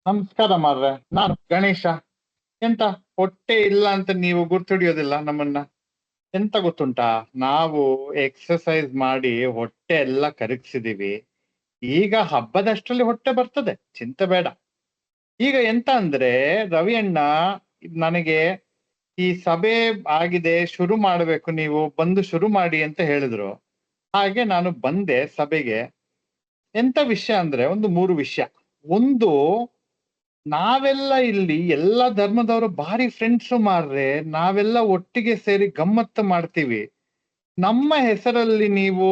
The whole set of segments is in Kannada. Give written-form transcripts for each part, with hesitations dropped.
ನಮಸ್ಕಾರ ಮಾರ್ರೆ, ನಾನು ಗಣೇಶ. ಎಂತ ಹೊಟ್ಟೆ ಇಲ್ಲ ಅಂತ ನೀವು ಗುರ್ತಿಡಿಯೋದಿಲ್ಲ ನಮ್ಮನ್ನ? ಎಂತ ಗೊತ್ತುಂಟಾ, ನಾವು ಎಕ್ಸರ್ಸೈಸ್ ಮಾಡಿ ಹೊಟ್ಟೆ ಎಲ್ಲ ಕರಗಿಸಿದೀವಿ. ಈಗ ಹಬ್ಬದಷ್ಟರಲ್ಲಿ ಹೊಟ್ಟೆ ಬರ್ತದೆ, ಚಿಂತೆ ಬೇಡ. ಈಗ ಎಂತ ಅಂದ್ರೆ, ರವಿ ಅಣ್ಣ ನನಗೆ ಈ ಸಭೆ ಆಗಿದೆ, ಶುರು ಮಾಡ್ಬೇಕು, ನೀವು ಬಂದು ಶುರು ಮಾಡಿ ಅಂತ ಹೇಳಿದ್ರು. ಹಾಗೆ ನಾನು ಬಂದೆ ಸಭೆಗೆ. ಎಂತ ವಿಷಯ ಅಂದ್ರೆ ಒಂದು 3 ವಿಷಯ. ಒಂದು, ನಾವೆಲ್ಲ ಇಲ್ಲಿ ಎಲ್ಲ ಧರ್ಮದವರು ಭಾರಿ ಫ್ರೆಂಡ್ಸ್ ಮಾರ್ರೆ. ನಾವೆಲ್ಲ ಒಟ್ಟಿಗೆ ಸೇರಿ ಗಮ್ಮತ್ತು ಮಾಡ್ತೀವಿ. ನಮ್ಮ ಹೆಸರಲ್ಲಿ ನೀವು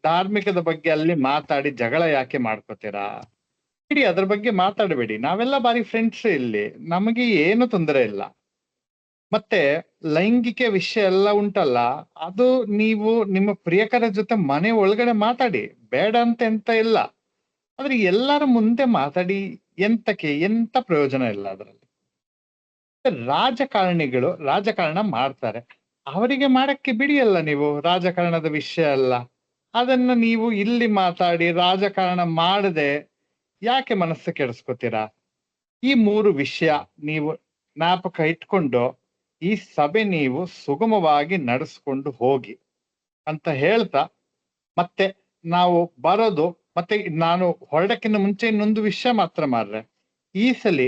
ಧಾರ್ಮಿಕದ ಬಗ್ಗೆ ಅಲ್ಲಿ ಮಾತಾಡಿ ಜಗಳ ಯಾಕೆ ಮಾಡ್ಕೋತೀರಾ? ಇಡಿ, ಅದ್ರ ಬಗ್ಗೆ ಮಾತಾಡಬೇಡಿ. ನಾವೆಲ್ಲ ಭಾರಿ ಫ್ರೆಂಡ್ಸ್ ಇಲ್ಲಿ, ನಮಗೆ ಏನು ತೊಂದರೆ ಇಲ್ಲ. ಮತ್ತೆ ಲೈಂಗಿಕ ವಿಷಯ ಎಲ್ಲ ಉಂಟಲ್ಲ, ಅದು ನೀವು ನಿಮ್ಮ ಪ್ರಿಯಕರ ಜೊತೆ ಮನೆ ಒಳಗಡೆ ಮಾತಾಡಿ, ಬೇಡ ಅಂತ ಎಂತ ಇಲ್ಲ. ಆದ್ರೆ ಎಲ್ಲರ ಮುಂದೆ ಮಾತಾಡಿ ಎಂತಕ್ಕೆ? ಎಂತ ಪ್ರಯೋಜನ ಇಲ್ಲ ಅದರಲ್ಲಿ. ರಾಜಕಾರಣಿಗಳು ರಾಜಕಾರಣ ಮಾಡ್ತಾರೆ, ಅವರಿಗೆ ಮಾಡಕ್ಕೆ ಬಿಡಿಯಲ್ಲ ನೀವು ರಾಜಕಾರಣದ ವಿಷಯ ಅಲ್ಲ. ಅದನ್ನ ನೀವು ಇಲ್ಲಿ ಮಾತಾಡಿ ರಾಜಕಾರಣ ಮಾಡದೆ ಯಾಕೆ ಮನಸ್ಸು ಕೆಡಿಸ್ಕೊತೀರಾ? ಈ 3 ವಿಷಯ ನೀವು ಜ್ಞಾಪಕ ಇಟ್ಕೊಂಡು ಈ ಸಭೆ ನೀವು ಸುಗಮವಾಗಿ ನಡೆಸ್ಕೊಂಡು ಹೋಗಿ ಅಂತ ಹೇಳ್ತಾ, ಮತ್ತೆ ನಾವು ಬರೋದು, ಮತ್ತೆ ನಾನು ಹೊರಡಕ್ಕಿಂತ ಮುಂಚೆ ಇನ್ನೊಂದು ವಿಷಯ ಮಾತ್ರ ಮಾರ್ರೆ. ಈ ಸಲಿ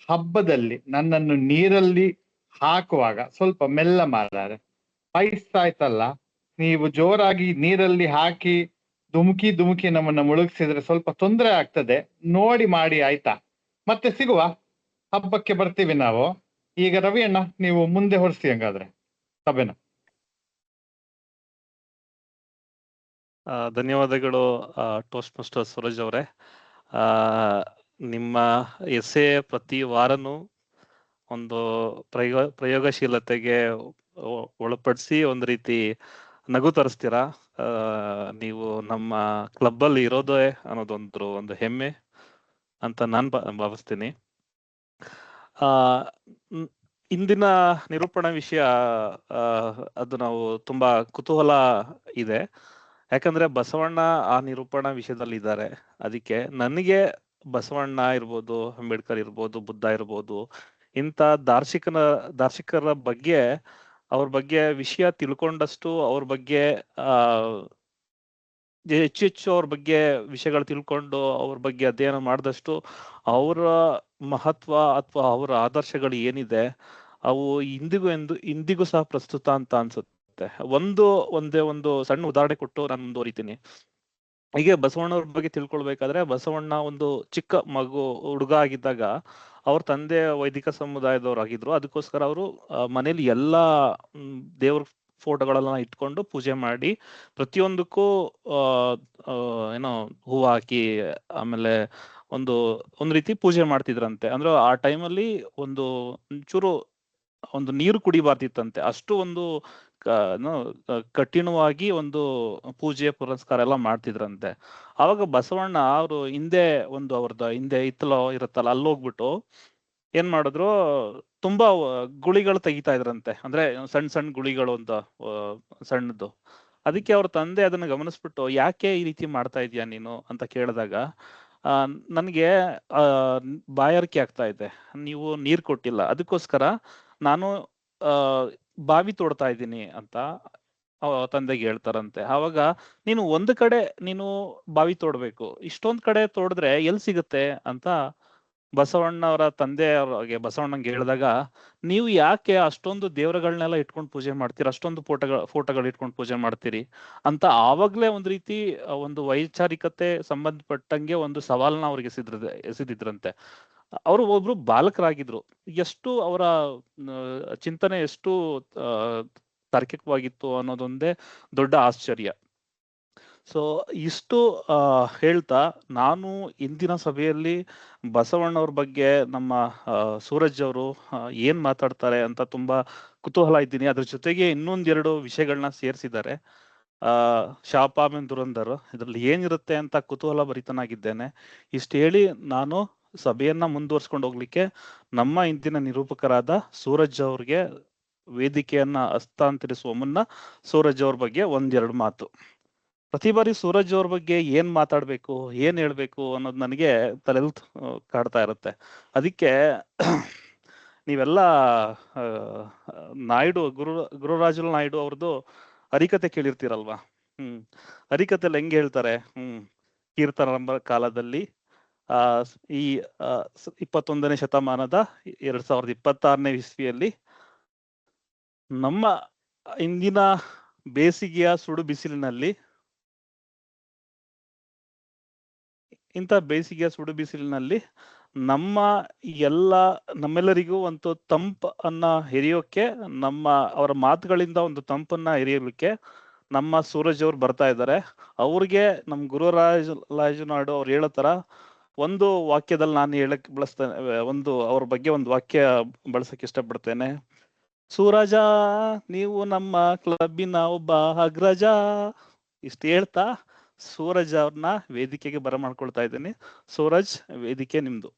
ಹಬ್ಬದಲ್ಲಿ ನನ್ನನ್ನು ನೀರಲ್ಲಿ ಹಾಕುವಾಗ ಸ್ವಲ್ಪ ಮೆಲ್ಲ ಮಾರ್ರೆ. ವಯಸ್ಸಾಯ್ತಲ್ಲ, ನೀವು ಜೋರಾಗಿ ನೀರಲ್ಲಿ ಹಾಕಿ ಧುಮುಕಿ ಧುಮುಕಿ ನಮ್ಮನ್ನ ಮುಳುಗಿಸಿದ್ರೆ ಸ್ವಲ್ಪ ತೊಂದರೆ ಆಗ್ತದೆ. ನೋಡಿ ಮಾಡಿ, ಆಯ್ತಾ? ಮತ್ತೆ ಸಿಗುವ, ಹಬ್ಬಕ್ಕೆ ಬರ್ತೀವಿ ನಾವು. ಈಗ ರವಿ ಅಣ್ಣ, ನೀವು ಮುಂದೆ ಹೊರಸಿ ಹಂಗಾದ್ರೆ ಸಭೆನ. ಧನ್ಯವಾದಗಳು ಟೋಸ್ಟ್ ಮಾಸ್ಟರ್ ಸೂರಜ್ ಅವರೇ. ನಿಮ್ಮ ಎಸ್ಸೆ ಪ್ರತಿ ವಾರನೂ ಒಂದು ಪ್ರಯೋಗಶೀಲತೆಗೆ ಒಳಪಡಿಸಿ ಒಂದು ರೀತಿ ನಗು ತರಿಸ್ತೀರಾ. ನೀವು ನಮ್ಮ ಕ್ಲಬ್ಬಲ್ಲಿ ಇರೋದೇ ಅನ್ನೋದೊಂದು ಹೆಮ್ಮೆ ಅಂತ ನಾನು ಭಾವಿಸ್ತೀನಿ. ಇಂದಿನ ನಿರೂಪಣಾ ವಿಷಯ ಅದು ನಾವು ತುಂಬಾ ಕುತೂಹಲ ಇದೆ, ಯಾಕಂದ್ರೆ ಬಸವಣ್ಣ ಆ ನಿರೂಪಣಾ ವಿಷಯದಲ್ಲಿ ಇದ್ದಾರೆ. ಅದಕ್ಕೆ ನನಗೆ ಬಸವಣ್ಣ ಇರ್ಬೋದು, ಅಂಬೇಡ್ಕರ್ ಇರ್ಬೋದು, ಬುದ್ಧ ಇರ್ಬೋದು, ಇಂಥ ದಾರ್ಶನಿಕರ ಬಗ್ಗೆ, ಅವ್ರ ಬಗ್ಗೆ ವಿಷಯ ತಿಳ್ಕೊಂಡಷ್ಟು, ಅವ್ರ ಬಗ್ಗೆ ಹೆಚ್ಚು ಅವ್ರ ಬಗ್ಗೆ ವಿಷಯಗಳು ತಿಳ್ಕೊಂಡು ಅವ್ರ ಬಗ್ಗೆ ಅಧ್ಯಯನ ಮಾಡಿದಷ್ಟು ಅವರ ಮಹತ್ವ ಅಥವಾ ಅವರ ಆದರ್ಶಗಳು ಏನಿದೆ ಅವು ಇಂದಿಗೂ ಸಹ ಪ್ರಸ್ತುತ ಅಂತ ಅನ್ಸುತ್ತೆ. ಒಂದೇ ಒಂದು ಸಣ್ಣ ಉದಾಹರಣೆ ಕೊಟ್ಟು ನಾನು ಮುಂದುವರಿತೀನಿ. ಹೀಗೆ ಬಸವಣ್ಣವ್ರ ಬಗ್ಗೆ ತಿಳ್ಕೊಳ್ಬೇಕಾದ್ರೆ, ಬಸವಣ್ಣ ಒಂದು ಚಿಕ್ಕ ಹುಡುಗ ಆಗಿದ್ದಾಗ ಅವ್ರ ತಂದೆ ವೈದಿಕ ಸಮುದಾಯದವರಾಗಿದ್ರು. ಅದಕ್ಕೋಸ್ಕರ ಅವರು ಮನೇಲಿ ಎಲ್ಲಾ ದೇವ್ರ ಫೋಟೋಗಳನ್ನ ಇಟ್ಕೊಂಡು ಪೂಜೆ ಮಾಡಿ ಪ್ರತಿಯೊಂದಕ್ಕೂ ಏನೋ ಹೂವು ಹಾಕಿ ಆಮೇಲೆ ಒಂದು ರೀತಿ ಪೂಜೆ ಮಾಡ್ತಿದ್ರಂತೆ. ಅಂದ್ರೆ ಆ ಟೈಮಲ್ಲಿ ಒಂಚೂರು ನೀರು ಕುಡಿಬಾರ್ದಿತ್ತಂತೆ, ಅಷ್ಟು ಕಠಿಣವಾಗಿ ಪೂಜೆ ಪುರಸ್ಕಾರ ಎಲ್ಲ ಮಾಡ್ತಿದ್ರಂತೆ. ಆವಾಗ ಬಸವಣ್ಣ ಅವರು ಅವ್ರದ್ದು ಹಿಂದೆ ಹಿತ್ತಲ ಇರುತ್ತಲ್ಲ, ಅಲ್ಲಿ ಹೋಗ್ಬಿಟ್ಟು ಏನ್ ಮಾಡಿದ್ರು, ತುಂಬಾ ಗುಳಿಗಳು ತೆಗಿತಾ ಇದ್ರಂತೆ. ಅಂದ್ರೆ ಸಣ್ಣ ಸಣ್ಣ ಗುಳಿಗಳು ಅಂತ, ಸಣ್ಣದು. ಅದಕ್ಕೆ ಅವ್ರ ತಂದೆ ಅದನ್ನ ಗಮನಿಸ್ಬಿಟ್ಟು, ಯಾಕೆ ಈ ರೀತಿ ಮಾಡ್ತಾ ಇದೀಯ ನೀನು ಅಂತ ಕೇಳಿದಾಗ, ನನ್ಗೆ ಬಾಯಾರಿಕೆ ಆಗ್ತಾ ಇದೆ, ನೀವು ನೀರ್ ಕೊಟ್ಟಿಲ್ಲ, ಅದಕ್ಕೋಸ್ಕರ ನಾನು ಬಾವಿ ತೋಡ್ತಾ ಇದ್ದೀನಿ ಅಂತ ತಂದೆಗೆ ಹೇಳ್ತಾರಂತೆ. ಆವಾಗ ನೀನು ಒಂದು ಕಡೆ ನೀನು ಬಾವಿ ತೋಡ್ಬೇಕು, ಇಷ್ಟೊಂದ್ ಕಡೆ ತೋಡಿದ್ರೆ ಎಲ್ ಸಿಗುತ್ತೆ ಅಂತ ಬಸವಣ್ಣವರ ಬಸವಣ್ಣಂಗೆ ಹೇಳಿದಾಗ, ನೀವು ಯಾಕೆ ಅಷ್ಟೊಂದು ದೇವರುಗಳನ್ನೆಲ್ಲ ಇಟ್ಕೊಂಡು ಪೂಜೆ ಮಾಡ್ತೀರಿ, ಅಷ್ಟೊಂದು ಫೋಟೋಗಳು ಇಟ್ಕೊಂಡು ಪೂಜೆ ಮಾಡ್ತೀರಿ ಅಂತ ಆವಾಗ್ಲೇ ಒಂದು ರೀತಿ ಒಂದು ವೈಚಾರಿಕತೆ ಸಂಬಂಧಪಟ್ಟಂಗೆ ಒಂದು ಸವಾಲನ್ನ ಅವ್ರಿಗೆ ಎಸೆದಿದ್ರಂತೆ. ಅವರು ಒಬ್ರು ಬಾಲಕರಾಗಿದ್ರು. ಎಷ್ಟು ಅವರ ಚಿಂತನೆ ಎಷ್ಟು ತಾರ್ಕಿಕವಾಗಿತ್ತು ಅನ್ನೋದೊಂದೇ ದೊಡ್ಡ ಆಶ್ಚರ್ಯ. ಸೊ ಇಷ್ಟು ಹೇಳ್ತಾ, ನಾನು ಇಂದಿನ ಸಭೆಯಲ್ಲಿ ಬಸವಣ್ಣವ್ರ ಬಗ್ಗೆ ನಮ್ಮ ಸೂರಜ್ ಅವರು ಏನ್ ಮಾತಾಡ್ತಾರೆ ಅಂತ ತುಂಬಾ ಕುತೂಹಲ ಇದ್ದೀನಿ. ಅದ್ರ ಜೊತೆಗೆ ಇನ್ನೊಂದೆರಡು ವಿಷಯಗಳನ್ನ ಸೇರಿಸಿದ್ದಾರೆ. ಶಾಪಾಮೆನ್ ದುರಂಧರ್ ಇದ್ರಲ್ಲಿ ಏನಿರುತ್ತೆ ಅಂತ ಕುತೂಹಲ ಭರಿತನಾಗಿದ್ದೇನೆ. ಇಷ್ಟು ಹೇಳಿ ನಾನು ಸಭೆಯನ್ನ ಮುಂದುವರ್ಸ್ಕೊಂಡು ಹೋಗ್ಲಿಕ್ಕೆ ನಮ್ಮ ಇಂದಿನ ನಿರೂಪಕರಾದ ಸೂರಜ್ ಅವ್ರಿಗೆ ವೇದಿಕೆಯನ್ನ ಹಸ್ತಾಂತರಿಸುವ ಮುನ್ನ ಸೂರಜ್ ಅವ್ರ ಬಗ್ಗೆ ಒಂದೆರಡು ಮಾತು. ಪ್ರತಿ ಬಾರಿ ಸೂರಜ್ ಅವ್ರ ಬಗ್ಗೆ ಏನ್ ಮಾತಾಡ್ಬೇಕು, ಏನ್ ಹೇಳ್ಬೇಕು ಅನ್ನೋದು ನನಗೆ ತಲೆಯಲ್ಲಿ ಕಾಡ್ತಾ ಇರುತ್ತೆ. ಅದಕ್ಕೆ ನೀವೆಲ್ಲ ನಾಯ್ಡು ಗುರುರಾಜುಲು ನಾಯ್ಡು ಅವ್ರದ್ದು ಹರಿಕತೆ ಕೇಳಿರ್ತೀರಲ್ವಾ? ಹರಿಕತೆಯಲ್ಲಿ ಹೆಂಗ್ ಹೇಳ್ತಾರೆ, ಕೀರ್ತನಾರಂಭ ಕಾಲದಲ್ಲಿ ಈ 21ನೇ ಶತಮಾನದ 2026ನೇ ಇಸ್ವಿಯಲ್ಲಿ ನಮ್ಮ ಇಂದಿನ ಬೇಸಿಗೆಯ ಸುಡು ಬಿಸಿಲಿನಲ್ಲಿ, ಇಂಥ ಬೇಸಿಗೆಯ ಸುಡು ಬಿಸಿಲಿನಲ್ಲಿ ನಮ್ಮೆಲ್ಲರಿಗೂ ಒಂದು ತಂಪನ್ನ ಎರಿಯೋಕೆ, ಅವರ ಮಾತುಗಳಿಂದ ಒಂದು ತಂಪನ್ನ ಎರಿಯಲಿಕ್ಕೆ ನಮ್ಮ ಸೂರಜ್ ಅವ್ರು ಬರ್ತಾ ಇದ್ದಾರೆ. ಅವ್ರಿಗೆ ನಮ್ ಗುರುರಾಜ್ ನಾಯ್ಡು ಅವ್ರು ಹೇಳೋ ತರ ಒಂದು ವಾಕ್ಯದಲ್ಲಿ ನಾನು ಹೇಳಕ್ ಬಳಸ್ತೇನೆ, ಅವ್ರ ಬಗ್ಗೆ ಒಂದು ವಾಕ್ಯ ಬಳಸಕ್ ಇಷ್ಟಪಡ್ತೇನೆ. ಸೂರಜ, ನೀವು ನಮ್ಮ ಕ್ಲಬ್ಬಿನ ಒಬ್ಬ ಅಗ್ರಜ. ಇಷ್ಟು ಹೇಳ್ತಾ ಸೂರಜ್ ಅವ್ರನ್ನ ವೇದಿಕೆಗೆ ಬರಮಾಡ್ಕೊಳ್ತಾ ಇದ್ದೀನಿ. ಸೂರಜ್, ವೇದಿಕೆ ನಿಮ್ದು.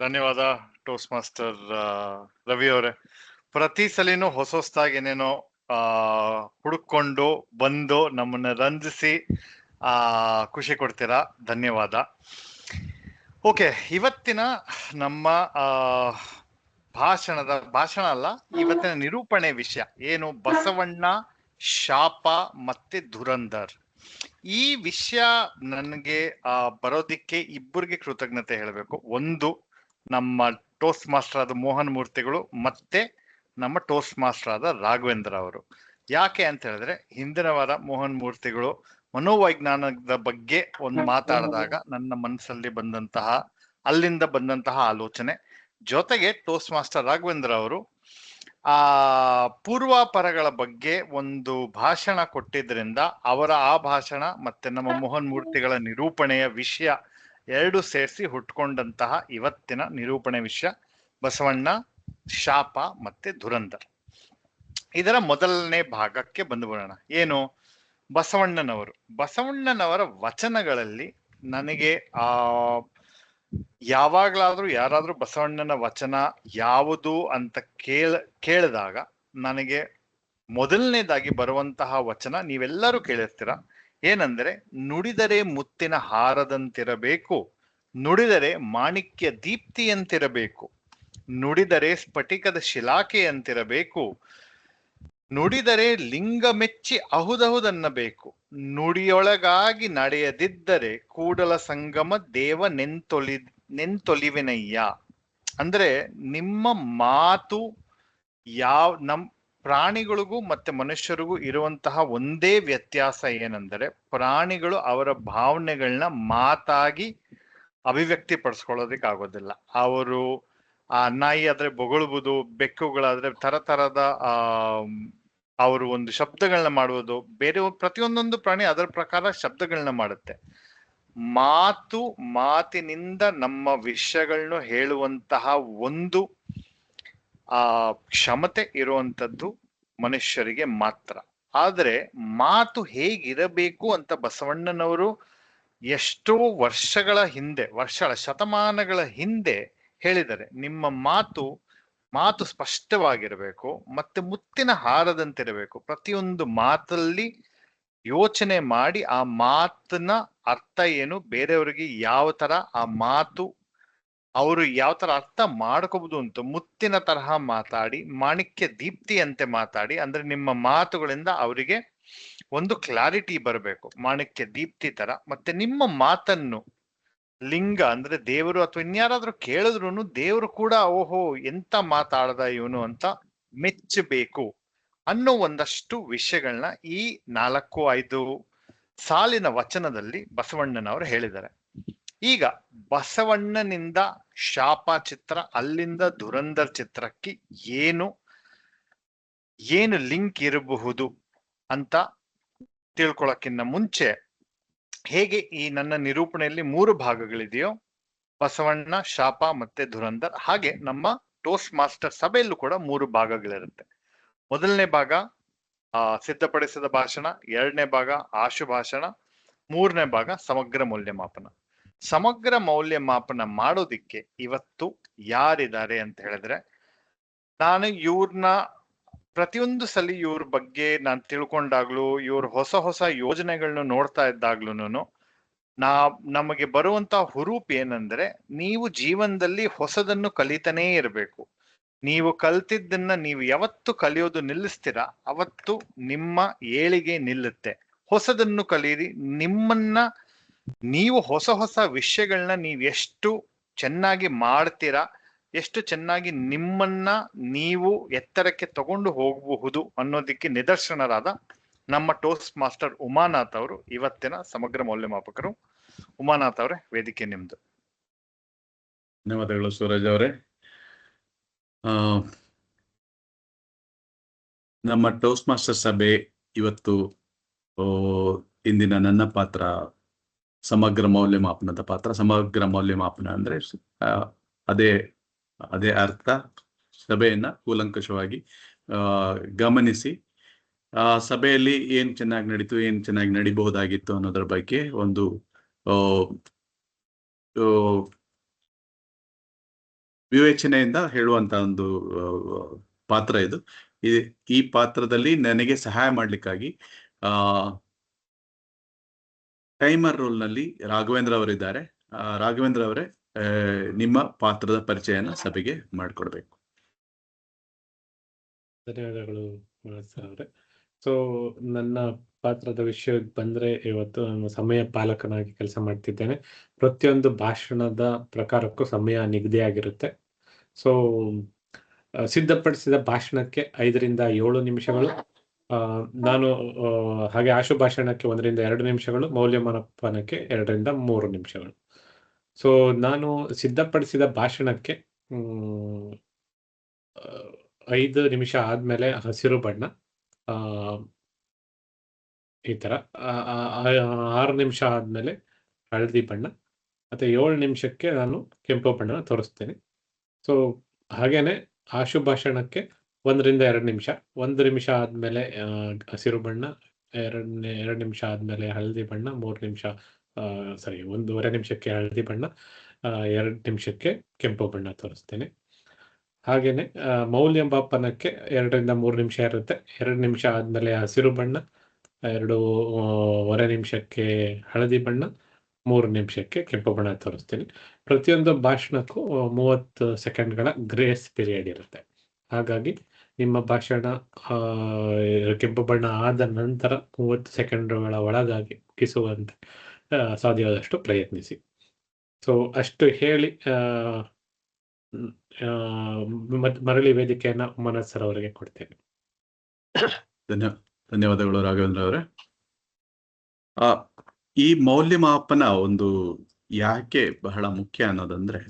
ಧನ್ಯವಾದ ಟೋಸ್ಟ್ ಮಾಸ್ಟರ್ ರವಿ ಅವರೇ. ಪ್ರತಿ ಸಲಿನೂ ಹೊಸದಾಗಿ ಏನೇನೋ ಹುಡುಕೊಂಡು ಬಂದು ನಮ್ಮನ್ನ ರಂಜಿಸಿ ಖುಷಿ ಕೊಡ್ತೀರಾ. ಧನ್ಯವಾದ. ಓಕೆ, ಇವತ್ತಿನ ನಮ್ಮ ಭಾಷಣ ಅಲ್ಲ, ಇವತ್ತಿನ ನಿರೂಪಣೆ ವಿಷಯ ಏನು? ಬಸವಣ್ಣ, ಶಾಪ ಮತ್ತೆ ಧುರಂಧರ್. ಈ ವಿಷಯ ನನಗೆ ಬರೋದಿಕ್ಕೆ ಇಬ್ಬರಿಗೆ ಕೃತಜ್ಞತೆ ಹೇಳಬೇಕು. ಒಂದು, ನಮ್ಮ ಟೋಸ್ಟ್ ಮಾಸ್ಟರ್ ಆದ ಮೋಹನ್ ಮೂರ್ತಿಗಳು, ಮತ್ತೆ ನಮ್ಮ ಟೋಸ್ಟ್ ಮಾಸ್ಟರ್ ಆದ ರಾಘವೇಂದ್ರ ಅವರು. ಯಾಕೆ ಅಂತ ಹೇಳಿದ್ರೆ, ಹಿಂದಿನ ವಾರ ಮೋಹನ್ ಮೂರ್ತಿಗಳು ಮನೋವೈಜ್ಞಾನದ ಬಗ್ಗೆ ಒಂದು ಮಾತಾಡಿದಾಗ ನನ್ನ ಮನಸ್ಸಲ್ಲಿ ಅಲ್ಲಿಂದ ಬಂದಂತಹ ಆಲೋಚನೆ, ಜೊತೆಗೆ ಟೋಸ್ಟ್ ಮಾಸ್ಟರ್ ರಾಘವೇಂದ್ರ ಅವರು ಪೂರ್ವಾಪರಗಳ ಬಗ್ಗೆ ಒಂದು ಭಾಷಣ ಕೊಟ್ಟಿದ್ರಿಂದ ಆ ಭಾಷಣ ಮತ್ತೆ ನಮ್ಮ ಮೋಹನ್ ಮೂರ್ತಿಗಳ ನಿರೂಪಣೆಯ ವಿಷಯ ಎರಡು ಸೇರಿಸಿ ಹುಟ್ಕೊಂಡಂತಹ ಇವತ್ತಿನ ನಿರೂಪಣೆ ವಿಷಯ ಬಸವಣ್ಣ, ಶಾಪ ಮತ್ತೆ ಧುರಂಧರ್. ಇದರ ಮೊದಲನೇ ಭಾಗಕ್ಕೆ ಬಂದು ಬರೋಣ. ಏನು? ಬಸವಣ್ಣನವರ ವಚನಗಳಲ್ಲಿ ನನಗೆ ಯಾವಾಗ್ಲಾದ್ರೂ ಯಾರಾದ್ರೂ ಬಸವಣ್ಣನ ವಚನ ಯಾವುದು ಅಂತ ಕೇಳಿದಾಗ ನನಗೆ ಮೊದಲನೇದಾಗಿ ಬರುವಂತಹ ವಚನ ನೀವೆಲ್ಲರೂ ಕೇಳಿರ್ತೀರ. ಏನಂದ್ರೆ, ನುಡಿದರೆ ಮುತ್ತಿನ ಹಾರದಂತಿರಬೇಕು, ನುಡಿದರೆ ಮಾಣಿಕ್ಯ ದೀಪ್ತಿಯಂತಿರಬೇಕು, ನುಡಿದರೆ ಸ್ಫಟಿಕದ ಶಿಲಾಕೆಯಂತಿರಬೇಕು, ನುಡಿದರೆ ಲಿಂಗ ಮೆಚ್ಚಿ ಅಹುದಹುದನ್ನಬೇಕು, ನುಡಿಯೊಳಗಾಗಿ ನಡೆಯದಿದ್ದರೆ ಕೂಡಲ ಸಂಗಮ ದೇವ ನೆಂತೊಲಿವಿನಯ್ಯ. ಅಂದ್ರೆ ನಿಮ್ಮ ಮಾತು ಪ್ರಾಣಿಗಳಿಗೂ ಮತ್ತೆ ಮನುಷ್ಯರಿಗೂ ಇರುವಂತಹ ಒಂದೇ ವ್ಯತ್ಯಾಸ ಏನಂದ್ರೆ, ಪ್ರಾಣಿಗಳು ಅವರ ಭಾವನೆಗಳನ್ನ ಮಾತಾಗಿ ಅಭಿವ್ಯಕ್ತಿ ಪಡಿಸ್ಕೊಳ್ಳೋದಕ್ಕಾಗೋದಿಲ್ಲ. ಅವರು ನಾಯಿ ಆದ್ರೆ ಬೊಗಳುವುದು, ಬೆಕ್ಕುಗಳಾದ್ರೆ ತರತರದ ಅವರು ಒಂದು ಶಬ್ದಗಳನ್ನ ಮಾಡುವುದು, ಬೇರೆ ಪ್ರತಿಯೊಂದೊಂದು ಪ್ರಾಣಿ ಅದರ ಪ್ರಕಾರ ಶಬ್ದಗಳನ್ನ ಮಾಡುತ್ತೆ. ಮಾತಿನಿಂದ ನಮ್ಮ ವಿಷಯಗಳನ್ನ ಹೇಳುವಂತಹ ಒಂದು ಕ್ಷಮತೆ ಇರುವಂತದ್ದು ಮನುಷ್ಯರಿಗೆ ಮಾತ್ರ. ಆದ್ರೆ ಮಾತು ಹೇಗಿರಬೇಕು ಅಂತ ಬಸವಣ್ಣನವರು ಎಷ್ಟೋ ಶತಮಾನಗಳ ಹಿಂದೆ ಹೇಳಿದ್ದಾರೆ. ನಿಮ್ಮ ಮಾತು ಸ್ಪಷ್ಟವಾಗಿರಬೇಕು, ಮತ್ತೆ ಮುತ್ತಿನ ಹಾರದಂತಿರಬೇಕು. ಪ್ರತಿಯೊಂದು ಮಾತಲ್ಲಿ ಯೋಚನೆ ಮಾಡಿ ಆ ಮಾತಿನ ಅರ್ಥ ಏನು, ಬೇರೆಯವರಿಗೆ ಯಾವ ತರ ಆ ಮಾತು ಅವರು ಯಾವ ತರ ಅರ್ಥ ಮಾಡ್ಕೋಬಹುದು ಅಂತ ಮುತ್ತಿನ ತರಹ ಮಾತಾಡಿ, ಮಾಣಿಕ್ಯ ದೀಪ್ತಿಯಂತೆ ಮಾತಾಡಿ. ಅಂದ್ರೆ ನಿಮ್ಮ ಮಾತುಗಳಿಂದ ಅವರಿಗೆ ಒಂದು ಕ್ಲಾರಿಟಿ ಬರಬೇಕು, ಮಾಣಿಕ್ಯ ದೀಪ್ತಿ ತರ. ಮತ್ತೆ ನಿಮ್ಮ ಮಾತನ್ನು ಲಿಂಗ ಅಂದ್ರೆ ದೇವರು ಅಥವಾ ಇನ್ಯಾರಾದ್ರೂ ಕೇಳಿದ್ರು ದೇವರು ಕೂಡ ಓಹೋ ಎಂತ ಮಾತಾಡದ ಇವನು ಅಂತ ಮೆಚ್ಚಬೇಕು ಅನ್ನೋ ಒಂದಷ್ಟು ವಿಷಯಗಳನ್ನ ಈ 4-5 ಸಾಲಿನ ವಚನದಲ್ಲಿ ಬಸವಣ್ಣನವರು ಹೇಳಿದ್ದಾರೆ. ಈಗ ಬಸವಣ್ಣನಿಂದ ಶಾಪ ಚಿತ್ರ, ಅಲ್ಲಿಂದ ಧುರಂಧರ್ ಚಿತ್ರಕ್ಕೆ ಏನು ಲಿಂಕ್ ಇರಬಹುದು ಅಂತ ತಿಳ್ಕೊಳಕ್ಕಿಂತ ಮುಂಚೆ, ಹೇಗೆ ಈ ನನ್ನ ನಿರೂಪಣೆಯಲ್ಲಿ 3 ಭಾಗಗಳಿದೆಯೋ, ಬಸವಣ್ಣ, ಶಾಪ ಮತ್ತೆ ಧುರಂಧರ್, ಹಾಗೆ ನಮ್ಮ ಟೋಸ್ಟ್ ಮಾಸ್ಟರ್ ಸಭೆಯಲ್ಲೂ ಕೂಡ 3 ಭಾಗಗಳಿರುತ್ತೆ. ಮೊದಲನೇ ಭಾಗ ಸಿದ್ಧಪಡಿಸಿದ ಭಾಷಣ, 2ನೇ ಭಾಗ ಆಶು ಭಾಷಣ, 3ನೇ ಭಾಗ ಸಮಗ್ರ ಮೌಲ್ಯಮಾಪನ. ಸಮಗ್ರ ಮೌಲ್ಯಮಾಪನ ಮಾಡೋದಿಕ್ಕೆ ಇವತ್ತು ಯಾರಿದ್ದಾರೆ ಅಂತ ಹೇಳಿದ್ರೆ, ನಾನು ಇವ್ರನ್ನ ಪ್ರತಿಯೊಂದು ಸಲ ಇವ್ರ ಬಗ್ಗೆ ನಾನು ತಿಳ್ಕೊಂಡಾಗ್ಲೂ, ಇವ್ರ ಹೊಸ ಹೊಸ ಯೋಜನೆಗಳನ್ನ ನೋಡ್ತಾ ಇದ್ದಾಗ್ಲೂನು ನಮಗೆ ಬರುವಂತ ಹುರುಪ್ ಏನಂದ್ರೆ, ನೀವು ಜೀವನದಲ್ಲಿ ಹೊಸದನ್ನು ಕಲಿತಾನೇ ಇರಬೇಕು. ನೀವು ಕಲ್ತಿದ್ದನ್ನ ನೀವು ಯಾವತ್ತು ಕಲಿಯೋದು ನಿಲ್ಲಿಸ್ತೀರಾ, ಅವತ್ತು ನಿಮ್ಮ ಏಳಿಗೆ ನಿಲ್ಲುತ್ತೆ. ಹೊಸದನ್ನು ಕಲೀರಿ. ನಿಮ್ಮನ್ನ ನೀವು ಹೊಸ ಹೊಸ ವಿಷಯಗಳನ್ನ ನೀವು ಎಷ್ಟು ಚೆನ್ನಾಗಿ ಮಾಡ್ತೀರಾ, ಎಷ್ಟು ಚೆನ್ನಾಗಿ ನಿಮ್ಮನ್ನ ನೀವು ಎತ್ತರಕ್ಕೆ ತಗೊಂಡು ಹೋಗಬಹುದು ಅನ್ನೋದಕ್ಕೆ ನಿದರ್ಶನರಾದ ನಮ್ಮ ಟೋಸ್ಟ್ ಮಾಸ್ಟರ್ ಉಮಾನಾಥ್ ಅವರು ಇವತ್ತಿನ ಸಮಗ್ರ ಮೌಲ್ಯಮಾಪಕರು. ಉಮಾನಾಥ್ ಅವರೇ, ವೇದಿಕೆ ನಿಮ್ದು. ಧನ್ಯವಾದಗಳು ಸೂರಜ್ ಅವರೇ. ನಮ್ಮ ಟೋಸ್ಟ್ ಮಾಸ್ಟರ್ ಸಭೆ ಇವತ್ತು ಇಂದಿನ ನನ್ನ ಪಾತ್ರ ಸಮಗ್ರ ಮೌಲ್ಯಮಾಪನದ ಪಾತ್ರ. ಸಮಗ್ರ ಮೌಲ್ಯಮಾಪನ ಅಂದ್ರೆ ಅದೇ ಅರ್ಥ. ಸಭೆಯನ್ನ ಕೂಲಂಕಷವಾಗಿ ಗಮನಿಸಿ ಸಭೆಯಲ್ಲಿ ಏನ್ ಚೆನ್ನಾಗಿ ನಡೀತು, ಏನ್ ಚೆನ್ನಾಗಿ ನಡಿಬಹುದಾಗಿತ್ತು ಅನ್ನೋದ್ರ ಬಗ್ಗೆ ಒಂದು ವಿವೇಚನೆಯಿಂದ ಹೇಳುವಂತ ಒಂದು ಪಾತ್ರ ಇದು. ಈ ಪಾತ್ರದಲ್ಲಿ ನನಗೆ ಸಹಾಯ ಮಾಡ್ಲಿಕ್ಕಾಗಿ ಟೈಮರ್ ರೋಲ್ ನಲ್ಲಿ ರಾಘವೇಂದ್ರ ಅವರಿದ್ದಾರೆ. ರಾಘವೇಂದ್ರ ಅವರೇ, ನಿಮ್ಮ ಪಾತ್ರದ ಪರಿಚಯನ ಸಭೆಗೆ ಮಾಡಿಕೊಡ್ಬೇಕು. ಧನ್ಯವಾದಗಳು ಅವರೇ. ಸೊ ನನ್ನ ಪಾತ್ರದ ವಿಷಯಕ್ಕೆ ಬಂದ್ರೆ, ಇವತ್ತು ನಾನು ಸಮಯ ಪಾಲಕನಾಗಿ ಕೆಲಸ ಮಾಡ್ತಿದ್ದೇನೆ. ಪ್ರತಿಯೊಂದು ಭಾಷಣದ ಪ್ರಕಾರಕ್ಕೂ ಸಮಯ ನಿಗದಿಯಾಗಿರುತ್ತೆ. ಸೊ ಸಿದ್ಧಪಡಿಸಿದ ಭಾಷಣಕ್ಕೆ 5 ರಿಂದ 7 ನಿಮಿಷಗಳು, ನಾನು ಹಾಗೆ ಆಶು ಭಾಷಣಕ್ಕೆ 1 ರಿಂದ 2 ನಿಮಿಷಗಳು, ಮೌಲ್ಯಮಾಪನಕ್ಕೆ 2 ರಿಂದ 3 ನಿಮಿಷಗಳು. ಸೊ ನಾನು ಸಿದ್ಧಪಡಿಸಿದ ಭಾಷಣಕ್ಕೆ 5 ನಿಮಿಷ ಆದ್ಮೇಲೆ ಹಸಿರು ಬಣ್ಣ, ಈ ತರ 6 ನಿಮಿಷ ಆದ್ಮೇಲೆ ಹಳದಿ ಬಣ್ಣ, ಮತ್ತೆ 7 ನಿಮಿಷಕ್ಕೆ ನಾನು ಕೆಂಪು ಬಣ್ಣ ತೋರಿಸ್ತೇನೆ. ಸೊ ಹಾಗೇನೆ ಆಶು ಭಾಷಣಕ್ಕೆ 1 ರಿಂದ 2 ನಿಮಿಷ, 1 ನಿಮಿಷ ಆದ್ಮೇಲೆ ಹಸಿರು ಬಣ್ಣ, 2 ನಿಮಿಷ ಆದ್ಮೇಲೆ ಹಳದಿ ಬಣ್ಣ, 3 ನಿಮಿಷ 1.5 ನಿಮಿಷಕ್ಕೆ ಹಳದಿ ಬಣ್ಣ, 2 ನಿಮಿಷಕ್ಕೆ ಕೆಂಪು ಬಣ್ಣ ತೋರಿಸ್ತೇನೆ. ಹಾಗೇನೆ ಮೌಲ್ಯಮಾಪನಕ್ಕೆ 2 ರಿಂದ 3 ನಿಮಿಷ ಇರುತ್ತೆ. 2 ನಿಮಿಷ ಆದ್ಮೇಲೆ ಹಸಿರು ಬಣ್ಣ, 2.5 ನಿಮಿಷಕ್ಕೆ ಹಳದಿ ಬಣ್ಣ, 3 ನಿಮಿಷಕ್ಕೆ ಕೆಂಪು ಬಣ್ಣ ತೋರಿಸ್ತೀನಿ. ಪ್ರತಿಯೊಂದು ಭಾಷಣಕ್ಕೂ 30 ಸೆಕೆಂಡ್ಗಳ ಗ್ರೇಸ್ ಪೀರಿಯಡ್ ಇರುತ್ತೆ. ಹಾಗಾಗಿ ನಿಮ್ಮ ಭಾಷಣ ಕೆಂಪು ಬಣ್ಣ ಆದ ನಂತರ 30 ಸೆಕೆಂಡ್ಗಳ ಒಳಗಾಗಿ ಮುಗಿಸುವಂತೆ ಸಾಧ್ಯವಾದಷ್ಟು ಪ್ರಯತ್ನಿಸಿ. ಸೊ ಅಷ್ಟು ಹೇಳಿ ಮರಳಿ ವೇದಿಕೆಯನ್ನ ಉಮಾನಾಥ್ ಸರ್ ಅವರಿಗೆ ಕೊಡ್ತೇನೆ. ಧನ್ಯವಾದಗಳು ರಾಘವೇಂದ್ರ ಅವರೇ. ಈ ಮೌಲ್ಯಮಾಪನ ಒಂದು ಯಾಕೆ ಬಹಳ ಮುಖ್ಯ ಅನ್ನೋದಂದ್ರೆ,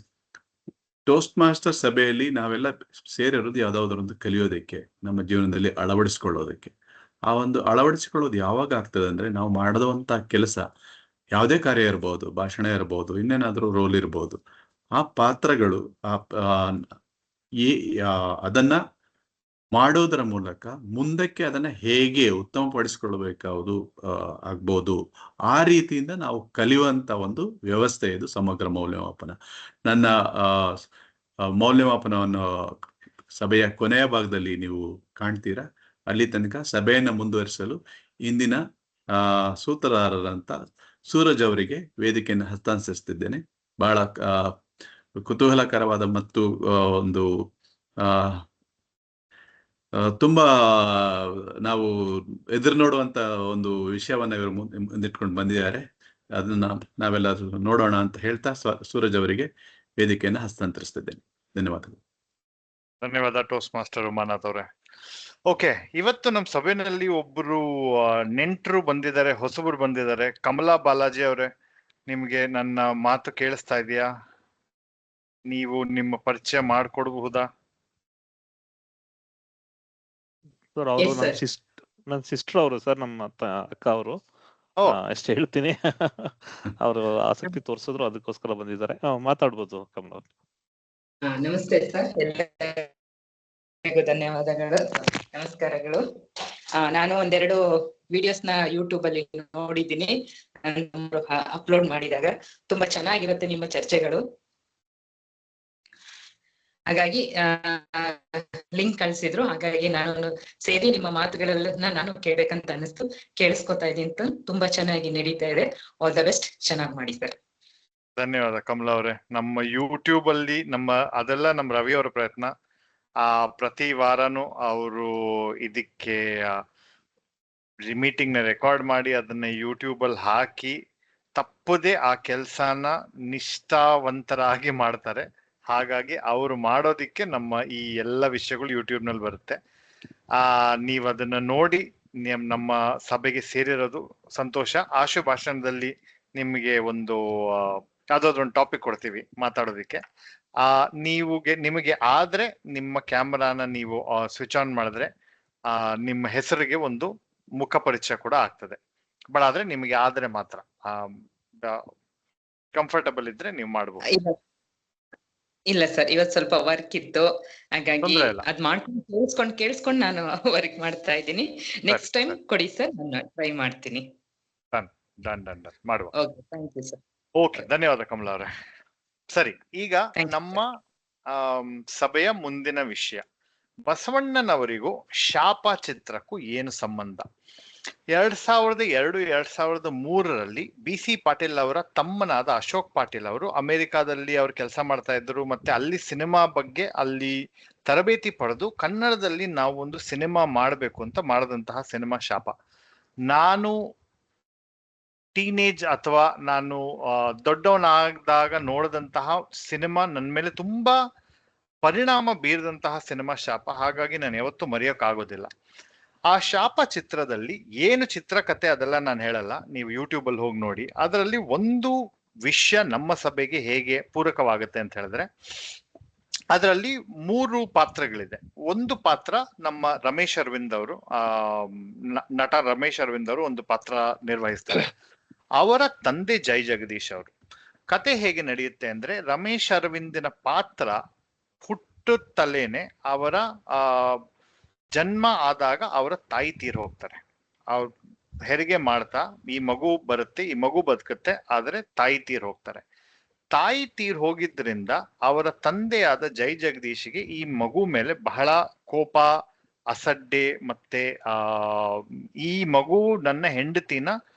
ಟೋಸ್ಟ್ ಮಾಸ್ಟರ್ ಸಭೆಯಲ್ಲಿ ನಾವೆಲ್ಲ ಸೇರಿರೋದು ಯಾವ್ದಾವುದರೊಂದು ಕಲಿಯೋದಕ್ಕೆ, ನಮ್ಮ ಜೀವನದಲ್ಲಿ ಅಳವಡಿಸ್ಕೊಳ್ಳೋದಕ್ಕೆ. ಆ ಒಂದು ಅಳವಡಿಸಿಕೊಳ್ಳೋದು ಯಾವಾಗ ಆಗ್ತದೆ ಅಂದ್ರೆ, ನಾವು ಮಾಡುವಂತ ಕೆಲಸ ಯಾವುದೇ ಕಾರ್ಯ ಇರ್ಬೋದು, ಭಾಷಣ ಇರ್ಬೋದು, ಇನ್ನೇನಾದ್ರೂ ರೋಲ್ ಇರ್ಬೋದು, ಆ ಪಾತ್ರಗಳು ಅದನ್ನ ಮಾಡೋದರ ಮೂಲಕ ಮುಂದಕ್ಕೆ ಅದನ್ನ ಹೇಗೆ ಉತ್ತಮಪಡಿಸ್ಕೊಳ್ಬೇಕಾವುದು ಆಗ್ಬೋದು. ಆ ರೀತಿಯಿಂದ ನಾವು ಕಲಿಯುವಂತ ಒಂದು ವ್ಯವಸ್ಥೆ ಇದು ಸಮಗ್ರ ಮೌಲ್ಯಮಾಪನ. ನನ್ನ ಮೌಲ್ಯಮಾಪನವನ್ನು ಸಭೆಯ ಕೊನೆಯ ಭಾಗದಲ್ಲಿ ನೀವು ಕಾಣ್ತೀರಾ. ಅಲ್ಲಿ ತನಕ ಸಭೆಯನ್ನ ಮುಂದುವರಿಸಲು ಇಂದಿನ ಸೂತ್ರಧಾರರಂತ ಸೂರಜ್ ಅವರಿಗೆ ವೇದಿಕೆಯನ್ನು ಹಸ್ತಾಂತರಿಸ್ತಿದ್ದೇನೆ. ಬಹಳ ಕುತೂಹಲಕರವಾದ ಮತ್ತು ಒಂದು ತುಂಬಾ ನಾವು ಎದುರು ನೋಡುವಂತ ಒಂದು ವಿಷಯವನ್ನ ಇವರು ಮುಂದಿಟ್ಕೊಂಡು ಬಂದಿದ್ದಾರೆ. ಅದನ್ನ ನಾವೆಲ್ಲ ನೋಡೋಣ ಅಂತ ಹೇಳ್ತಾ ಸೂರಜ್ ಅವರಿಗೆ ವೇದಿಕೆಯನ್ನು ಹಸ್ತಾಂತರಿಸ್ತಿದ್ದೇನೆ. ಧನ್ಯವಾದಗಳು. ಧನ್ಯವಾದ ಟೋಸ್ಟ್ ಮಾಸ್ಟರ್ ಉಮಾನಾಥ್ ಅವರೇ. ಓಕೆ, ಇವತ್ತು ನಮ್ಮ ಸಭೆಯಲ್ಲಿ ಒಬ್ರು ನೆಂಟರು ಬಂದಿದ್ದಾರೆ, ಹೊಸಬರು ಬಂದಿದ್ದಾರೆ. ಕಮಲಾ ಬಾಲಾಜಿ ಅವರೇ, ನಿಮ್ಗೆ ನನ್ನ ಮಾತು ಕೇಳಿಸ್ತಾ ಇದೆಯಾ? ನೀವು ನಿಮ್ಮ ಪರಿಚಯ ಮಾಡ್ಕೊಡ್ಬಹುದಾ? ಸರ್, ಅವರು ನನ್ನ ಸಿಸ್ಟರ್ ಅವರು ಸರ್, ನಮ್ಮ ಅಕ್ಕ ಅವರು. ಅಷ್ಟೇ ಹೇಳ್ತೀನಿ. ಅವರು ಆಸಕ್ತಿ ತೋರಿಸಿದ್ರು, ಅದಕ್ಕೋಸ್ಕರ ಬಂದಿದ್ದಾರೆ. ಮಾತಾಡ್ಬೋದು ಕಮಲ ಅವರು. ನಮಸ್ತೆ ಸರ್, ಎಲ್ಲರಿಗೂ ಧನ್ಯವಾದಗಳು, ನಮಸ್ಕಾರಗಳು. ನಾನು 1-2 ವಿಡಿಯೋಸ್ನ ಯೂಟ್ಯೂಬ್ ಅಲ್ಲಿ ನೋಡಿದ್ದೀನಿ. ಅಪ್ಲೋಡ್ ಮಾಡಿದಾಗ ತುಂಬಾ ಚೆನ್ನಾಗಿರುತ್ತೆ ನಿಮ್ಮ ಚರ್ಚೆಗಳು. ಹಾಗಾಗಿ ಲಿಂಕ್ ಕಳ್ಸಿದ್ರು. ಹಾಗಾಗಿ ನಾನು ಸೇರಿ ನಿಮ್ಮ ಮಾತುಗಳನ್ನ ನಾನು ಕೇಳ್ಬೇಕಂತ ಅನಿಸ್ತು. ಕೇಳಿಸ್ಕೊತಾ ಇದ್ದೀನಿ. ತುಂಬಾ ಚೆನ್ನಾಗಿ ನಡೀತಾ ಇದೆ. All the best. ಚೆನ್ನಾಗಿ ಮಾಡಿ ಸರ್. ಧನ್ಯವಾದ ಕಮಲಾ ಅವರೇ. ನಮ್ಮ ಯೂಟ್ಯೂಬ್ ಅಲ್ಲಿ ಅದೆಲ್ಲ ನಮ್ಮ ರವಿ ಅವರ ಪ್ರಯತ್ನ. ಪ್ರತಿ ವಾರನು ಅವರು ಇದಕ್ಕೆ ಮೀಟಿಂಗ್ ನ ರೆಕಾರ್ಡ್ ಮಾಡಿ ಅದನ್ನ ಯೂಟ್ಯೂಬ್ ಅಲ್ಲಿ ಹಾಕಿ ತಪ್ಪದೆ ಆ ಕೆಲ್ಸನ ನಿಷ್ಠಾವಂತರಾಗಿ ಮಾಡ್ತಾರೆ. ಹಾಗಾಗಿ ಅವರು ಮಾಡೋದಿಕ್ಕೆ ನಮ್ಮ ಈ ಎಲ್ಲ ವಿಷಯಗಳು ಯೂಟ್ಯೂಬ್ ನಲ್ಲಿ ಬರುತ್ತೆ. ನೀವ್ ಅದನ್ನ ನೋಡಿ ನಮ್ಮ ಸಭೆಗೆ ಸೇರಿರೋದು ಸಂತೋಷ. ಆಶು ಭಾಷಣದಲ್ಲಿ ನಿಮ್ಗೆ ಯಾವ್ದಾದ್ರು ಒಂದು ಟಾಪಿಕ್ ಕೊಡ್ತೀವಿ ಮಾತಾಡೋದಿಕ್ಕೆ. ನಿಮಗೆ ಆದ್ರೆ ನಿಮ್ಮ ಕ್ಯಾಮರಾನ ನೀವು ಸ್ವಿಚ್ ಆನ್ ಮಾಡಿದ್ರೆ ನಿಮ್ಮ ಹೆಸರಿಗೆ ಒಂದು ಮುಖ ಪರಿಚಯ ಕೂಡ ಆಗ್ತದೆ. ಬಟ್ ಆದ್ರೆ ನಿಮಗೆ ಆದ್ರೆ ಮಾತ್ರ ಕಂಫರ್ಟಬಲ್ ಇದ್ರೆ ನೀವು ಮಾಡ್ಬೋದು. ಇಲ್ಲ ಸರ್, ಇವತ್ತು ಸ್ವಲ್ಪ ವರ್ಕ್ ಇತ್ತು. ಹಾಗಾಗಿ ತೊಂದ್ರೆ ಇಲ್ಲ. ಅದ್ ಮಾಡ್ಕೊಂಡು ಕೇಳಿಸ್ಕೊಂಡು ನಾನು ವರ್ಕ್ ಮಾಡ್ತಾ ಇದ್ದೀನಿ. ನೆಕ್ಸ್ಟ್ ಟೈಮ್ ಕೊಡಿ ಸರ್, ನಾನು ಟ್ರೈ ಮಾಡ್ತೀನಿ. ಡನ್ ಮಾಡುವ. Okay, thank you sir. Okay, ಧನ್ಯವಾದ ಕಮಲಾ ಅವರೇ. ಸರಿ, ಈಗ Thank you, ನಮ್ಮ ಸಭೆಯ ಮುಂದಿನ ವಿಷಯ, ಬಸವಣ್ಣನವರಿಗೂ ಶಾಪ ಚಿತ್ರಕ್ಕೂ ಏನು ಸಂಬಂಧ? 2002-2003 BC ಪಾಟೀಲ್ ಅವರ ತಮ್ಮನಾದ ಅಶೋಕ್ ಪಾಟೀಲ್ ಅವರು ಅಮೆರಿಕಾದಲ್ಲಿ ಅವರು ಕೆಲಸ ಮಾಡ್ತಾ ಇದ್ರು. ಮತ್ತೆ ಅಲ್ಲಿ ಸಿನಿಮಾ ಬಗ್ಗೆ ಅಲ್ಲಿ ತರಬೇತಿ ಪಡೆದು ಕನ್ನಡದಲ್ಲಿ ನಾವು ಒಂದು ಸಿನಿಮಾ ಮಾಡಬೇಕು ಅಂತ ಮಾಡಿದಂತಹ ಸಿನಿಮಾ ಶಾಪ. ನಾನು ಟೀನೇಜ್ ಅಥವಾ ನಾನು ದೊಡ್ಡವನಾದಾಗ ನೋಡಿದಂತಹ ಸಿನಿಮಾ ನನ್ನ ಮೇಲೆ ತುಂಬಾ ಪರಿಣಾಮ ಬೀರಿದಂತಹ ಸಿನಿಮಾ ಶಾಪ. ಹಾಗಾಗಿ ನಾನು ಯಾವತ್ತೂ ಮರೆಯೋಕ್ಕಾಗೋದಿಲ್ಲ. ಆ ಶಾಪ ಚಿತ್ರದಲ್ಲಿ ಏನು ಚಿತ್ರಕಥೆ ಅದೆಲ್ಲ ನಾನು ಹೇಳಲ್ಲ, ನೀವು ಯೂಟ್ಯೂಬ್ ಅಲ್ಲಿ ಹೋಗಿ ನೋಡಿ. ಅದರಲ್ಲಿ ಒಂದು ವಿಷಯ ನಮ್ಮ ಸಭೆಗೆ ಹೇಗೆ ಪೂರಕವಾಗುತ್ತೆ ಅಂತ ಹೇಳಿದ್ರೆ, ಅದರಲ್ಲಿ 3 ಪಾತ್ರಗಳಿದೆ. ಒಂದು ಪಾತ್ರ ನಮ್ಮ ರಮೇಶ್ ಅರವಿಂದ್ ಅವರು, ನಟ ರಮೇಶ್ ಅರವಿಂದ್ ಅವರು ಒಂದು ಪಾತ್ರ ನಿರ್ವಹಿಸ್ತಾರೆ. ಅವರ ತಂದೆ ಜೈ ಜಗದೀಶ್ ಅವರು. ಕತೆ ಹೇಗೆ ನಡೆಯುತ್ತೆ ಅಂದ್ರೆ, ರಮೇಶ್ ಅರವಿಂದಿನ ಪಾತ್ರ ಹುಟ್ಟುತ್ತಲೇನೆ ಅವರ ಜನ್ಮ ಆದಾಗ ಅವರ ತಾಯಿ ತೀರ್ ಹೋಗ್ತಾರೆ. ಅವ್ರ ಹೆರಿಗೆ ಮಾಡ್ತಾ ಈ ಮಗು ಬರುತ್ತೆ, ಈ ಮಗು ಬದುಕುತ್ತೆ, ಆದ್ರೆ ತಾಯಿ ತೀರ್ ಹೋಗ್ತಾರೆ. ತಾಯಿ ತೀರ್ ಹೋಗಿದ್ರಿಂದ ಅವರ ತಂದೆಯಾದ ಜೈ ಜಗದೀಶ್ಗೆ ಈ ಮಗು ಮೇಲೆ ಬಹಳ ಕೋಪ, ಅಸಡ್ಡೆ, ಮತ್ತೆ ಈ ಮಗು ನನ್ನ ಹೆಂಡತಿನ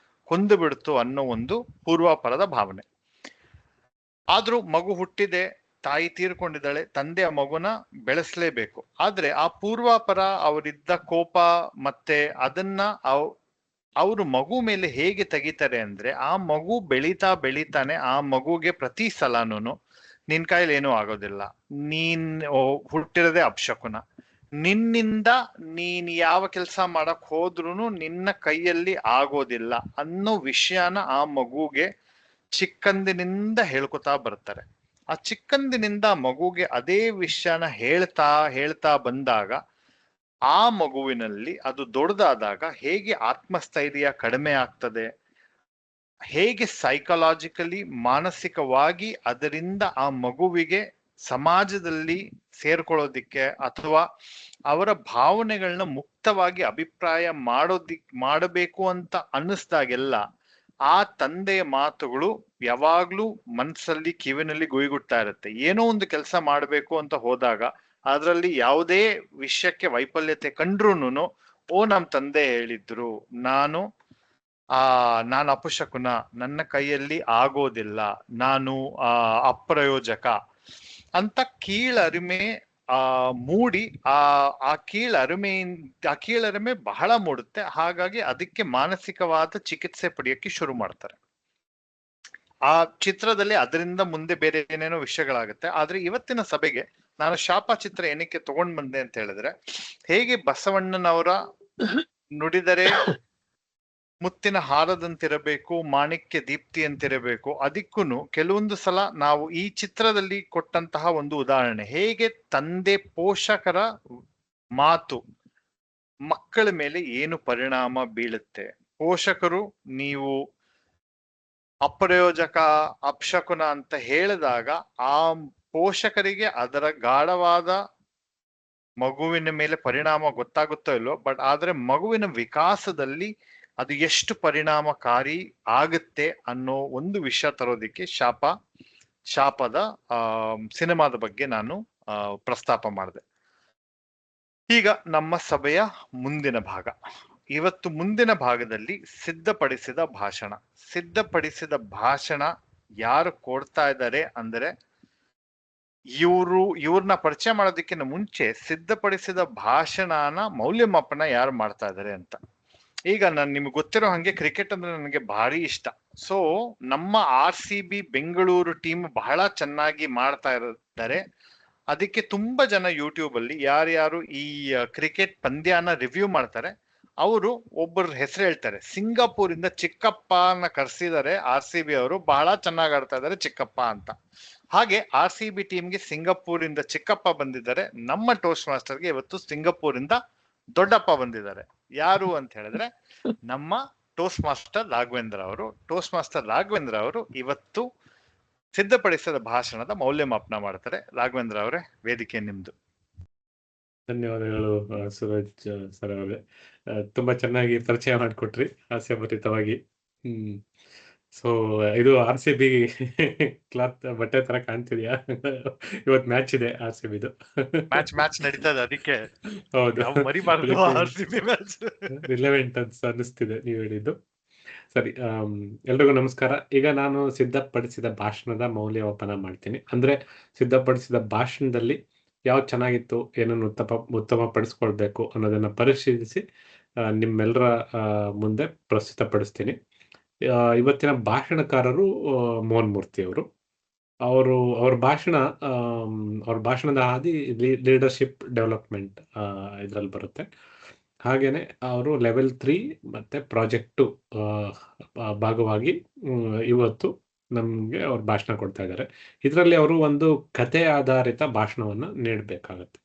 ಕೊಂದು ಬಿಡ್ತು ಅನ್ನೋ ಒಂದು ಪೂರ್ವಾಪರದ ಭಾವನೆ. ಆದ್ರೂ ಮಗು ಹುಟ್ಟಿದೆ, ತಾಯಿ ತೀರ್ಕೊಂಡಿದ್ದಾಳೆ, ತಂದೆ ಆ ಮಗುನ ಬೆಳೆಸ್ಲೇಬೇಕು. ಆದ್ರೆ ಆ ಪೂರ್ವಾಪರ ಅವರಿದ್ದ ಕೋಪ ಮತ್ತೆ ಅದನ್ನ ಅವರು ಮಗು ಮೇಲೆ ಹೇಗೆ ತೆಗಿತಾರೆ ಅಂದ್ರೆ, ಆ ಮಗು ಬೆಳೀತಾನೆ ಆ ಮಗುಗೆ ಪ್ರತಿ ಸಲನೂ ನಿನ್ ಕೈಲಿ ಏನೂ ಆಗೋದಿಲ್ಲ, ನೀನ್ ಹುಟ್ಟಿರದೆ ಅಪಶಕುನ, ನಿನ್ನಿಂದ ನೀನ್ ಯಾವ ಕೆಲಸ ಮಾಡಕ್ ಹೋದ್ರುನು ನಿನ್ನ ಕೈಯಲ್ಲಿ ಆಗೋದಿಲ್ಲ ಅನ್ನೋ ವಿಷಯನ ಆ ಮಗುಗೆ ಚಿಕ್ಕಂದಿನಿಂದ ಹೇಳ್ಕೊತಾ ಬರ್ತಾರೆ. ಆ ಚಿಕ್ಕಂದಿನಿಂದ ಮಗುಗೆ ಅದೇ ವಿಷಯನ ಹೇಳ್ತಾ ಬಂದಾಗ ಆ ಮಗುವಿನಲ್ಲಿ ಅದು ದೊಡ್ಡದಾದಾಗ ಹೇಗೆ ಆತ್ಮಸ್ಥೈರ್ಯ ಕಡಿಮೆ ಆಗ್ತದೆ, ಹೇಗೆ ಸೈಕಲಾಜಿಕಲಿ ಮಾನಸಿಕವಾಗಿ ಅದರಿಂದ ಆ ಮಗುವಿಗೆ ಸಮಾಜದಲ್ಲಿ ಸೇರ್ಕೊಳ್ಳೋದಿಕ್ಕೆ ಅಥವಾ ಅವರ ಭಾವನೆಗಳನ್ನ ಮುಕ್ತವಾಗಿ ಅಭಿಪ್ರಾಯ ಮಾಡಬೇಕು ಅಂತ ಅನ್ನಿಸ್ದಾಗೆಲ್ಲ ಆ ತಂದೆಯ ಮಾತುಗಳು ಯಾವಾಗ್ಲೂ ಮನಸ್ಸಲ್ಲಿ ಕಿವಿನಲ್ಲಿ ಗುಯ್ಗುಡ್ತಾ ಇರುತ್ತೆ. ಏನೋ ಒಂದು ಕೆಲಸ ಮಾಡ್ಬೇಕು ಅಂತ ಹೋದಾಗ ಅದರಲ್ಲಿ ಯಾವುದೇ ವಿಷಯಕ್ಕೆ ವೈಫಲ್ಯತೆ ಕಂಡ್ರುನು, ನಮ್ ತಂದೆ ಹೇಳಿದ್ರು, ನಾನು ಅಪಶಕುನ, ನನ್ನ ಕೈಯಲ್ಲಿ ಆಗೋದಿಲ್ಲ, ನಾನು ಅಪ್ರಯೋಜಕ ಅಂತ ಕೀಳರಿಮೆ ಮೂಡಿ ಆ ಕೀಳರಿಮೆ ಬಹಳ ಮೂಡುತ್ತೆ. ಹಾಗಾಗಿ ಅದಕ್ಕೆ ಮಾನಸಿಕವಾದ ಚಿಕಿತ್ಸೆ ಪಡೆಯಕ್ಕೆ ಶುರು ಮಾಡ್ತಾರೆ. ಆ ಚಿತ್ರದಲ್ಲಿ ಅದರಿಂದ ಮುಂದೆ ಬೇರೆ ಏನೇನೋ ವಿಷಯಗಳಾಗುತ್ತೆ. ಆದ್ರೆ ಇವತ್ತಿನ ಸಭೆಗೆ ನಾನು ಶಾಪ ಚಿತ್ರ ಏನಕ್ಕೆ ತಗೊಂಡ್ ಬಂದೆ ಅಂತ ಹೇಳಿದ್ರೆ, ಹೇಗೆ ಬಸವಣ್ಣನವರ ನುಡಿದರೆ ಮುತ್ತಿನ ಹಾರದಂತಿರಬೇಕು, ಮಾಣಿಕ್ಯ ದೀಪ್ತಿ ಅಂತಿರಬೇಕು, ಅದಕ್ಕೂ ಕೆಲವೊಂದು ಸಲ ನಾವು ಈ ಚಿತ್ರದಲ್ಲಿ ಕೊಟ್ಟಂತಹ ಒಂದು ಉದಾಹರಣೆ, ಹೇಗೆ ತಂದೆ ಪೋಷಕರ ಮಾತು ಮಕ್ಕಳ ಮೇಲೆ ಏನು ಪರಿಣಾಮ ಬೀಳುತ್ತೆ. ಪೋಷಕರು ನೀವು ಅಪ್ರಯೋಜಕ, ಅಪಶಕುನ ಅಂತ ಹೇಳಿದಾಗ ಆ ಪೋಷಕರಿಗೆ ಅದರ ಗಾಢವಾದ ಮಗುವಿನ ಮೇಲೆ ಪರಿಣಾಮ ಗೊತ್ತಾಗುತ್ತೋ ಇಲ್ಲೋ, ಬಟ್ ಆದ್ರೆ ಮಗುವಿನ ವಿಕಾಸದಲ್ಲಿ ಅದು ಎಷ್ಟು ಪರಿಣಾಮಕಾರಿ ಆಗುತ್ತೆ ಅನ್ನೋ ಒಂದು ವಿಷಯ ತರೋದಿಕ್ಕೆ ಶಾಪದ ಸಿನಿಮಾದ ಬಗ್ಗೆ ನಾನು ಪ್ರಸ್ತಾಪ ಮಾಡಿದೆ. ಈಗ ನಮ್ಮ ಸಭೆಯ ಮುಂದಿನ ಭಾಗ. ಇವತ್ತು ಮುಂದಿನ ಭಾಗದಲ್ಲಿ ಸಿದ್ಧಪಡಿಸಿದ ಭಾಷಣ ಯಾರು ಕೊಡ್ತಾ ಇದ್ದಾರೆ ಅಂದ್ರೆ, ಇವ್ರನ್ನ ಪರಿಚಯ ಮಾಡೋದಕ್ಕಿಂತ ಮುಂಚೆ ಸಿದ್ಧಪಡಿಸಿದ ಭಾಷಣನ ಮೌಲ್ಯಮಾಪನ ಯಾರು ಮಾಡ್ತಾ ಇದ್ದಾರೆ ಅಂತ. ಈಗ ನಿಮ್ಗೆ ಗೊತ್ತಿರೋ ಹಂಗೆ ಕ್ರಿಕೆಟ್ ಅಂದ್ರೆ ನನಗೆ ಭಾರಿ ಇಷ್ಟ. ಸೊ ನಮ್ಮ RCB ಬೆಂಗಳೂರು ಟೀಮ್ ಬಹಳ ಚೆನ್ನಾಗಿ ಮಾಡ್ತಾ ಇದ್ದಾರೆ. ಅದಕ್ಕೆ ತುಂಬಾ ಜನ ಯೂಟ್ಯೂಬ್ ಅಲ್ಲಿ ಯಾರ್ಯಾರು ಈ ಕ್ರಿಕೆಟ್ ಪಂದ್ಯನ ರಿವ್ಯೂ ಮಾಡ್ತಾರೆ ಅವರು ಒಬ್ಬರ ಹೆಸರು ಹೇಳ್ತಾರೆ. ಸಿಂಗಾಪುರ್ ಇಂದ ಚಿಕ್ಕಪ್ಪನ ಕರ್ಸಿದ್ದಾರೆ RCB ಅವರು, ಬಹಳ ಚೆನ್ನಾಗಿ ಆಡ್ತಾ ಇದ್ದಾರೆ ಚಿಕ್ಕಪ್ಪ ಅಂತ. ಹಾಗೆ RCB ಟೀಮ್ಗೆ ಸಿಂಗಾಪುರ್ ಇಂದ ಚಿಕ್ಕಪ್ಪ ಬಂದಿದ್ದಾರೆ. ನಮ್ಮ ಟೋಸ್ಟ್ ಮಾಸ್ಟರ್ಗೆ ಇವತ್ತು ಸಿಂಗಾಪುರ್ ಇಂದ ದೊಡ್ಡಪ್ಪ ಬಂದಿದ್ದಾರೆ. ಯಾರು ಅಂತ ಹೇಳಿದ್ರೆ ನಮ್ಮ ಟೋಸ್ಟ್ ಮಾಸ್ಟರ್ ರಾಘವೇಂದ್ರ ಅವರು ಇವತ್ತು ಸಿದ್ಧಪಡಿಸಿದ ಭಾಷಣದ ಮೌಲ್ಯಮಾಪನ ಮಾಡ್ತಾರೆ. ರಾಘವೇಂದ್ರ ಅವರೇ, ವೇದಿಕೆ ನಿಮ್ದು. ಧನ್ಯವಾದಗಳು ಸೂರಜ್ ಸರ್ ಅವರೇ. ತುಂಬಾ ಚೆನ್ನಾಗಿ ಪರಿಚಯ ಮಾಡಿಕೊಟ್ರಿ ಹಾಸ್ಯಭರಿತವಾಗಿ. ಸೊ ಇದು RCB ಕ್ಲಾತ್ ಬಟ್ಟೆ ತರ ಕಾಣ್ತಿದ್ಯಾ? ಇವತ್ತು ಮ್ಯಾಚ್ ಇದೆ RCB ದು. ಮ್ಯಾಚ್ ನಡೀತಾ ಇದೆ, ಅದಕ್ಕೆ ಹೌದು, ಮರಿಬಾರ್ದು RCB ಮ್ಯಾಚ್. ರಿಲೆವೆಂಟ್ ಅಂತ ಅನ್ನಿಸ್ತಿದೆ ನೀವು ಹೇಳಿದ್ದು. ಸರಿ, ಎಲ್ರಿಗೂ ನಮಸ್ಕಾರ. ಈಗ ನಾನು ಸಿದ್ಧಪಡಿಸಿದ ಭಾಷಣದ ಮೌಲ್ಯಮಾಪನ ಮಾಡ್ತೀನಿ. ಅಂದ್ರೆ ಸಿದ್ಧಪಡಿಸಿದ ಭಾಷಣದಲ್ಲಿ ಯಾವ್ದು ಚೆನ್ನಾಗಿತ್ತು, ಏನನ್ನು ಉತ್ತಮ ಪಡಿಸ್ಕೊಳ್ಬೇಕು ಅನ್ನೋದನ್ನ ಪರಿಶೀಲಿಸಿ ನಿಮ್ಮೆಲ್ಲರ ಮುಂದೆ ಪ್ರಸ್ತುತಪಡಿಸ್ತೀನಿ. ಇವತ್ತಿನ ಭಾಷಣಕಾರರು ಮೋಹನ್ ಮೂರ್ತಿ ಅವರು. ಅವ್ರ ಭಾಷಣದ ಹಾದಿ ಲೀಡರ್ಶಿಪ್ ಡೆವಲಪ್ಮೆಂಟ್ ಇದ್ರಲ್ಲಿ ಬರುತ್ತೆ. ಹಾಗೇನೆ ಅವರು ಲೆವೆಲ್ 3 ಮತ್ತೆ ಪ್ರಾಜೆಕ್ಟ್ 2 ಭಾಗವಾಗಿ ಇವತ್ತು ನಮ್ಗೆ ಅವ್ರು ಭಾಷಣ ಕೊಡ್ತಾ ಇದ್ದಾರೆ. ಇದರಲ್ಲಿ ಅವರು ಒಂದು ಕಥೆ ಆಧಾರಿತ ಭಾಷಣವನ್ನ ನೀಡಬೇಕಾಗತ್ತೆ.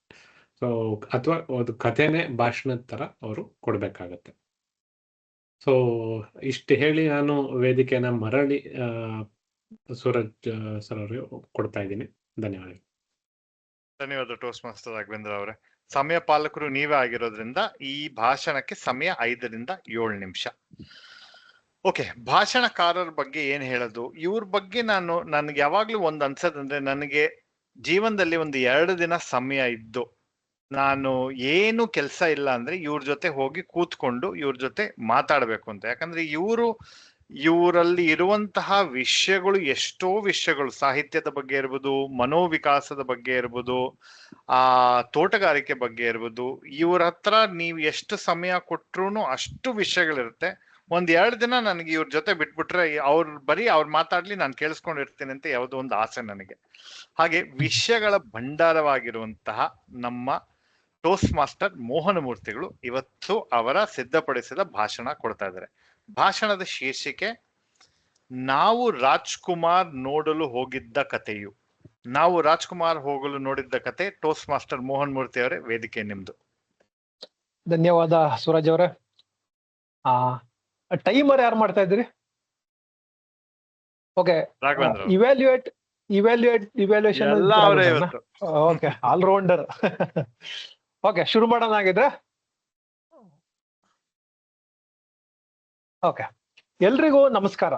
ಸೊ ಅಥವಾ ಒಂದು ಕಥೆನೇ ಭಾಷಣದ ತರ ಅವರು ಕೊಡ್ಬೇಕಾಗತ್ತೆ. ಸೊ ಇಷ್ಟು ಹೇಳಿ ನಾನು ವೇದಿಕೆನ ಮರಳಿ ಸೂರಜ್ ಸರ್ ಅವರಿಗೆ ಕೊಡ್ತಾ ಇದ್ದೀನಿ. ಧನ್ಯವಾದಗಳು. ಧನ್ಯವಾದ ಟೋಸ್ಟ್ ಮಾಸ್ಟರ್ ರಾಘವೇಂದ್ರ ಅವರೇ. ಸಮಯ ಪಾಲಕರು ನೀವೇ ಆಗಿರೋದ್ರಿಂದ ಈ ಭಾಷಣಕ್ಕೆ ಸಮಯ 5 ರಿಂದ 7 ನಿಮಿಷ. ಓಕೆ, ಭಾಷಣಕಾರರ ಬಗ್ಗೆ ಏನ್ ಹೇಳೋದು? ಇವ್ರ ಬಗ್ಗೆ ನನ್ಗೆ ಯಾವಾಗ್ಲೂ ಒಂದ್ ಅನ್ಸದಂದ್ರೆ, ನನಗೆ ಜೀವನದಲ್ಲಿ ಒಂದು 2 ದಿನ ಸಮಯ ಇದ್ದು ನಾನು ಏನು ಕೆಲಸ ಇಲ್ಲ ಅಂದ್ರೆ ಇವ್ರ ಜೊತೆ ಹೋಗಿ ಕೂತ್ಕೊಂಡು ಇವ್ರ ಜೊತೆ ಮಾತಾಡ್ಬೇಕು ಅಂತ. ಯಾಕಂದ್ರೆ ಇವರಲ್ಲಿ ಇರುವಂತಹ ವಿಷಯಗಳು, ಎಷ್ಟೋ ವಿಷಯಗಳು, ಸಾಹಿತ್ಯದ ಬಗ್ಗೆ ಇರ್ಬೋದು, ಮನೋವಿಕಾಸದ ಬಗ್ಗೆ ಇರ್ಬೋದು, ತೋಟಗಾರಿಕೆ ಬಗ್ಗೆ ಇರ್ಬೋದು, ಇವ್ರ ಹತ್ರ ನೀವು ಎಷ್ಟು ಸಮಯ ಕೊಟ್ರು ಅಷ್ಟು ವಿಷಯಗಳಿರುತ್ತೆ. 1-2 ದಿನ ನನಗೆ ಇವ್ರ ಜೊತೆ ಬಿಟ್ಬಿಟ್ರೆ ಅವ್ರು ಮಾತಾಡ್ಲಿ, ನಾನು ಕೇಳಿಸ್ಕೊಂಡಿರ್ತೀನಿ ಅಂತ ಯಾವುದೋ ಒಂದು ಆಸೆ ನನಗೆ. ಹಾಗೆ ವಿಷಯಗಳ ಭಂಡಾರವಾಗಿರುವಂತಹ ನಮ್ಮ ಟೋಸ್ಟ್ ಮಾಸ್ಟರ್ ಮೋಹನ ಮೂರ್ತಿಗಳು ಇವತ್ತು ಅವರ ಸಿದ್ಧಪಡಿಸಿದ ಭಾಷಣ ಕೊಡ್ತಾ ಇದ್ದಾರೆ. ಭಾಷಣದ ಶೀರ್ಷಿಕೆ ನಾವು ರಾಜ್ಕುಮಾರ್ ನೋಡಲು ಹೋಗಿದ್ದ ಕಥೆಯು. ನಾವು ರಾಜ್ಕುಮಾರ್ ಹೋಗಲು ನೋಡಿದ್ದ ಕತೆ. ಟೋಸ್ಟ್ ಮಾಸ್ಟರ್ ಮೋಹನ್ ಮೂರ್ತಿ ಅವರೇ, ವೇದಿಕೆ ನಿಮ್ದು. ಧನ್ಯವಾದ ಸೂರಜ್ ಅವರೇ. ಟೈಮರ್ ಯಾರು ಮಾಡ್ತಾ ಇದ್ರಿ? Okay, evaluation okay, allrounder. Okay, ಶುರು ಮಾಡೋಣ ಆಗಿದ್ರೆ. ಓಕೆ, ಎಲ್ರಿಗೂ ನಮಸ್ಕಾರ.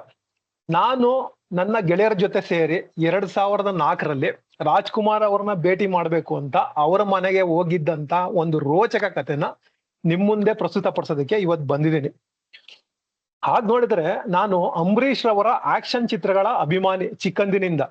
ನಾನು ನನ್ನ ಗೆಳೆಯರ ಜೊತೆ ಸೇರಿ 2004ರಲ್ಲಿ ರಾಜ್ಕುಮಾರ್ ಅವ್ರನ್ನ ಭೇಟಿ ಮಾಡ್ಬೇಕು ಅಂತ ಅವರ ಮನೆಗೆ ಹೋಗಿದ್ದಂತ ಒಂದು ರೋಚಕ ಕಥೆನ ನಿಮ್ ಮುಂದೆ ಪ್ರಸ್ತುತಪಡಿಸೋದಕ್ಕೆ ಇವತ್ತು ಬಂದಿದ್ದೀನಿ. ಹಾಗ್ ನೋಡಿದ್ರೆ ನಾನು ಅಂಬರೀಷ್ ರವರ ಆಕ್ಷನ್ ಚಿತ್ರಗಳ ಅಭಿಮಾನಿ ಚಿಕ್ಕಂದಿನಿಂದ.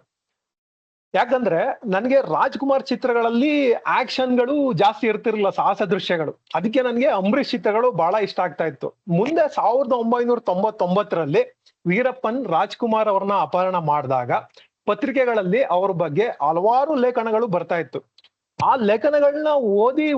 ಯಾಕಂದ್ರೆ ನನ್ಗೆ ರಾಜ್ಕುಮಾರ್ ಚಿತ್ರಗಳಲ್ಲಿ ಆಕ್ಷನ್ಗಳು ಜಾಸ್ತಿ ಇರ್ತಿರ್ಲಿಲ್ಲ, ಸಾಹಸ ದೃಶ್ಯಗಳು. ಅದಕ್ಕೆ ನನ್ಗೆ ಅಂಬರೀಷ್ ಚಿತ್ರಗಳು ಬಹಳ ಇಷ್ಟ ಆಗ್ತಾ ಇತ್ತು. ಮುಂದೆ 1999ರಲ್ಲಿ ವೀರಪ್ಪನ್ ರಾಜ್ಕುಮಾರ್ ಅವ್ರನ್ನ ಅಪಹರಣ ಮಾಡಿದಾಗ ಪತ್ರಿಕೆಗಳಲ್ಲಿ ಅವ್ರ ಬಗ್ಗೆ ಹಲವಾರು ಲೇಖನಗಳು ಬರ್ತಾ ಇತ್ತು. ಆ ಲೇಖನಗಳನ್ನ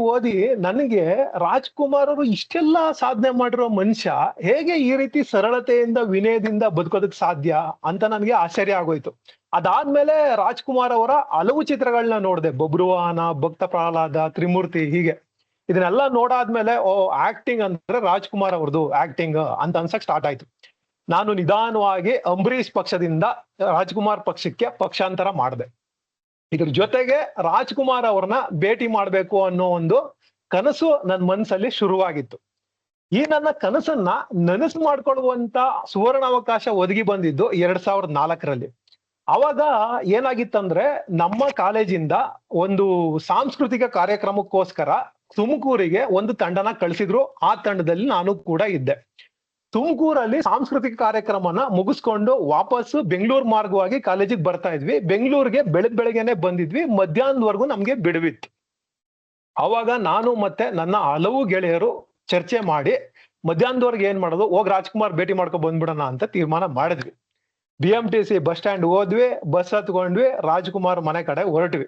ಓದಿ ನನಗೆ ರಾಜ್ಕುಮಾರ್ ಅವರು ಇಷ್ಟೆಲ್ಲ ಸಾಧನೆ ಮಾಡಿರೋ ಮನುಷ್ಯ ಹೇಗೆ ಈ ರೀತಿ ಸರಳತೆಯಿಂದ ವಿನಯದಿಂದ ಬದುಕೋದಕ್ ಸಾಧ್ಯ ಅಂತ ನನಗೆ ಆಶ್ಚರ್ಯ ಆಗೋಯ್ತು. ಅದಾದ್ಮೇಲೆ ರಾಜ್ಕುಮಾರ್ ಅವರ ಹಲವು ಚಿತ್ರಗಳನ್ನ ನೋಡಿದೆ. ಬಬ್ರುವಾಹನ, ಭಕ್ತ ಪ್ರಹ್ಲಾದ, ತ್ರಿಮೂರ್ತಿ, ಹೀಗೆ ಇದನ್ನೆಲ್ಲ ನೋಡಾದ್ಮೇಲೆ ಆಕ್ಟಿಂಗ್ ಅಂದ್ರೆ ರಾಜ್ಕುಮಾರ್ ಅವ್ರದ್ದು ಆಕ್ಟಿಂಗ್ ಅಂತ ಅನ್ಸಕ್ ಸ್ಟಾರ್ಟ್ ಆಯ್ತು. ನಾನು ನಿಧಾನವಾಗಿ ಅಂಬರೀಷ್ ಪಕ್ಷದಿಂದ ರಾಜ್ಕುಮಾರ್ ಪಕ್ಷಕ್ಕೆ ಪಕ್ಷಾಂತರ ಮಾಡಿದೆ. ಇದ್ರ ಜೊತೆಗೆ ರಾಜ್ಕುಮಾರ್ ಅವ್ರನ್ನ ಭೇಟಿ ಮಾಡ್ಬೇಕು ಅನ್ನೋ ಒಂದು ಕನಸು ನನ್ನ ಮನಸ್ಸಲ್ಲಿ ಶುರುವಾಗಿತ್ತು. ಈ ನನ್ನ ಕನಸನ್ನ ನನಸು ಮಾಡ್ಕೊಳ್ಳುವಂತ ಸುವರ್ಣಾವಕಾಶ ಒದಗಿ ಬಂದಿದ್ದು 2004ರಲ್ಲಿ. ಅವಾಗ ಏನಾಗಿತ್ತಂದ್ರೆ ನಮ್ಮ ಕಾಲೇಜಿಂದ ಒಂದು ಸಾಂಸ್ಕೃತಿಕ ಕಾರ್ಯಕ್ರಮಕ್ಕೋಸ್ಕರ ತುಮಕೂರಿಗೆ ಒಂದು ತಂಡನ ಕಳಿಸಿದ್ರು. ಆ ತಂಡದಲ್ಲಿ ನಾನು ಕೂಡ ಇದ್ದೆ. ತುಮಕೂರಲ್ಲಿ ಸಾಂಸ್ಕೃತಿಕ ಕಾರ್ಯಕ್ರಮನ ಮುಗಿಸ್ಕೊಂಡು ವಾಪಸ್ಸು ಬೆಂಗಳೂರು ಮಾರ್ಗವಾಗಿ ಕಾಲೇಜಿಗೆ ಬರ್ತಾ ಇದ್ವಿ. ಬೆಂಗಳೂರಿಗೆ ಬೆಳಗ್ಗೆನೆ ಬಂದಿದ್ವಿ, ಮಧ್ಯಾಹ್ನದವರೆಗೂ ನಮ್ಗೆ ಬಿಡುವಿತ್ತು. ಅವಾಗ ನಾನು ಮತ್ತೆ ನನ್ನ ಹಲವು ಗೆಳೆಯರು ಚರ್ಚೆ ಮಾಡಿ ಮಧ್ಯಾಹ್ನದವರೆಗೆ ಏನ್ ಮಾಡೋದು, ಹೋಗ್ ರಾಜ್ಕುಮಾರ್ ಭೇಟಿ ಮಾಡ್ಕೊ ಬಂದ್ಬಿಡೋಣ ಅಂತ ತೀರ್ಮಾನ ಮಾಡಿದ್ವಿ. BMTC ಬಸ್ ಸ್ಟ್ಯಾಂಡ್ ಹೋದ್ವಿ, ಬಸ್ ಹತ್ಕೊಂಡ್ವಿ, ರಾಜ್ಕುಮಾರ್ ಮನೆ ಕಡೆ ಹೊರಟ್ವಿ.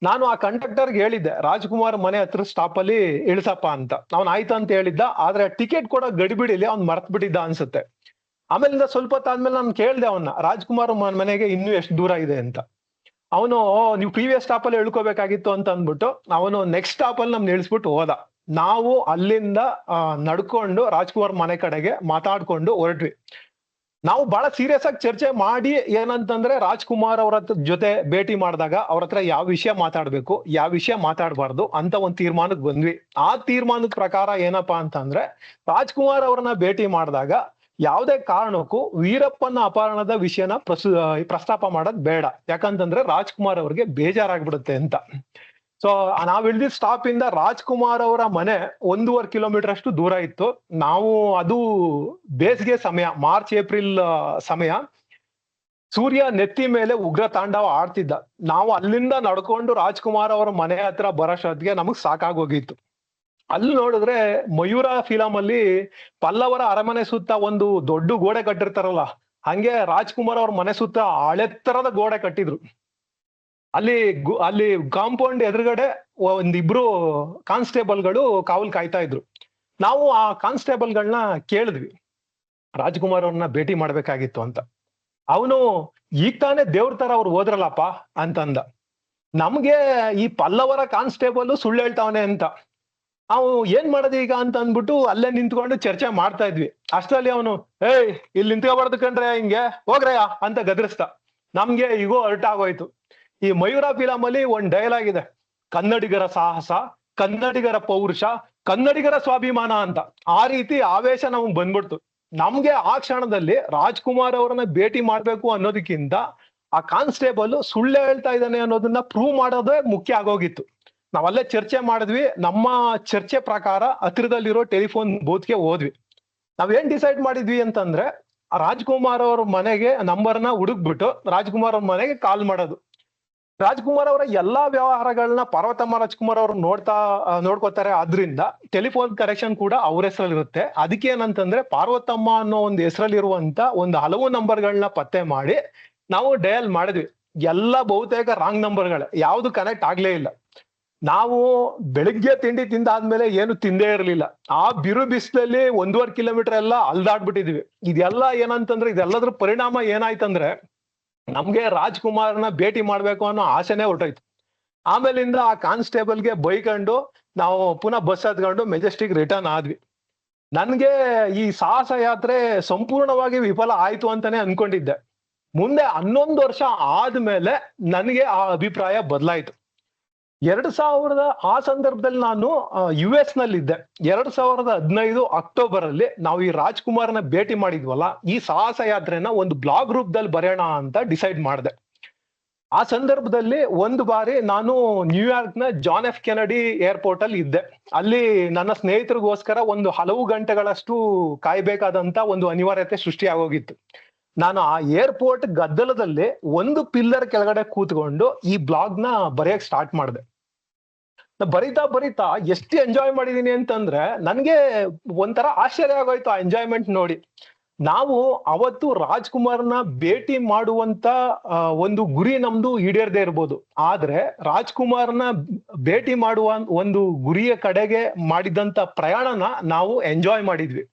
ನಾನು ಆ ಕಂಡಕ್ಟರ್ಗೆ ಹೇಳಿದ್ದೆ, ರಾಜ್ಕುಮಾರ್ ಮನೆ ಹತ್ರ ಸ್ಟಾಪ್ ಅಲ್ಲಿ ಇಳಿಸಪ್ಪ ಅಂತ. ಅವ್ನ್ ಆಯ್ತು ಅಂತ ಹೇಳಿದ್ದ, ಆದ್ರೆ ಟಿಕೆಟ್ ಕೂಡ ಗಡಿಬಿಡಿಲಿ ಅವ್ನ್ ಮರ್ತ್ ಬಿಟ್ಟಿದ್ದ ಅನ್ಸುತ್ತೆ. ಆಮೇಲಿಂದ ಸ್ವಲ್ಪ ಹೊತ್ತಾದ್ಮೇಲೆ ನಾನು ಕೇಳ್ದೆ ಅವನ್ನ, ರಾಜ್ಕುಮಾರ್ ಮನೆಗೆ ಇನ್ನೂ ಎಷ್ಟು ದೂರ ಇದೆ ಅಂತ. ಅವನು ನೀವು ಪ್ರೀವಿಯಸ್ ಸ್ಟಾಪ್ ಅಲ್ಲಿ ಇಳ್ಕೋಬೇಕಾಗಿತ್ತು ಅಂತ ಅಂದ್ಬಿಟ್ಟು ಅವನು ನೆಕ್ಸ್ಟ್ ಸ್ಟಾಪ್ ಅಲ್ಲಿ ನಮ್ನ ಇಳಿಸ್ಬಿಟ್ಟು ಹೋದ. ನಾವು ಅಲ್ಲಿಂದ ನಡ್ಕೊಂಡು ರಾಜ್ಕುಮಾರ್ ಮನೆ ಕಡೆಗೆ ಮಾತಾಡ್ಕೊಂಡು ಹೊರಟ್ವಿ. ನಾವು ಬಹಳ ಸೀರಿಯಸ್ ಆಗಿ ಚರ್ಚೆ ಮಾಡಿ ಏನಂತಂದ್ರೆ, ರಾಜ್ಕುಮಾರ್ ಅವ್ರ ಜೊತೆ ಭೇಟಿ ಮಾಡಿದಾಗ ಅವ್ರ ಹತ್ರ ಯಾವ ವಿಷಯ ಮಾತಾಡ್ಬೇಕು, ಯಾವ ವಿಷಯ ಮಾತಾಡಬಾರ್ದು ಅಂತ ಒಂದ್ ತೀರ್ಮಾನಕ್ಕೆ ಬಂದ್ವಿ. ಆ ತೀರ್ಮಾನದ ಪ್ರಕಾರ ಏನಪ್ಪಾ ಅಂತಂದ್ರೆ, ರಾಜ್ಕುಮಾರ್ ಅವ್ರನ್ನ ಭೇಟಿ ಮಾಡಿದಾಗ ಯಾವುದೇ ಕಾರಣಕ್ಕೂ ವೀರಪ್ಪನ ಅಪಹರಣದ ವಿಷಯನ ಪ್ರಸ್ತಾಪ ಮಾಡೋದ್ ಬೇಡ. ಯಾಕಂತಂದ್ರೆ ರಾಜ್ಕುಮಾರ್ ಅವ್ರಿಗೆ ಬೇಜಾರಾಗ್ಬಿಡುತ್ತೆ ಅಂತ. ಸೊ ನಾವ್ ಇಳಿದಿದ್ದ ಸ್ಟಾಪ್ ಇಂದ ರಾಜ್ಕುಮಾರ್ ಅವರ ಮನೆ 1.5 ಕಿಲೋಮೀಟರ್ ಅಷ್ಟು ದೂರ ಇತ್ತು. ನಾವು ಅದು ಬೇಸಿಗೆ ಸಮಯ, ಮಾರ್ಚ್ ಏಪ್ರಿಲ್ ಸಮಯ, ಸೂರ್ಯ ನೆತ್ತಿ ಮೇಲೆ ಉಗ್ರ ತಾಂಡವ ಆಡ್ತಿದ್ದ. ನಾವು ಅಲ್ಲಿಂದ ನಡ್ಕೊಂಡು ರಾಜ್ಕುಮಾರ್ ಅವರ ಮನೆ ಹತ್ರ ಬರೋಷ್ಟೊತ್ತಿಗೆ ನಮಗ್ ಸಾಕಾಗೋಗಿತ್ತು. ಅಲ್ಲಿ ನೋಡಿದ್ರೆ ಮಯೂರ ಫಿಲಂ ಅಲ್ಲಿ ಪಲ್ಲವರ ಅರಮನೆ ಸುತ್ತ ಒಂದು ದೊಡ್ಡ ಗೋಡೆ ಕಟ್ಟಿರ್ತಾರಲ್ಲ, ಹಂಗೆ ರಾಜ್ಕುಮಾರ್ ಅವ್ರ ಮನೆ ಸುತ್ತ ಹಳೆತ್ತರದ ಗೋಡೆ ಕಟ್ಟಿದ್ರು. ಅಲ್ಲಿ ಕಾಂಪೌಂಡ್ ಎದುರುಗಡೆ ಒಂದಿಬ್ರು ಕಾನ್ಸ್ಟೇಬಲ್ಗಳು ಕಾವಲ್ ಕಾಯ್ತಾ ಇದ್ರು. ನಾವು ಆ ಕಾನ್ಸ್ಟೇಬಲ್ಗಳನ್ನ ಕೇಳಿದ್ವಿ, ರಾಜ್ಕುಮಾರ್ ಅವ್ರನ್ನ ಭೇಟಿ ಮಾಡ್ಬೇಕಾಗಿತ್ತು ಅಂತ. ಅವನು ಈಗ ತಾನೇ ದೇವ್ರ ತರ ಅವ್ರು ಹೋದ್ರಲ್ಲಪ್ಪ ಅಂತಂದ. ನಮ್ಗೆ ಈ ಪಲ್ಲವರ ಕಾನ್ಸ್ಟೇಬಲ್ ಸುಳ್ಳು ಹೇಳ್ತಾವನೆ ಅಂತ ನಾವು ಏನ್ ಮಾಡೋದು ಈಗ ಅಂತ ಅಂದ್ಬಿಟ್ಟು ಅಲ್ಲೇ ನಿಂತ್ಕೊಂಡು ಚರ್ಚೆ ಮಾಡ್ತಾ ಇದ್ವಿ. ಅಷ್ಟರಲ್ಲಿ ಅವನು, ಏಯ್ ಇಲ್ಲಿ ನಿಂತ್ಕೊಬಾರ್ದು ಕಣ್ರೆ, ಹಿಂಗೆ ಹೋಗ್ರಯ್ಯ ಅಂತ ಗದರಿಸ್ತ. ನಮ್ಗೆ ಈಗೋ ಹರ್ಟ್ ಆಗೋಯ್ತು. ಈ ಮಯೂರ ಫಿಲಂ ಅಲ್ಲಿ ಒಂದ್ ಡೈಲಾಗ್ ಇದೆ, ಕನ್ನಡಿಗರ ಸಾಹಸ, ಕನ್ನಡಿಗರ ಪೌರುಷ, ಕನ್ನಡಿಗರ ಸ್ವಾಭಿಮಾನ ಅಂತ. ಆ ರೀತಿ ಆವೇಶ ನಮಗ್ ಬಂದ್ಬಿಡ್ತು. ನಮ್ಗೆ ಆ ಕ್ಷಣದಲ್ಲಿ ರಾಜ್ಕುಮಾರ್ ಅವ್ರನ್ನ ಭೇಟಿ ಮಾಡ್ಬೇಕು ಅನ್ನೋದಕ್ಕಿಂತ ಆ ಕಾನ್ಸ್ಟೇಬಲ್ ಸುಳ್ಳು ಹೇಳ್ತಾ ಇದ್ದಾನೆ ಅನ್ನೋದನ್ನ ಪ್ರೂವ್ ಮಾಡೋದೇ ಮುಖ್ಯ ಆಗೋಗಿತ್ತು. ನಾವಲ್ಲೇ ಚರ್ಚೆ ಮಾಡಿದ್ವಿ. ನಮ್ಮ ಚರ್ಚೆ ಪ್ರಕಾರ ಹತ್ತಿರದಲ್ಲಿರೋ ಟೆಲಿಫೋನ್ ಬೂತ್ಗೆ ಹೋದ್ವಿ. ನಾವೇನ್ ಡಿಸೈಡ್ ಮಾಡಿದ್ವಿ ಅಂತಂದ್ರೆ, ರಾಜ್ಕುಮಾರ್ ಅವ್ರ ಮನೆಗೆ ನಂಬರ್ನ ಹುಡುಕ್ಬಿಟ್ಟು ರಾಜ್ಕುಮಾರ್ ಅವ್ರ ಮನೆಗೆ ಕಾಲ್ ಮಾಡೋದು. ರಾಜ್ಕುಮಾರ್ ಅವರ ಎಲ್ಲಾ ವ್ಯವಹಾರಗಳನ್ನ ಪಾರ್ವತಮ್ಮ ರಾಜ್ಕುಮಾರ್ ಅವ್ರು ನೋಡ್ಕೋತಾರೆ. ಆದ್ರಿಂದ ಟೆಲಿಫೋನ್ ಕನೆಕ್ಷನ್ ಕೂಡ ಅವ್ರ ಹೆಸರಲ್ಲಿ ಇರುತ್ತೆ. ಅದಕ್ಕೆ ಏನಂತಂದ್ರೆ, ಪಾರ್ವತಮ್ಮ ಅನ್ನೋ ಒಂದು ಹೆಸರಲ್ಲಿರುವಂತ ಒಂದು ಹಲವು ನಂಬರ್ಗಳನ್ನ ಪತ್ತೆ ಮಾಡಿ ನಾವು ಡಯಲ್ ಮಾಡಿದ್ವಿ. ಎಲ್ಲ ಬಹುತೇಕ ರಾಂಗ್ ನಂಬರ್ಗಳೇ, ಯಾವ್ದು ಕನೆಕ್ಟ್ ಆಗ್ಲೇ ಇಲ್ಲ. ನಾವು ಬೆಳಿಗ್ಗೆ ತಿಂಡಿ ತಿಂದಾದ್ಮೇಲೆ ಏನು ತಿಂದೇ ಇರಲಿಲ್ಲ. ಆ ಬಿರು ಬಿಸಿಲಲ್ಲಿ 1.5 ಕಿಲೋಮೀಟರ್ ಎಲ್ಲ ಅಲ್ದಾಡ್ಬಿಟ್ಟಿದ್ವಿ. ಇದೆಲ್ಲ ಏನಂತಂದ್ರೆ, ಇದೆಲ್ಲದ್ರ ಪರಿಣಾಮ ಏನಾಯ್ತಂದ್ರೆ, ನಮ್ಗೆ ರಾಜ್ಕುಮಾರ್ನ ಭೇಟಿ ಮಾಡ್ಬೇಕು ಅನ್ನೋ ಆಸೆನೆ ಹೊರಟೋಯ್ತು. ಆಮೇಲಿಂದ ಆ ಕಾನ್ಸ್ಟೇಬಲ್ಗೆ ಬೈಕೊಂಡು ನಾವು ಪುನಃ ಬಸ್ ಹತ್ಕೊಂಡು ಮೆಜೆಸ್ಟಿಕ್ ರಿಟರ್ನ್ ಆದ್ವಿ. ನನ್ಗೆ ಈ ಸಾಹಸ ಯಾತ್ರೆ ಸಂಪೂರ್ಣವಾಗಿ ವಿಫಲ ಆಯ್ತು ಅಂತಾನೆ ಅನ್ಕೊಂಡಿದ್ದೆ. ಮುಂದೆ 11 ವರ್ಷ ಆದ್ಮೇಲೆ ನನಗೆ ಆ ಅಭಿಪ್ರಾಯ ಬದಲಾಯ್ತು. 2000 ಆ ಸಂದರ್ಭದಲ್ಲಿ ನಾನು US ನಲ್ಲಿದ್ದೆ. 2015 ಅಕ್ಟೋಬರ್ ಅಲ್ಲಿ ನಾವು ಈ ರಾಜ್ಕುಮಾರ್ನ ಭೇಟಿ ಮಾಡಿದ್ವಲ್ಲ, ಈ ಸಾಹಸ ಯಾತ್ರೆನ ಒಂದು ಬ್ಲಾಗ್ ರೂಪದಲ್ಲಿ ಬರೆಯೋಣ ಅಂತ ಡಿಸೈಡ್ ಮಾಡಿದೆ. ಆ ಸಂದರ್ಭದಲ್ಲಿ ಒಂದು ಬಾರಿ ನಾನು ನ್ಯೂಯಾರ್ಕ್ ನ ಜಾನ್ ಎಫ್ ಕೆನಡಿ ಏರ್ಪೋರ್ಟ್ ಅಲ್ಲಿ ಇದ್ದೆ. ಅಲ್ಲಿ ನನ್ನ ಸ್ನೇಹಿತರಿಗೋಸ್ಕರ ಒಂದು ಹಲವು ಗಂಟೆಗಳಷ್ಟು ಕಾಯ್ಬೇಕಾದಂತ ಒಂದು ಅನಿವಾರ್ಯತೆ ಸೃಷ್ಟಿಯಾಗೋಗಿತ್ತು. ನಾನು ಆ ಏರ್ಪೋರ್ಟ್ ಗದ್ದಲದಲ್ಲಿ ಒಂದು ಪಿಲ್ಲರ್ ಕೆಳಗಡೆ ಕೂತ್ಕೊಂಡು ಈ ಬ್ಲಾಗ್ ನ ಬರೆಯಕ್ ಸ್ಟಾರ್ಟ್ ಮಾಡಿದೆ. ಬರೀತಾ ಎಷ್ಟು ಎಂಜಾಯ್ ಮಾಡಿದೀನಿ ಅಂತಂದ್ರೆ ನನ್ಗೆ ಒಂಥರ ಆಶ್ಚರ್ಯ ಆಗೋಯ್ತು ಆ ಎಂಜಾಯ್ಮೆಂಟ್ ನೋಡಿ. ನಾವು ಅವತ್ತು ರಾಜ್ಕುಮಾರ್ನ ಭೇಟಿ ಮಾಡುವಂತ ಒಂದು ಗುರಿ ನಮ್ದು ಈಡೇರದೇ ಇರ್ಬೋದು, ಆದ್ರೆ ರಾಜ್ಕುಮಾರ್ನ ಭೇಟಿ ಮಾಡುವ ಒಂದು ಗುರಿಯ ಕಡೆಗೆ ಮಾಡಿದಂತ ಪ್ರಯಾಣನ ನಾವು ಎಂಜಾಯ್ ಮಾಡಿದ್ವಿ.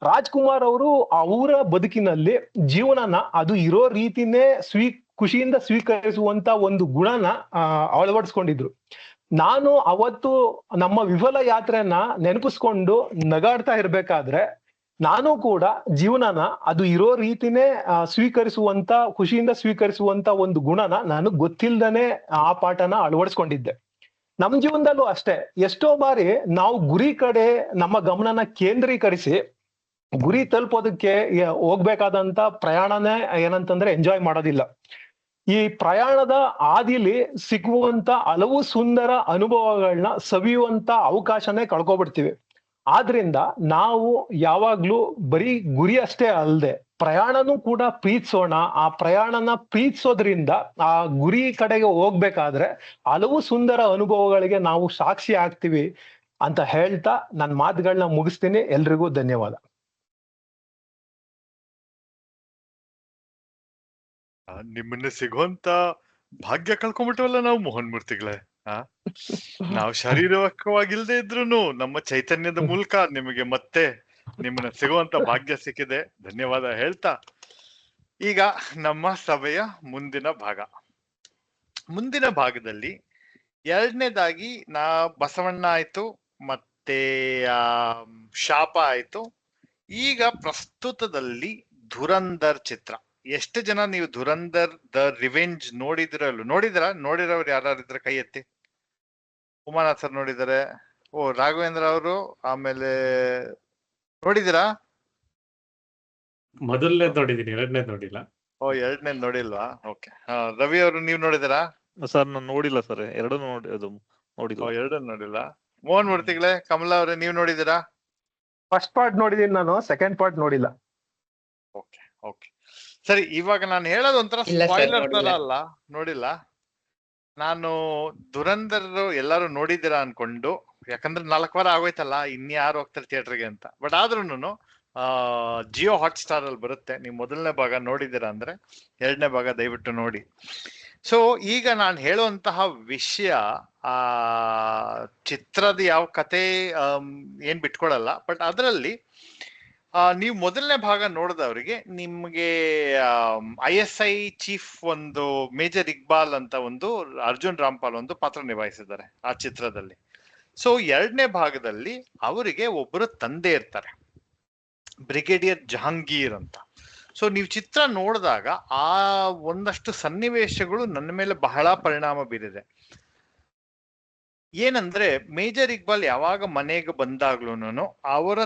ರಾಜ್ಕುಮಾರ್ ಅವರು ಅವರ ಬದುಕಿನಲ್ಲಿ ಜೀವನನ ಅದು ಇರೋ ರೀತಿನೇ ಖುಷಿಯಿಂದ ಸ್ವೀಕರಿಸುವಂತ ಒಂದು ಗುಣನ ಅಳವಡಿಸ್ಕೊಂಡಿದ್ರು. ನಾನು ಅವತ್ತು ನಮ್ಮ ವಿಫಲ ಯಾತ್ರೆನ ನೆನಪಿಸ್ಕೊಂಡು ನಗಾಡ್ತಾ ಇರ್ಬೇಕಾದ್ರೆ ನಾನು ಕೂಡ ಜೀವನನ ಅದು ಇರೋ ರೀತಿನೇ ಸ್ವೀಕರಿಸುವಂತ, ಖುಷಿಯಿಂದ ಸ್ವೀಕರಿಸುವಂತ ಒಂದು ಗುಣನ ನಾನು ಗೊತ್ತಿಲ್ದನೆ ಆ ಪಾಠನ ಅಳವಡಿಸ್ಕೊಂಡಿದ್ದೆ. ನಮ್ಮ ಜೀವನದಲ್ಲೂ ಅಷ್ಟೇ, ಎಷ್ಟೋ ಬಾರಿ ನಾವು ಗುರಿ ಕಡೆ ನಮ್ಮ ಗಮನನ ಕೇಂದ್ರೀಕರಿಸಿ ಗುರಿ ತಲುಪೋದಕ್ಕೆ ಹೋಗ್ಬೇಕಾದಂತ ಪ್ರಯಾಣನೇ ಏನಂತಂದ್ರೆ ಎಂಜಾಯ್ ಮಾಡೋದಿಲ್ಲ. ಈ ಪ್ರಯಾಣದ ಹಾದಿಲಿ ಸಿಗುವಂತ ಹಲವು ಸುಂದರ ಅನುಭವಗಳನ್ನ ಸವಿಯುವಂತ ಅವಕಾಶನೇ ಕಳ್ಕೊಬಿಡ್ತೀವಿ. ಆದ್ರಿಂದ ನಾವು ಯಾವಾಗ್ಲೂ ಬರೀ ಗುರಿ ಅಷ್ಟೇ ಅಲ್ಲದೆ ಪ್ರಯಾಣನೂ ಕೂಡ ಪ್ರೀತಿಸೋಣ. ಆ ಪ್ರಯಾಣನ ಪ್ರೀತಿಸೋದ್ರಿಂದ ಆ ಗುರಿ ಕಡೆಗೆ ಹೋಗ್ಬೇಕಾದ್ರೆ ಹಲವು ಸುಂದರ ಅನುಭವಗಳಿಗೆ ನಾವು ಸಾಕ್ಷಿ ಆಗ್ತೀವಿ ಅಂತ ಹೇಳ್ತಾ ನನ್ನ ಮಾತುಗಳನ್ನ ಮುಗಿಸ್ತೀನಿ. ಎಲ್ರಿಗೂ ಧನ್ಯವಾದ. ನಿಮ್ಮನ್ನ ಸಿಗುವಂತ ಭಾಗ್ಯ ಕಳ್ಕೊಂಡ್ಬಿಟ್ಟವಲ್ಲ ನಾವು ಮೋಹನ್ ಮೂರ್ತಿಗಳೇ. ನಾವು ಶಾರೀರಿಕವಾಗಿಲ್ದೇ ಇದ್ರುನು ನಮ್ಮ ಚೈತನ್ಯದ ಮೂಲಕ ನಿಮಗೆ ಮತ್ತೆ ನಿಮ್ಮನ್ನ ಸಿಗುವಂತ ಭಾಗ್ಯ ಸಿಕ್ಕಿದೆ. ಧನ್ಯವಾದ ಹೇಳ್ತಾ ಈಗ ನಮ್ಮ ಸಭೆಯ ಮುಂದಿನ ಭಾಗದಲ್ಲಿ ಎರಡನೇದಾಗಿ ಬಸವಣ್ಣ ಆಯ್ತು, ಮತ್ತೆ ಶಾಪ ಆಯ್ತು. ಈಗ ಪ್ರಸ್ತುತದಲ್ಲಿ ಧುರಂಧರ್ ಚಿತ್ರ. ಎಷ್ಟು ಜನ ನೀವು ಧುರಂಧರ್ ದ ರಿವೆಂಜ್ ನೋಡಿರೋರು ಯಾರಿದ್ರೆ ಕೈ ಎತ್ತಿ. ಉಮಾನಾಥ್ ಸರ್ ನೋಡಿದಾರೆ. ರಾಘವೇಂದ್ರ ಅವರು ಆಮೇಲೆ ನೋಡಿದಿರಾ? ಮೊದಲನೇದ್ ನೋಡಿದೀನಿ, ಎರಡನೇದ್ ನೋಡಿಲ್ಲ. ಎರಡನೇದ್ ನೋಡಿಲ್ವಾ? ಓಕೆ. ರವಿ ಅವರು ನೀವ್ ನೋಡಿದಿರಾ? ಸರ್ ನಾನು ನೋಡಿಲ್ಲ ಸರ್, ಎರಡು ನೋಡಿಲ್ಲ. ಎರಡನ್ನೂ ನೋಡಿಲ್ಲ. ಮೋಹನ್ ಮೂರ್ತಿಗಳೇ, ಕಮಲಾ ಅವ್ರೆ ನೀವ್ ನೋಡಿದಿರಾ? ಫಸ್ಟ್ ಪಾರ್ಟ್ ನೋಡಿದೀನಿ ನಾನು, ಸೆಕೆಂಡ್ ಪಾರ್ಟ್ ನೋಡಿಲ್ಲ. ಓಕೆ ಓಕೆ ಸರಿ. ಇವಾಗ ನಾನು ಹೇಳೋದು ಒಂಥರ ಸ್ಪಾಯ್ಲರ್ ತರ ಅಲ್ಲ, ನೋಡಿಲ್ಲ. ನಾನು ಧುರಂಧರ್ ಎಲ್ಲಾರು ನೋಡಿದ್ದೀರಾ ಅನ್ಕೊಂಡು, ಯಾಕಂದ್ರೆ 4 ವಾರ ಆಗೋಯ್ತಲ್ಲ, ಇನ್ಯಾರು ಹೋಗ್ತಾರೆ ಥಿಯೇಟರ್ಗೆ ಅಂತ. ಬಟ್ ಆದ್ರೂನು ಜಿಯೋ ಹಾಟ್ ಸ್ಟಾರ್ ಅಲ್ಲಿ ಬರುತ್ತೆ. ನೀವು ಮೊದಲನೇ ಭಾಗ ನೋಡಿದ್ದೀರಾ ಅಂದ್ರೆ ಎರಡನೇ ಭಾಗ ದಯವಿಟ್ಟು ನೋಡಿ. ಸೊ ಈಗ ನಾನು ಹೇಳುವಂತಹ ವಿಷಯ ಚಿತ್ರದ ಯಾವ ಕತೆ ಏನ್ ಬಿಟ್ಕೊಡಲ್ಲ. ಬಟ್ ಅದರಲ್ಲಿ ನೀವು ಮೊದಲನೇ ಭಾಗ ನೋಡಿದವರಿಗೆ ನಿಮ್ಗೆ ISI ಚೀಫ್ ಒಂದು ಮೇಜರ್ ಇಕ್ಬಾಲ್ ಅಂತ ಒಂದು ಅರ್ಜುನ್ ರಾಮ್ಪಾಲ್ ಒಂದು ಪಾತ್ರ ನಿಭಾಯಿಸಿದ್ದಾರೆ ಆ ಚಿತ್ರದಲ್ಲಿ. ಸೊ ಎರಡನೇ ಭಾಗದಲ್ಲಿ ಅವರಿಗೆ ಒಬ್ಬರು ತಂದೆ ಇರ್ತಾರೆ, ಬ್ರಿಗೇಡಿಯರ್ ಜಹಾಂಗೀರ್ ಅಂತ. ಸೊ ನೀವು ಚಿತ್ರ ನೋಡಿದಾಗ ಆ ಒಂದಷ್ಟು ಸನ್ನಿವೇಶಗಳು ನನ್ನ ಮೇಲೆ ಬಹಳ ಪರಿಣಾಮ ಬೀರಿದೆ. ಏನಂದ್ರೆ ಮೇಜರ್ ಇಕ್ಬಾಲ್ ಯಾವಾಗ ಮನೆಗೆ ಬಂದಾಗ್ಲೂನು ಅವರ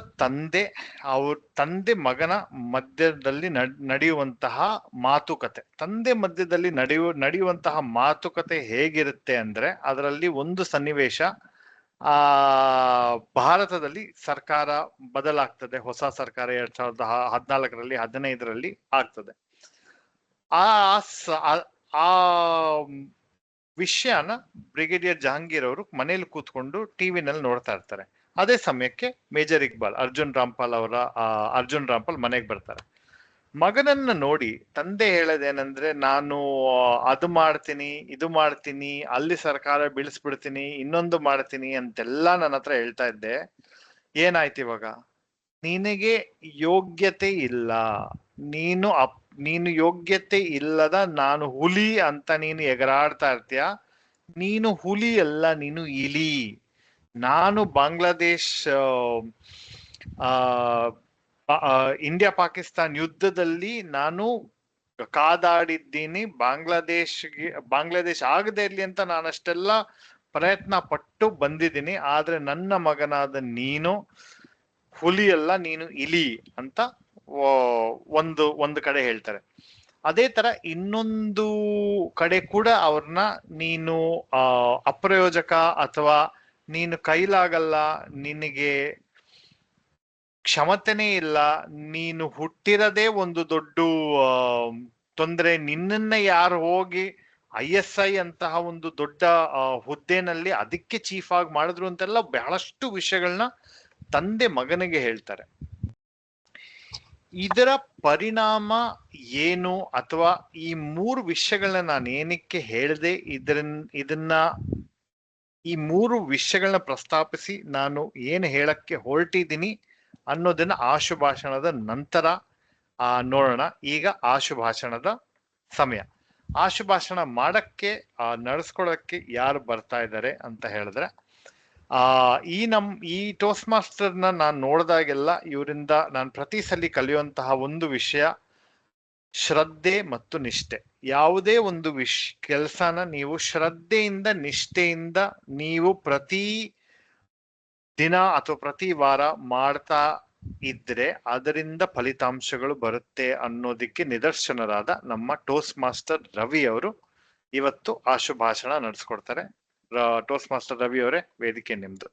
ತಂದೆ ಮಗನ ಮಧ್ಯದಲ್ಲಿ ನಡೆಯುವಂತಹ ಮಾತುಕತೆ, ತಂದೆ ಮಧ್ಯದಲ್ಲಿ ನಡೆಯುವಂತಹ ಮಾತುಕತೆ ಹೇಗಿರುತ್ತೆ ಅಂದ್ರೆ, ಅದರಲ್ಲಿ ಒಂದು ಸನ್ನಿವೇಶ, ಭಾರತದಲ್ಲಿ ಸರ್ಕಾರ ಬದಲಾಗ್ತದೆ, ಹೊಸ ಸರ್ಕಾರ 2014ರಲ್ಲಿ 15ರಲ್ಲಿ ಆಗ್ತದೆ. ಆ ವಿಷಯನ ಬ್ರಿಗೇಡಿಯರ್ ಜಹಾಂಗೀರ್ ಅವರು ಮನೇಲಿ ಕೂತ್ಕೊಂಡು ಟಿವಿನಲ್ಲಿ ನೋಡ್ತಾ ಇರ್ತಾರೆ. ಅದೇ ಸಮಯಕ್ಕೆ ಮೇಜರ್ ಇಕ್ಬಾಲ್ ಅರ್ಜುನ್ ರಾಮ್ಪಾಲ್ ಮನೆಗೆ ಬರ್ತಾರೆ. ಮಗನನ್ನ ನೋಡಿ ತಂದೆ ಹೇಳೋದೇನಂದ್ರೆ, ನಾನು ಅದು ಮಾಡ್ತೀನಿ, ಇದು ಮಾಡ್ತೀನಿ, ಅಲ್ಲಿ ಸರ್ಕಾರ ಬೀಳಿಸ್ಬಿಡ್ತೀನಿ, ಇನ್ನೊಂದು ಮಾಡ್ತೀನಿ ಅಂತೆಲ್ಲ ನನ್ನ ಹತ್ರ ಹೇಳ್ತಾ ಇದ್ದೆ. ಏನಾಯ್ತು ಇವಾಗ? ನಿನಗೆ ಯೋಗ್ಯತೆ ಇಲ್ಲ, ನೀನು ಯೋಗ್ಯತೆ ಇಲ್ಲದ ನಾನು ಹುಲಿ ಅಂತ ನೀನು ಎಗರಾಡ್ತಾ ಇರ್ತೀಯ. ನೀನು ಹುಲಿ ಅಲ್ಲ, ನೀನು ಇಲಿ. ನಾನು ಬಾಂಗ್ಲಾದೇಶ್ ಇಂಡಿಯಾ ಪಾಕಿಸ್ತಾನ್ ಯುದ್ಧದಲ್ಲಿ ನಾನು ಕಾದಾಡಿದ್ದೀನಿ. ಬಾಂಗ್ಲಾದೇಶ್ ಆಗದೆ ಇರ್ಲಿ ಅಂತ ನಾನಷ್ಟೆಲ್ಲ ಪ್ರಯತ್ನ ಪಟ್ಟು ಬಂದಿದ್ದೀನಿ. ಆದ್ರೆ ನನ್ನ ಮಗನಾದ ನೀನು ಹುಲಿ ಅಲ್ಲ, ನೀನು ಇಲಿ ಅಂತ ಒಂದು ಕಡೆ ಹೇಳ್ತಾರೆ. ಅದೇ ತರ ಇನ್ನೊಂದು ಕಡೆ ಕೂಡ ಅವ್ರನ್ನ ನೀನು ಅಪ್ರಯೋಜಕ ಅಥವಾ ನೀನು ಕೈಲಾಗಲ್ಲ, ನಿನಗೆ ಕ್ಷಮತೆನೇ ಇಲ್ಲ, ನೀನು ಹುಟ್ಟಿರದೇ ಒಂದು ದೊಡ್ಡ ತೊಂದರೆ, ನಿನ್ನನ್ನ ಯಾರು ಹೋಗಿ ISI ಅಂತಹ ಒಂದು ದೊಡ್ಡ ಹುದ್ದೆನಲ್ಲಿ ಅದಕ್ಕೆ ಚೀಫ್ ಆಗಿ ಮಾಡಿದ್ರು ಅಂತೆಲ್ಲ ಬಹಳಷ್ಟು ವಿಷಯಗಳನ್ನ ತಂದೆ ಮಗನಿಗೆ ಹೇಳ್ತಾರೆ. ಇದರ ಪರಿಣಾಮ ಏನು, ಅಥವಾ ಈ 3 ವಿಷಯಗಳನ್ನ ನಾನು ಏನಕ್ಕೆ ಹೇಳಿದೆ, ಈ 3 ವಿಷಯಗಳನ್ನ ಪ್ರಸ್ತಾಪಿಸಿ ನಾನು ಏನು ಹೇಳಕ್ಕೆ ಹೊರಟಿದ್ದೀನಿ ಅನ್ನೋದನ್ನ ಆಶುಭಾಷಣದ ನಂತರ ನೋಡೋಣ. ಈಗ ಆಶುಭಾಷಣದ ಸಮಯ. ಆಶುಭಾಷಣ ಮಾಡಕ್ಕೆ ನಡೆಸ್ಕೊಳಕ್ಕೆ ಯಾರು ಬರ್ತಾ ಇದ್ದಾರೆ ಅಂತ ಹೇಳಿದ್ರೆ, ಈ ಟೋಸ್ಟ್ ಮಾಸ್ಟರ್ನ ನಾನು ನೋಡಿದಾಗೆಲ್ಲ ಇವರಿಂದ ನಾನು ಪ್ರತಿ ಸಲ ಕಲಿಯುವಂತಹ ಒಂದು ವಿಷಯ ಶ್ರದ್ಧೆ ಮತ್ತು ನಿಷ್ಠೆ. ಯಾವುದೇ ಒಂದು ಕೆಲಸನ ನೀವು ಶ್ರದ್ಧೆಯಿಂದ ನಿಷ್ಠೆಯಿಂದ ನೀವು ಪ್ರತಿ ದಿನ ಅಥವಾ ಪ್ರತಿ ವಾರ ಮಾಡ್ತಾ ಇದ್ರೆ ಅದರಿಂದ ಫಲಿತಾಂಶಗಳು ಬರುತ್ತೆ ಅನ್ನೋದಕ್ಕೆ ನಿದರ್ಶನರಾದ ನಮ್ಮ ಟೋಸ್ಟ್ ಮಾಸ್ಟರ್ ರವಿ ಅವರು ಇವತ್ತು ಆಶುಭಾಷಣ ನಡೆಸ್ಕೊಡ್ತಾರೆ. ಟೋಸ್ಟ್ ಮಾಸ್ಟರ್ ರವಿ ಅವರೇ, ವೇದಿಕೆ ನಿಮ್ದು.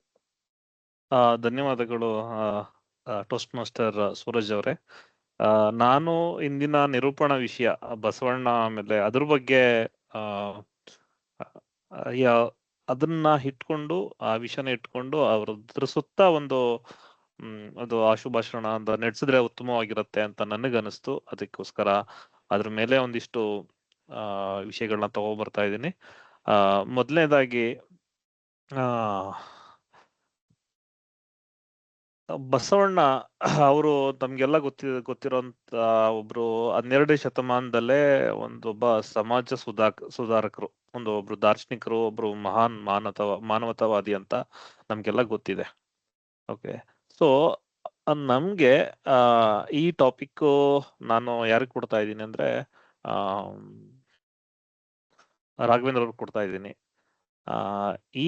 ಧನ್ಯವಾದಗಳು ಟೋಸ್ಟ್ ಮಾಸ್ಟರ್ ಸೂರಜ್ ಅವರೇ. ನಾನು ಇಂದಿನ ನಿರೂಪಣಾ ವಿಷಯ ಬಸವಣ್ಣ, ಆಮೇಲೆ ಅದ್ರ ಬಗ್ಗೆ ಅದನ್ನ ಇಟ್ಕೊಂಡು, ಆ ವಿಷಯನ ಇಟ್ಕೊಂಡು ಅದ್ರ ಸುತ್ತ ಒಂದು ಅದು ಆಶುಭಾಷಣ ಅಂತ ನಡೆಸಿದ್ರೆ ಉತ್ತಮವಾಗಿರುತ್ತೆ ಅಂತ ನನಗನ್ನಿಸ್ತು. ಅದಕ್ಕೋಸ್ಕರ ಅದ್ರ ಮೇಲೆ ಒಂದಿಷ್ಟು ವಿಷಯಗಳನ್ನ ತಗೊಬರ್ತಾ ಇದ್ದೀನಿ. ಮೊದಲನೇದಾಗಿ ಬಸವಣ್ಣ ಅವರು ತಮ್ಗೆಲ್ಲ ಗೊತ್ತಿರೋಂತ ಒಬ್ರು 12ನೇ ಶತಮಾನದಲ್ಲೇ ಒಬ್ಬ ಸಮಾಜ ಸುಧಾರಕರು, ಒಬ್ರು ದಾರ್ಶನಿಕರು, ಒಬ್ರು ಮಹಾನ್ ಮಾನವತಾವಾದಿ ಅಂತ ನಮ್ಗೆಲ್ಲ ಗೊತ್ತಿದೆ. ಓಕೆ, ಸೊ ನಮ್ಗೆ ಈ ಟಾಪಿಕ್ ನಾನು ಯಾರಿಗೆ ಕೊಡ್ತಾ ಇದ್ದೀನಿ ಅಂದ್ರೆ ರಾಘವೇಂದ್ರ ಅವ್ರಿಗೆ ಕೊಡ್ತಾ ಇದ್ದೀನಿ. ಈ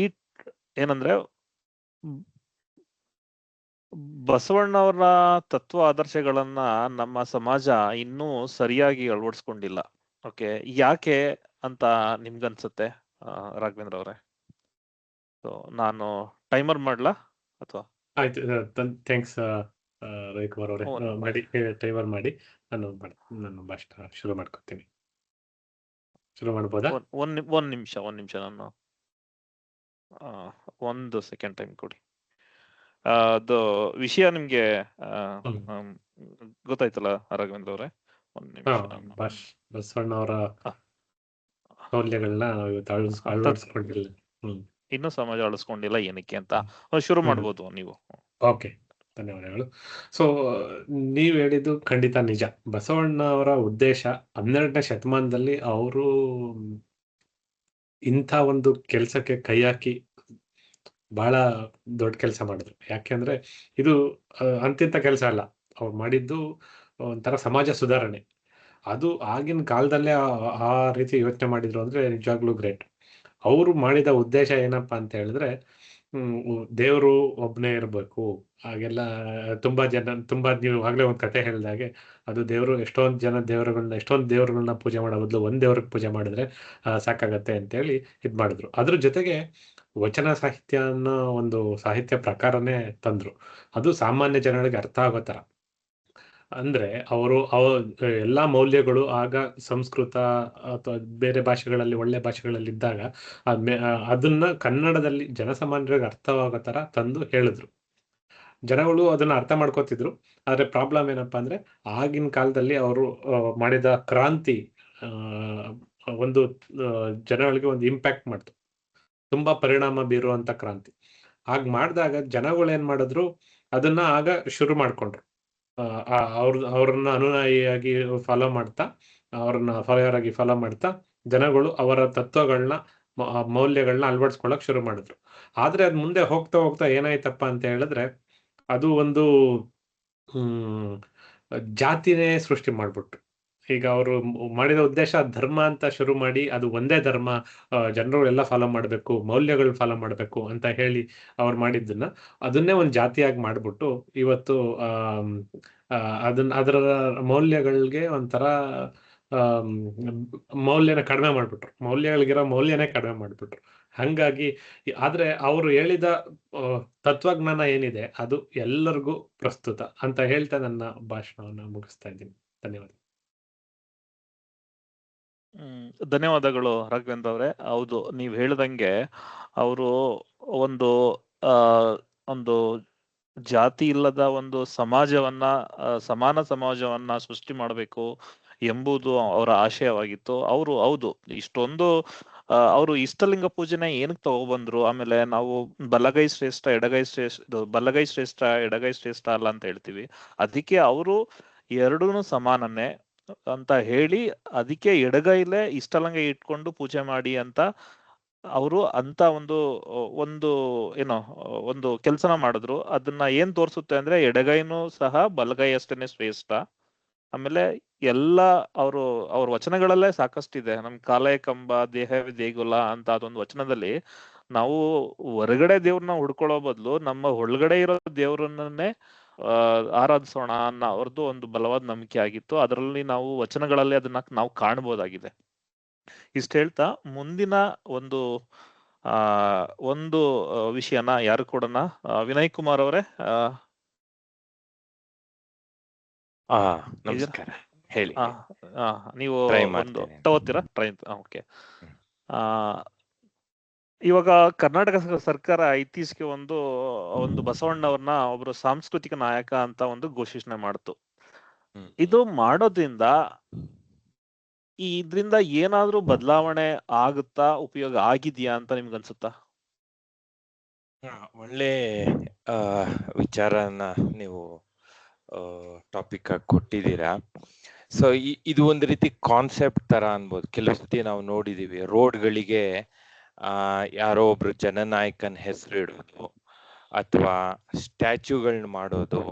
ಏನಂದ್ರೆ ಬಸವಣ್ಣವರ ತತ್ವ ಆದರ್ಶಗಳನ್ನ ನಮ್ಮ ಸಮಾಜ ಇನ್ನೂ ಸರಿಯಾಗಿ ಅಳವಡಿಸ್ಕೊಂಡಿಲ್ಲ. ಓಕೆ, ಯಾಕೆ ಅಂತ ನಿಮ್ಗನ್ಸುತ್ತೆ ರಾಘವೇಂದ್ರ ಅವರೇ? ಸೊ ನಾನು ಟೈಮರ್ ಮಾಡ್ಲಾ ಅಥವಾ? ಆಯ್ತು, ಥ್ಯಾಂಕ್ಸ್ ರವಿಕುಮಾರ್ ಅವರೇ. ಮಾಡಿ, ಟೈಮರ್ ಮಾಡಿ. ನಾನು ಭಾಷಣ ಶುರು ಮಾಡ್ಕೊತೀನಿ. ಶುರು ಮಾಡ್ಬೋದಾ? ಒಂದ್ ನಿಮಿಷ ನಾನು 1 ಸೆಕೆಂಡ್ ಟೈಮ್ ಕೊಡಿ. ಅದು ವಿಷಯ ನಿಮ್ಗೆ ಗೊತ್ತಾಯ್ತಲ್ಲ ರಾಘವೇಂದ್ರ ಅವರೇ? 1 ನಿಮಿಷ. ಬಸವಣ್ಣ ಅವರ ಮೌಲ್ಯಗಳನ್ನ ನಾವು ಇವತ್ತು ಅಳವಡಿಸ್ಕೊಂಡಿಲ್ಲ, ಇನ್ನೂ ಸಮಾಜ ಅಳಿಸ್ಕೊಂಡಿಲ್ಲ, ಏನಕ್ಕೆ ಅಂತ ಶುರು ಮಾಡ್ಬೋದು ನೀವು. ಓಕೆ, ಧನ್ಯವಾದಗಳು. ಸೊ ನೀವ್ ಹೇಳಿದ್ದು ಖಂಡಿತ ನಿಜ. ಬಸವಣ್ಣ ಅವರ ಉದ್ದೇಶ 12ನೇ ಶತಮಾನದಲ್ಲಿ ಅವರು ಇಂಥ ಒಂದು ಕೆಲಸಕ್ಕೆ ಕೈ ಹಾಕಿ ಬಹಳ ದೊಡ್ಡ ಕೆಲಸ ಮಾಡಿದ್ರು. ಯಾಕೆಂದ್ರೆ ಇದು ಅಂತಿಂತ ಕೆಲಸ ಅಲ್ಲ. ಅವ್ರು ಮಾಡಿದ್ದು ಒಂಥರ ಸಮಾಜ ಸುಧಾರಣೆ. ಅದು ಆಗಿನ ಕಾಲದಲ್ಲೇ ಆ ರೀತಿ ಯೋಚನೆ ಮಾಡಿದ್ರು ಅಂದ್ರೆ ನಿಜವಾಗ್ಲೂ ಗ್ರೇಟ್. ಅವರು ಮಾಡಿದ ಉದ್ದೇಶ ಏನಪ್ಪಾ ಅಂತ ಹೇಳಿದ್ರೆ, ದೇವರು ಒಬ್ಬನೇ ಇರಬೇಕು. ಹಾಗೆಲ್ಲ ತುಂಬಾ ನೀವು ಆಗ್ಲೇ ಒಂದು ಕತೆ ಹೇಳಿದಾಗೆ, ಅದು ದೇವರು ಎಷ್ಟೊಂದು ದೇವರುಗಳನ್ನ ಪೂಜೆ ಮಾಡೋ ಬದಲು ಒಂದ್ ದೇವ್ರಿಗೆ ಪೂಜೆ ಮಾಡಿದ್ರೆ ಸಾಕಾಗತ್ತೆ ಅಂತೇಳಿ ಇದ್ ಮಾಡಿದ್ರು. ಅದ್ರ ಜೊತೆಗೆ ವಚನ ಸಾಹಿತ್ಯ ಅನ್ನೋ ಒಂದು ಸಾಹಿತ್ಯ ಪ್ರಕಾರನೇ ತಂದ್ರು. ಅದು ಸಾಮಾನ್ಯ ಜನಗಳಿಗೆ ಅರ್ಥ ಆಗೋ ತರ. ಅಂದ್ರೆ ಅವರು ಎಲ್ಲಾ ಮೌಲ್ಯಗಳು ಆಗ ಸಂಸ್ಕೃತ ಅಥವಾ ಬೇರೆ ಭಾಷೆಗಳಲ್ಲಿ, ಒಳ್ಳೆ ಭಾಷೆಗಳಲ್ಲಿ ಇದ್ದಾಗ ಅದನ್ನ ಕನ್ನಡದಲ್ಲಿ ಜನಸಾಮಾನ್ಯರಿಗೆ ಅರ್ಥವಾಗೋ ತರ ತಂದು ಹೇಳಿದ್ರು. ಜನಗಳು ಅದನ್ನ ಅರ್ಥ ಮಾಡ್ಕೋತಿದ್ರು. ಆದ್ರೆ ಪ್ರಾಬ್ಲಮ್ ಏನಪ್ಪಾ ಅಂದ್ರೆ, ಆಗಿನ ಕಾಲದಲ್ಲಿ ಅವರು ಮಾಡಿದ ಕ್ರಾಂತಿ ಒಂದು ಜನಗಳಿಗೆ ಒಂದು ಇಂಪ್ಯಾಕ್ಟ್ ಮಾಡ್ತು, ತುಂಬಾ ಪರಿಣಾಮ ಬೀರುವಂತ ಕ್ರಾಂತಿ. ಹಾಗ್ ಮಾಡಿದಾಗ ಜನಗಳು ಏನ್ ಮಾಡಿದ್ರು, ಅದನ್ನ ಆಗ ಶುರು ಮಾಡ್ಕೊಂಡ್ರು. ಅವ್ರನ್ನ ಅನುಯಾಯಿಯಾಗಿ ಫಾಲೋ ಮಾಡ್ತಾ, ಅವ್ರನ್ನ ಫಾಲೋವರ್ ಆಗಿ ಫಾಲೋ ಮಾಡ್ತಾ ಜನಗಳು ಅವರ ತತ್ವಗಳನ್ನ, ಮೌಲ್ಯಗಳನ್ನ ಅಳವಡಿಸ್ಕೊಳಕ್ ಶುರು ಮಾಡಿದ್ರು. ಆದ್ರೆ ಅದ್ ಮುಂದೆ ಹೋಗ್ತಾ ಹೋಗ್ತಾ ಏನಾಯ್ತಪ್ಪ ಅಂತ ಹೇಳಿದ್ರೆ, ಅದು ಒಂದು ಜಾತಿನೇ ಸೃಷ್ಟಿ ಮಾಡ್ಬಿಟ್ರು. ಈಗ ಅವರು ಮಾಡಿದ ಉದ್ದೇಶ ಧರ್ಮ ಅಂತ ಶುರು ಮಾಡಿ, ಅದು ಒಂದೇ ಧರ್ಮ, ಜನರು ಎಲ್ಲ ಫಾಲೋ ಮಾಡಬೇಕು, ಮೌಲ್ಯಗಳು ಫಾಲೋ ಮಾಡಬೇಕು ಅಂತ ಹೇಳಿ ಅವ್ರು ಮಾಡಿದ್ದನ್ನ ಅದನ್ನೇ ಒಂದು ಜಾತಿಯಾಗಿ ಮಾಡ್ಬಿಟ್ಟು ಇವತ್ತು ಅದರ ಮೌಲ್ಯಗಳಿಗೆ ಒಂಥರ ಮೌಲ್ಯನ ಕಡಿಮೆ ಮಾಡ್ಬಿಟ್ರು. ಮೌಲ್ಯಗಳಿಗಿರೋ ಮೌಲ್ಯನೇ ಕಡಿಮೆ ಮಾಡ್ಬಿಟ್ರು. ಹಂಗಾಗಿ ಆದ್ರೆ ಅವರು ಹೇಳಿದ ತತ್ವಜ್ಞಾನ ಏನಿದೆ ಅದು ಎಲ್ಲರಿಗೂ ಪ್ರಸ್ತುತ ಅಂತ ಹೇಳ್ತಾ ನನ್ನ ಭಾಷಣವನ್ನ ಮುಗಿಸ್ತಾ ಇದ್ದೀನಿ. ಧನ್ಯವಾದ. ಧನ್ಯವಾದಗಳು ರಾಘವೇಂದ್ರ ಅವರೇ. ಹೌದು, ನೀವ್ ಹೇಳ್ದಂಗೆ ಅವರು ಒಂದು ಜಾತಿ ಇಲ್ಲದ ಒಂದು ಸಮಾಜವನ್ನ, ಸಮಾನ ಸಮಾಜವನ್ನ ಸೃಷ್ಟಿ ಮಾಡಬೇಕು ಎಂಬುದು ಅವರ ಆಶಯವಾಗಿತ್ತು. ಅವರು ಹೌದು, ಇಷ್ಟೊಂದು ಅವರು ಇಷ್ಟಲಿಂಗ ಪೂಜೆನ ಏನಕ್ಕೆ ತಗೊಬಂದ್ರು, ಆಮೇಲೆ ನಾವು ಬಲಗೈ ಶ್ರೇಷ್ಠ ಎಡಗೈ ಶ್ರೇಷ್ಠ ಅಲ್ಲ ಅಂತ ಹೇಳ್ತೀವಿ. ಅದಕ್ಕೆ ಅವರು ಎರಡೂನು ಸಮಾನನೇ ಅಂತ ಹೇಳಿ, ಅದಕ್ಕೆ ಎಡಗೈಲೇ ಇಷ್ಟಲಿಂಗ ಇಟ್ಕೊಂಡು ಪೂಜೆ ಮಾಡಿ ಅಂತ ಅವರು ಅಂತ ಒಂದು ಕೆಲಸನ ಮಾಡಿದ್ರು. ಅದನ್ನ ಏನ್ ತೋರಿಸುತ್ತೆ ಅಂದ್ರೆ, ಎಡಗೈನೂ ಸಹ ಬಲಗೈ ಅಷ್ಟೇನೆ ಶ್ರೇಷ್ಠ. ಆಮೇಲೆ ಎಲ್ಲ ಅವ್ರ ವಚನಗಳಲ್ಲೇ ಸಾಕಷ್ಟಿದೆ. ನಮ್ ಕಾಲಯ ಕಂಬ ದೇಹವೇ ದೇಗುಲ ಅಂತ ಅದೊಂದು ವಚನದಲ್ಲಿ, ನಾವು ಹೊರಗಡೆ ದೇವ್ರನ್ನ ಹುಡ್ಕೊಳ್ಳೋ ಬದಲು ನಮ್ಮ ಒಳಗಡೆ ಇರೋ ದೇವ್ರನ್ನೇ ಆರಾಧಿಸೋಣ ಅನ್ನೋ ಅವ್ರದ್ದು ಒಂದು ಬಲವಾದ ನಂಬಿಕೆ ಆಗಿತ್ತು. ಅದರಲ್ಲಿ ನಾವು ವಚನಗಳಲ್ಲಿ ಅದನ್ನ ನಾವು ಕಾಣಬಹುದಾಗಿದೆ. ಇಷ್ಟ ಹೇಳ್ತಾ ಮುಂದಿನ ಒಂದು ವಿಷಯನ ಯಾರು ಕೊಡೋಣ? ವಿನಯ್ ಕುಮಾರ್ ಅವರೇ, ನಮಸ್ಕಾರ, ಹೇಳಿ. ನೀವು Try ಒಂದು ಮಾಡ್ತೇನೆ. ತಗೋತೀರಾ? ಟ್ರೈ. ಓಕೆ. ಇವಾಗ ಕರ್ನಾಟಕ ಸರ್ಕಾರ ಇತ್ತೀಚೆಗೆ ಒಂದು ಬಸವಣ್ಣವ್ರನ್ನ ಒಬ್ರು ಸಾಂಸ್ಕೃತಿಕ ನಾಯಕ ಅಂತ ಒಂದು ಘೋಷಣೆ ಮಾಡ್ತು. ಇದು ಮಾಡೋದ್ರಿಂದ ಇದ್ರಿಂದ ಏನಾದ್ರೂ ಬದಲಾವಣೆ ಆಗುತ್ತಾ, ಉಪಯೋಗ ಆಗಿದ್ಯಾ ಅಂತ ನಿಮ್ಗೆ ಅನ್ಸುತ್ತಾ? ಒಳ್ಳೆ ವಿಚಾರನ ನೀವು ಟಾಪಿಕ್ ಆಗಿ ಕೊಟ್ಟಿದ್ದೀರಾ. ಸೊ ಇದು ಒಂದು ರೀತಿ ಕಾನ್ಸೆಪ್ಟ್ ತರ ಅನ್ಬೋದು. ಕೆಲವು ಸತಿ ನಾವು ನೋಡಿದೀವಿ ರೋಡ್ಗಳಿಗೆ ಯಾರೋ ಒಬ್ರು ಜನನಾಯಕನ ಹೆಸರು ಇಡೋದು ಅಥವಾ ಸ್ಟ್ಯಾಚ್ಯೂಗಳನ್ನ ಮಾಡೋದು.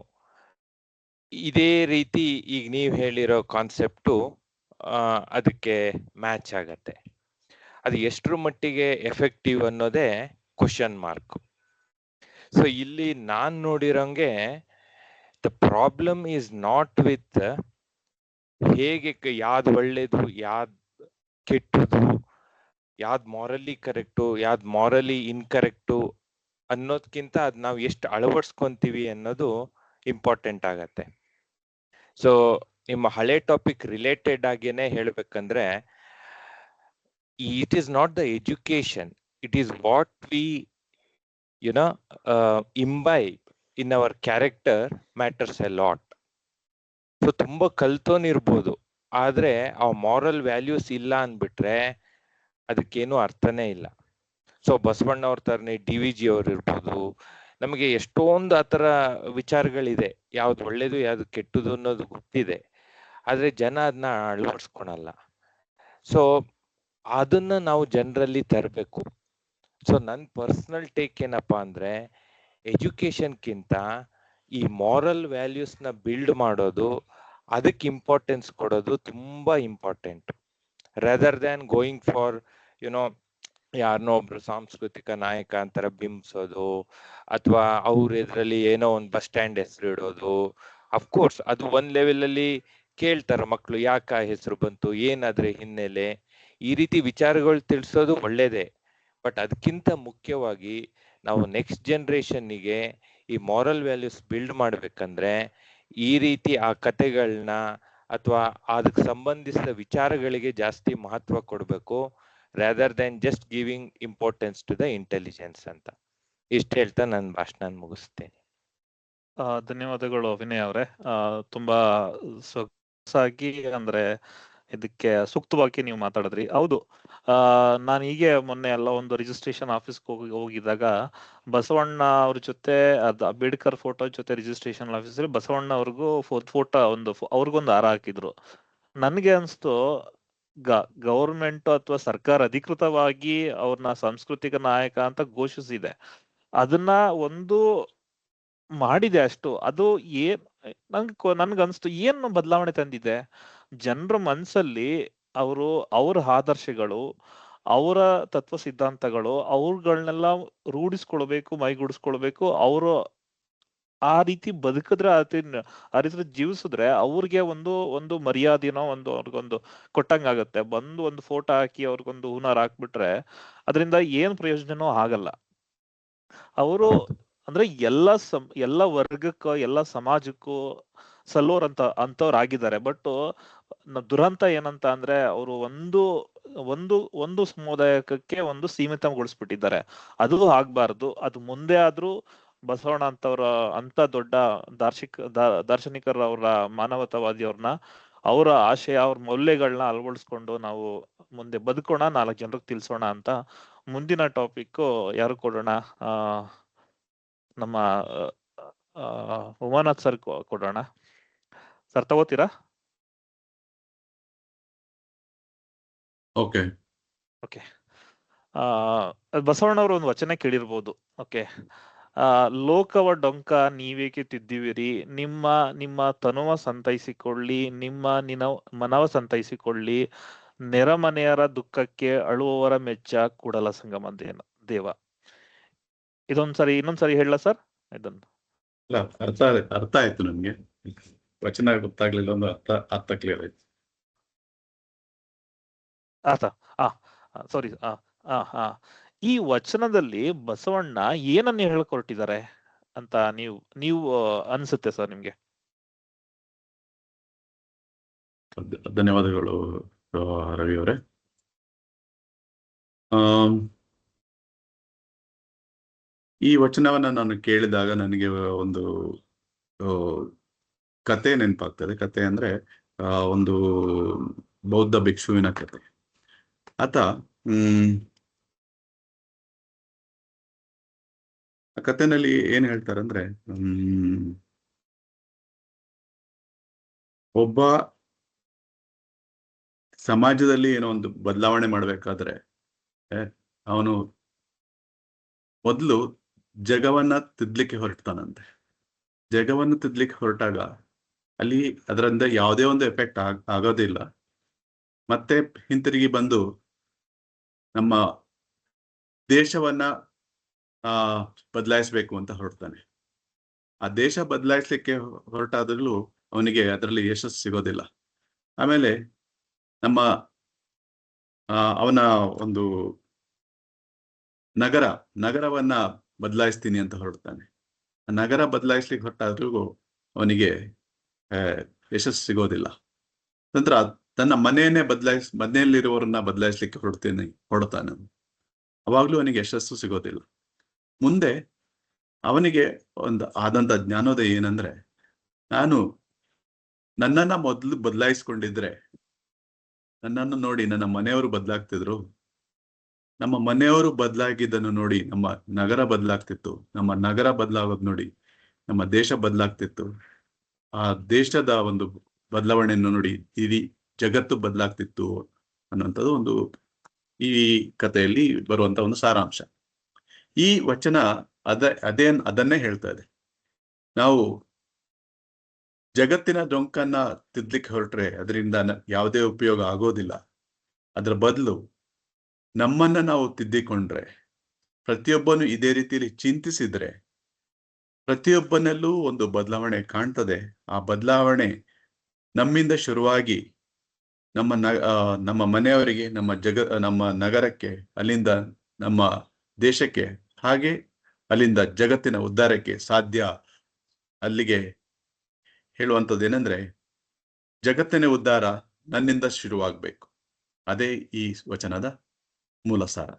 ಇದೇ ರೀತಿ ಈಗ ನೀವು ಹೇಳಿರೋ ಕಾನ್ಸೆಪ್ಟು ಅದಕ್ಕೆ ಮ್ಯಾಚ್ ಆಗತ್ತೆ. ಅದು ಎಷ್ಟರ ಮಟ್ಟಿಗೆ ಎಫೆಕ್ಟಿವ್ ಅನ್ನೋದೇ ಕ್ವಶನ್ ಮಾರ್ಕ್. ಸೊ ಇಲ್ಲಿ ನಾನ್ ನೋಡಿರೋಂಗೆ the problem is not with ಹೇಗೆ ಯಾವ್ದು ಒಳ್ಳೇದು, ಯಾವ್ದು ಕೆಟ್ಟದು, ಯಾವ್ದು ಮಾರಲಿ ಕರೆಕ್ಟು, ಯಾವ್ದು ಮಾರಲಿ ಇನ್ಕರೆಕ್ಟು ಅನ್ನೋದ್ಕಿಂತ ಅದ್ ನಾವು ಎಷ್ಟು ಅಳವಡಿಸ್ಕೊಂತೀವಿ ಅನ್ನೋದು ಇಂಪಾರ್ಟೆಂಟ್ ಆಗತ್ತೆ. ಸೊ ನಿಮ್ಮ ಹಳೆ ಟಾಪಿಕ್ ರಿಲೇಟೆಡ್ ಆಗೇನೆ ಹೇಳ್ಬೇಕಂದ್ರೆ, it is not the education, it is what we imbibe in our character matters a lot. So ತುಂಬಾ ಕಲ್ತೋನಿರ್ಬೋದು, ಆದ್ರೆ ಆ ಮಾರಲ್ ವ್ಯಾಲ್ಯೂಸ್ ಇಲ್ಲ ಅನ್ಬಿಟ್ರೆ ಅದಕ್ಕೇನು ಅರ್ಥನೇ ಇಲ್ಲ. ಸೊ ಬಸವಣ್ಣ ಅವ್ರ ತರನೇ DVG ಅವ್ರು ಇರ್ಬೋದು, ನಮಗೆ ಎಷ್ಟೊಂದು ಆತರ ವಿಚಾರಗಳಿದೆ, ಯಾವ್ದು ಒಳ್ಳೇದು ಯಾವ್ದು ಕೆಟ್ಟದು ಅನ್ನೋದು ಗೊತ್ತಿದೆ, ಆದ್ರೆ ಜನ ಅದನ್ನ ಅಳವಡಿಸ್ಕೊಳಲ್ಲ. ಸೊ ಅದನ್ನ ನಾವು ಜನರಲ್ಲಿ ತರಬೇಕು. ಸೊ ನನ್ನ ಪರ್ಸನಲ್ ಟೇಕ್ ಏನಪ್ಪಾ ಅಂದ್ರೆ, ಎಜುಕೇಶನ್ಗಿಂತ ಈ ಮಾರಲ್ ವ್ಯಾಲ್ಯೂಸ್ನ ಬಿಲ್ಡ್ ಮಾಡೋದು, ಅದಕ್ಕೆ ಇಂಪಾರ್ಟೆನ್ಸ್ ಕೊಡೋದು ತುಂಬಾ important. Rather than going for ಯಾರನ್ನೋ ಒಬ್ರು ಸಾಂಸ್ಕೃತಿಕ ನಾಯಕ ಅಂತರ ಬಿಂಬಿಸೋದು, ಅಥವಾ ಅವ್ರ ಎದುರಲ್ಲಿ ಏನೋ ಒಂದು ಬಸ್ ಸ್ಟ್ಯಾಂಡ್ ಹೆಸರು ಇಡೋದು. ಅಫ್ಕೋರ್ಸ್ ಅದು ಒಂದ್ ಲೆವೆಲ್ ಅಲ್ಲಿ ಕೇಳ್ತಾರ ಮಕ್ಳು, ಯಾಕ ಹೆಸರು ಬಂತು, ಏನಾದ್ರೆ ಹಿನ್ನೆಲೆ, ಈ ರೀತಿ ವಿಚಾರಗಳು ತಿಳಿಸೋದು ಒಳ್ಳೇದೇ. ಬಟ್ ಅದಕ್ಕಿಂತ ಮುಖ್ಯವಾಗಿ ನಾವು ನೆಕ್ಸ್ಟ್ ಜನರೇಷನ್ನಿಗೆ ಈ ಮಾರಲ್ ವ್ಯಾಲ್ಯೂಸ್ ಬಿಲ್ಡ್ ಮಾಡ್ಬೇಕಂದ್ರೆ ಈ ರೀತಿ ಆ ಕತೆಗಳನ್ನ ಅಥವಾ ಅದಕ್ಕೆ ಸಂಬಂಧಿಸಿದ ವಿಚಾರಗಳಿಗೆ ಜಾಸ್ತಿ ಮಹತ್ವ ಕೊಡಬೇಕು, rather than just giving importance to the intelligence ಅಂತ. ಇಷ್ಟ ಹೇಳ್ತಾ ನನ್ನ ಭಾಷಣ ಮುಗಿಸ್ತೇನೆ. ಧನ್ಯವಾದಗಳು ವಿನಯ್ ಅವರೇ. ತುಂಬಾ ಸೊಗಸಾಗಿ ಅಂದ್ರೆ ಇದಕ್ಕೆ ಸೂಕ್ತವಾಗಿ ನೀವು ಮಾತಾಡಿದ್ರಿ. ಹೌದು, ನಾನು ಹೀಗೆ ಮೊನ್ನೆ ಎಲ್ಲ ಒಂದು ರಿಜಿಸ್ಟ್ರೇಷನ್ ಆಫೀಸ್ಗೆ ಹೋಗಿದಾಗ ಬಸವಣ್ಣ ಅವ್ರ ಜೊತೆ ಅಂಬೇಡ್ಕರ್ ಫೋಟೋ ಜೊತೆ ರಿಜಿಸ್ಟ್ರೇಷನ್ ಆಫೀಸಲ್ಲಿ ಬಸವಣ್ಣ ಅವ್ರಿಗೂ ಫೋಟೋ ಅವ್ರಿಗೊಂದು ಹಾರ ಹಾಕಿದ್ರು. ನನ್ಗೆ ಅನ್ಸ್ತು, ಗವರ್ಮೆಂಟ್ ಅಥವಾ ಸರ್ಕಾರ ಅಧಿಕೃತವಾಗಿ ಅವ್ರನ್ನ ಸಾಂಸ್ಕೃತಿಕ ನಾಯಕ ಅಂತ ಘೋಷಿಸಿದೆ, ಅದನ್ನ ಒಂದು ಮಾಡಿದೆ ಅಷ್ಟು. ಅದು ನನ್ಗನ್ಸ್ತು ಏನು ಬದಲಾವಣೆ ತಂದಿದೆ ಜನರ ಮನ್ಸಲ್ಲಿ? ಅವ್ರ ಆದರ್ಶಗಳು, ಅವರ ತತ್ವ ಸಿದ್ಧಾಂತಗಳು, ಅವ್ರಗಳನ್ನೆಲ್ಲ ರೂಢಿಸ್ಕೊಳ್ಬೇಕು, ಮೈಗೂಡಿಸ್ಕೊಳ್ಬೇಕು. ಅವರು ಆ ರೀತಿ ಬದುಕಿದ್ರೆ, ಆ ರೀತಿ ಜೀವಿಸಿದ್ರೆ ಅವ್ರಿಗೆ ಒಂದು ಮರ್ಯಾದೆನೋ ಅವ್ರಿಗೊಂದು ಕೊಟ್ಟಂಗಾಗತ್ತೆ. ಒಂದು ಫೋಟೋ ಹಾಕಿ ಅವ್ರಿಗೊಂದು ಹೂನಾರ ಹಾಕ್ಬಿಟ್ರೆ ಅದರಿಂದ ಏನ್ ಪ್ರಯೋಜನನೂ ಆಗಲ್ಲ. ಅವರು ಅಂದ್ರೆ ಎಲ್ಲ ವರ್ಗಕ್ಕೂ ಎಲ್ಲ ಸಮಾಜಕ್ಕೂ ಅಂತವ್ರು ಆಗಿದ್ದಾರೆ. ಬಟ್ ದುರಂತ ಏನಂತ ಅಂದ್ರೆ ಅವರು ಒಂದು ಸಮುದಾಯಕ್ಕೆ ಒಂದು ಸೀಮಿತಗೊಳಿಸ್ಬಿಟ್ಟಿದ್ದಾರೆ. ಅದು ಆಗ್ಬಾರ್ದು. ಅದು ಮುಂದೆ ಆದ್ರೂ ಬಸವಣ್ಣ ಅಂತ ದೊಡ್ಡ ದಾರ್ಶನಿಕರ ಅವರ ಮಾನವತಾವಾದಿ ಅವರ ಆಶಯ, ಅವ್ರ ಮೌಲ್ಯಗಳನ್ನ ಅಳವಡಿಸ್ಕೊಂಡು ನಾವು ಮುಂದೆ ಬದುಕೋಣ, 4 ಜನರಿಗೆ ತಿಳಿಸೋಣ ಅಂತ. ಮುಂದಿನ ಟಾಪಿಕ್ ಯಾರು ಕೊಡೋಣ? ನಮ್ಮ ಉಮಾನಾಥ್ ಸರ್ ಕೊಡೋಣ. ಸರ್ ತಗೋತೀರಾ? ಓಕೆ. ಬಸವಣ್ಣವ್ರ ಒಂದು ವಚನ ಕೇಳಿರ್ಬೋದು. ಓಕೆ, ಲೋಕವ ಡೊಂಕ ನೀವೇಕೆ ತಿದ್ದಿವಿರಿ, ನಿಮ್ಮ ತನುವ ಸಂತೈಸಿಕೊಳ್ಳಿ, ನಿಮ್ಮ ಮನವ ಸಂತೈಸಿಕೊಳ್ಳಿ, ನೆರಮನೆಯರ ದುಃಖಕ್ಕೆ ಅಳುವವರ ಮೆಚ್ಚ ಕೂಡಲ ಸಂಗಮ ದೇವ. ಇನ್ನೊಂದ್ಸರಿ ಹೇಳ ಸರ್ ಇದನ್ನು. ಅಲ್ಲ, ಅರ್ಥ ಆಯ್ತು ನನ್ಗೆ. ವಚನ ಗೊತ್ತಾಗ್ಲಿಲ್ಲ, ಒಂದು ಅರ್ಥ ಕ್ಲಿಯರ್ ಆಯ್ತು. ಸಾರಿ. ಈ ವಚನದಲ್ಲಿ ಬಸವಣ್ಣ ಏನನ್ನ ಹೇಳ್ಕೊಟ್ಟಿದ್ದಾರೆ ಅಂತ ನೀವು ಅನ್ಸುತ್ತೆ ಸರ್ ನಿಮ್ಗೆ? ಧನ್ಯವಾದಗಳು ರವಿ ಅವರೇ. ಈ ವಚನವನ್ನ ನಾನು ಕೇಳಿದಾಗ ನನಗೆ ಒಂದು ಕತೆ ನೆನಪಾಗ್ತದೆ. ಕತೆ ಅಂದ್ರೆ ಒಂದು ಬೌದ್ಧ ಭಿಕ್ಷುವಿನ ಕತೆ. ಆತ ಆ ಕಥೆನಲ್ಲಿ ಏನ್ ಹೇಳ್ತಾರಂದ್ರೆ, ಒಬ್ಬ ಸಮಾಜದಲ್ಲಿ ಏನೋ ಒಂದು ಬದಲಾವಣೆ ಮಾಡ್ಬೇಕಾದ್ರೆ ಅವನು ಮೊದಲು ಜಗವನ್ನ ತಿದ್ದಲಿಕ್ಕೆ ಹೊರಡ್ತಾನಂತೆ. ಜಗವನ್ನು ತಿದ್ದಲಿಕ್ಕೆ ಹೊರಟಾಗ ಅಲ್ಲಿ ಅದರಿಂದ ಯಾವುದೇ ಒಂದು ಎಫೆಕ್ಟ್ ಆಗೋದಿಲ್ಲ. ಮತ್ತೆ ಹಿಂತಿರುಗಿ ಬಂದು ನಮ್ಮ ದೇಶವನ್ನ ಬದಲಾಯಿಸ್ಬೇಕು ಅಂತ ಹೊರಡ್ತಾನೆ. ಆ ದೇಶ ಬದಲಾಯಿಸ್ಲಿಕ್ಕೆ ಹೊರಟಾದ್ರೂ ಅವನಿಗೆ ಅದರಲ್ಲಿ ಯಶಸ್ಸು ಸಿಗೋದಿಲ್ಲ. ಆಮೇಲೆ ಅವನ ಒಂದು ನಗರವನ್ನ ಬದಲಾಯಿಸ್ತೀನಿ ಅಂತ ಹೊರಡ್ತಾನೆ. ಆ ನಗರ ಬದಲಾಯಿಸ್ಲಿಕ್ಕೆ ಹೊರಟಾದ್ರೂ ಅವನಿಗೆ ಯಶಸ್ಸು ಸಿಗೋದಿಲ್ಲ. ನಂತರ ತನ್ನ ಮನೆಯನ್ನೇ ಮನೆಯಲ್ಲಿರುವವರನ್ನ ಬದಲಾಯಿಸ್ಲಿಕ್ಕೆ ಹೊರಡ್ತಾನೆ. ಅವಾಗ್ಲೂ ಅವನಿಗೆ ಯಶಸ್ಸು ಸಿಗೋದಿಲ್ಲ. ಮುಂದೆ ಅವನಿಗೆ ಆದಂತ ಜ್ಞಾನೋದಯ ಏನಂದ್ರೆ, ನಾನು ನನ್ನನ್ನ ಮೊದಲು ಬದಲಾಯಿಸ್ಕೊಂಡಿದ್ರೆ, ನನ್ನನ್ನು ನೋಡಿ ನನ್ನ ಮನೆಯವರು ಬದಲಾಗ್ತಿದ್ರು. ನಮ್ಮ ಮನೆಯವರು ಬದಲಾಗಿದ್ದನ್ನು ನೋಡಿ ನಮ್ಮ ನಗರ ಬದಲಾಗ್ತಿತ್ತು. ನಮ್ಮ ನಗರ ಬದಲಾಗೋದು ನೋಡಿ ನಮ್ಮ ದೇಶ ಬದಲಾಗ್ತಿತ್ತು. ಆ ದೇಶದ ಒಂದು ಬದಲಾವಣೆಯನ್ನು ನೋಡಿ ಇಡೀ ಜಗತ್ತು ಬದಲಾಗ್ತಿತ್ತು ಅನ್ನುವಂಥದ್ದು ಒಂದು ಈ ಕಥೆಯಲ್ಲಿ ಬರುವಂತ ಒಂದು ಸಾರಾಂಶ. ಈ ವಚನ ಅದನ್ನೇ ಹೇಳ್ತಾ ಇದೆ. ನಾವು ಜಗತ್ತಿನ ಡೊಂಕನ್ನ ತಿದ್ದಲಿಕ್ಕೆ ಹೊರಟ್ರೆ ಅದರಿಂದ ಯಾವುದೇ ಉಪಯೋಗ ಆಗೋದಿಲ್ಲ. ಅದರ ಬದಲು ನಮ್ಮನ್ನ ನಾವು ತಿದ್ದಿಕೊಂಡ್ರೆ, ಪ್ರತಿಯೊಬ್ಬನು ಇದೇ ರೀತಿಯಲ್ಲಿ ಚಿಂತಿಸಿದ್ರೆ, ಪ್ರತಿಯೊಬ್ಬನಲ್ಲೂ ಒಂದು ಬದಲಾವಣೆ ಕಾಣ್ತದೆ. ಆ ಬದಲಾವಣೆ ನಮ್ಮಿಂದ ಶುರುವಾಗಿ ನಮ್ಮ ಮನೆಯವರಿಗೆ, ನಮ್ಮ ನಗರಕ್ಕೆ, ಅಲ್ಲಿಂದ ನಮ್ಮ ದೇಶಕ್ಕೆ, ಹಾಗೆ ಅಲ್ಲಿಂದ ಜಗತ್ತಿನ ಉದ್ಧಾರಕ್ಕೆ ಸಾಧ್ಯ. ಅಲ್ಲಿಗೆ ಹೇಳುವಂಥದ್ದು ಏನಂದ್ರೆ, ಜಗತ್ತಿನ ಉದ್ಧಾರ ನನ್ನಿಂದ ಶುರುವಾಗಬೇಕು. ಅದೇ ಈ ವಚನದ ಮೂಲ ಸಾರ.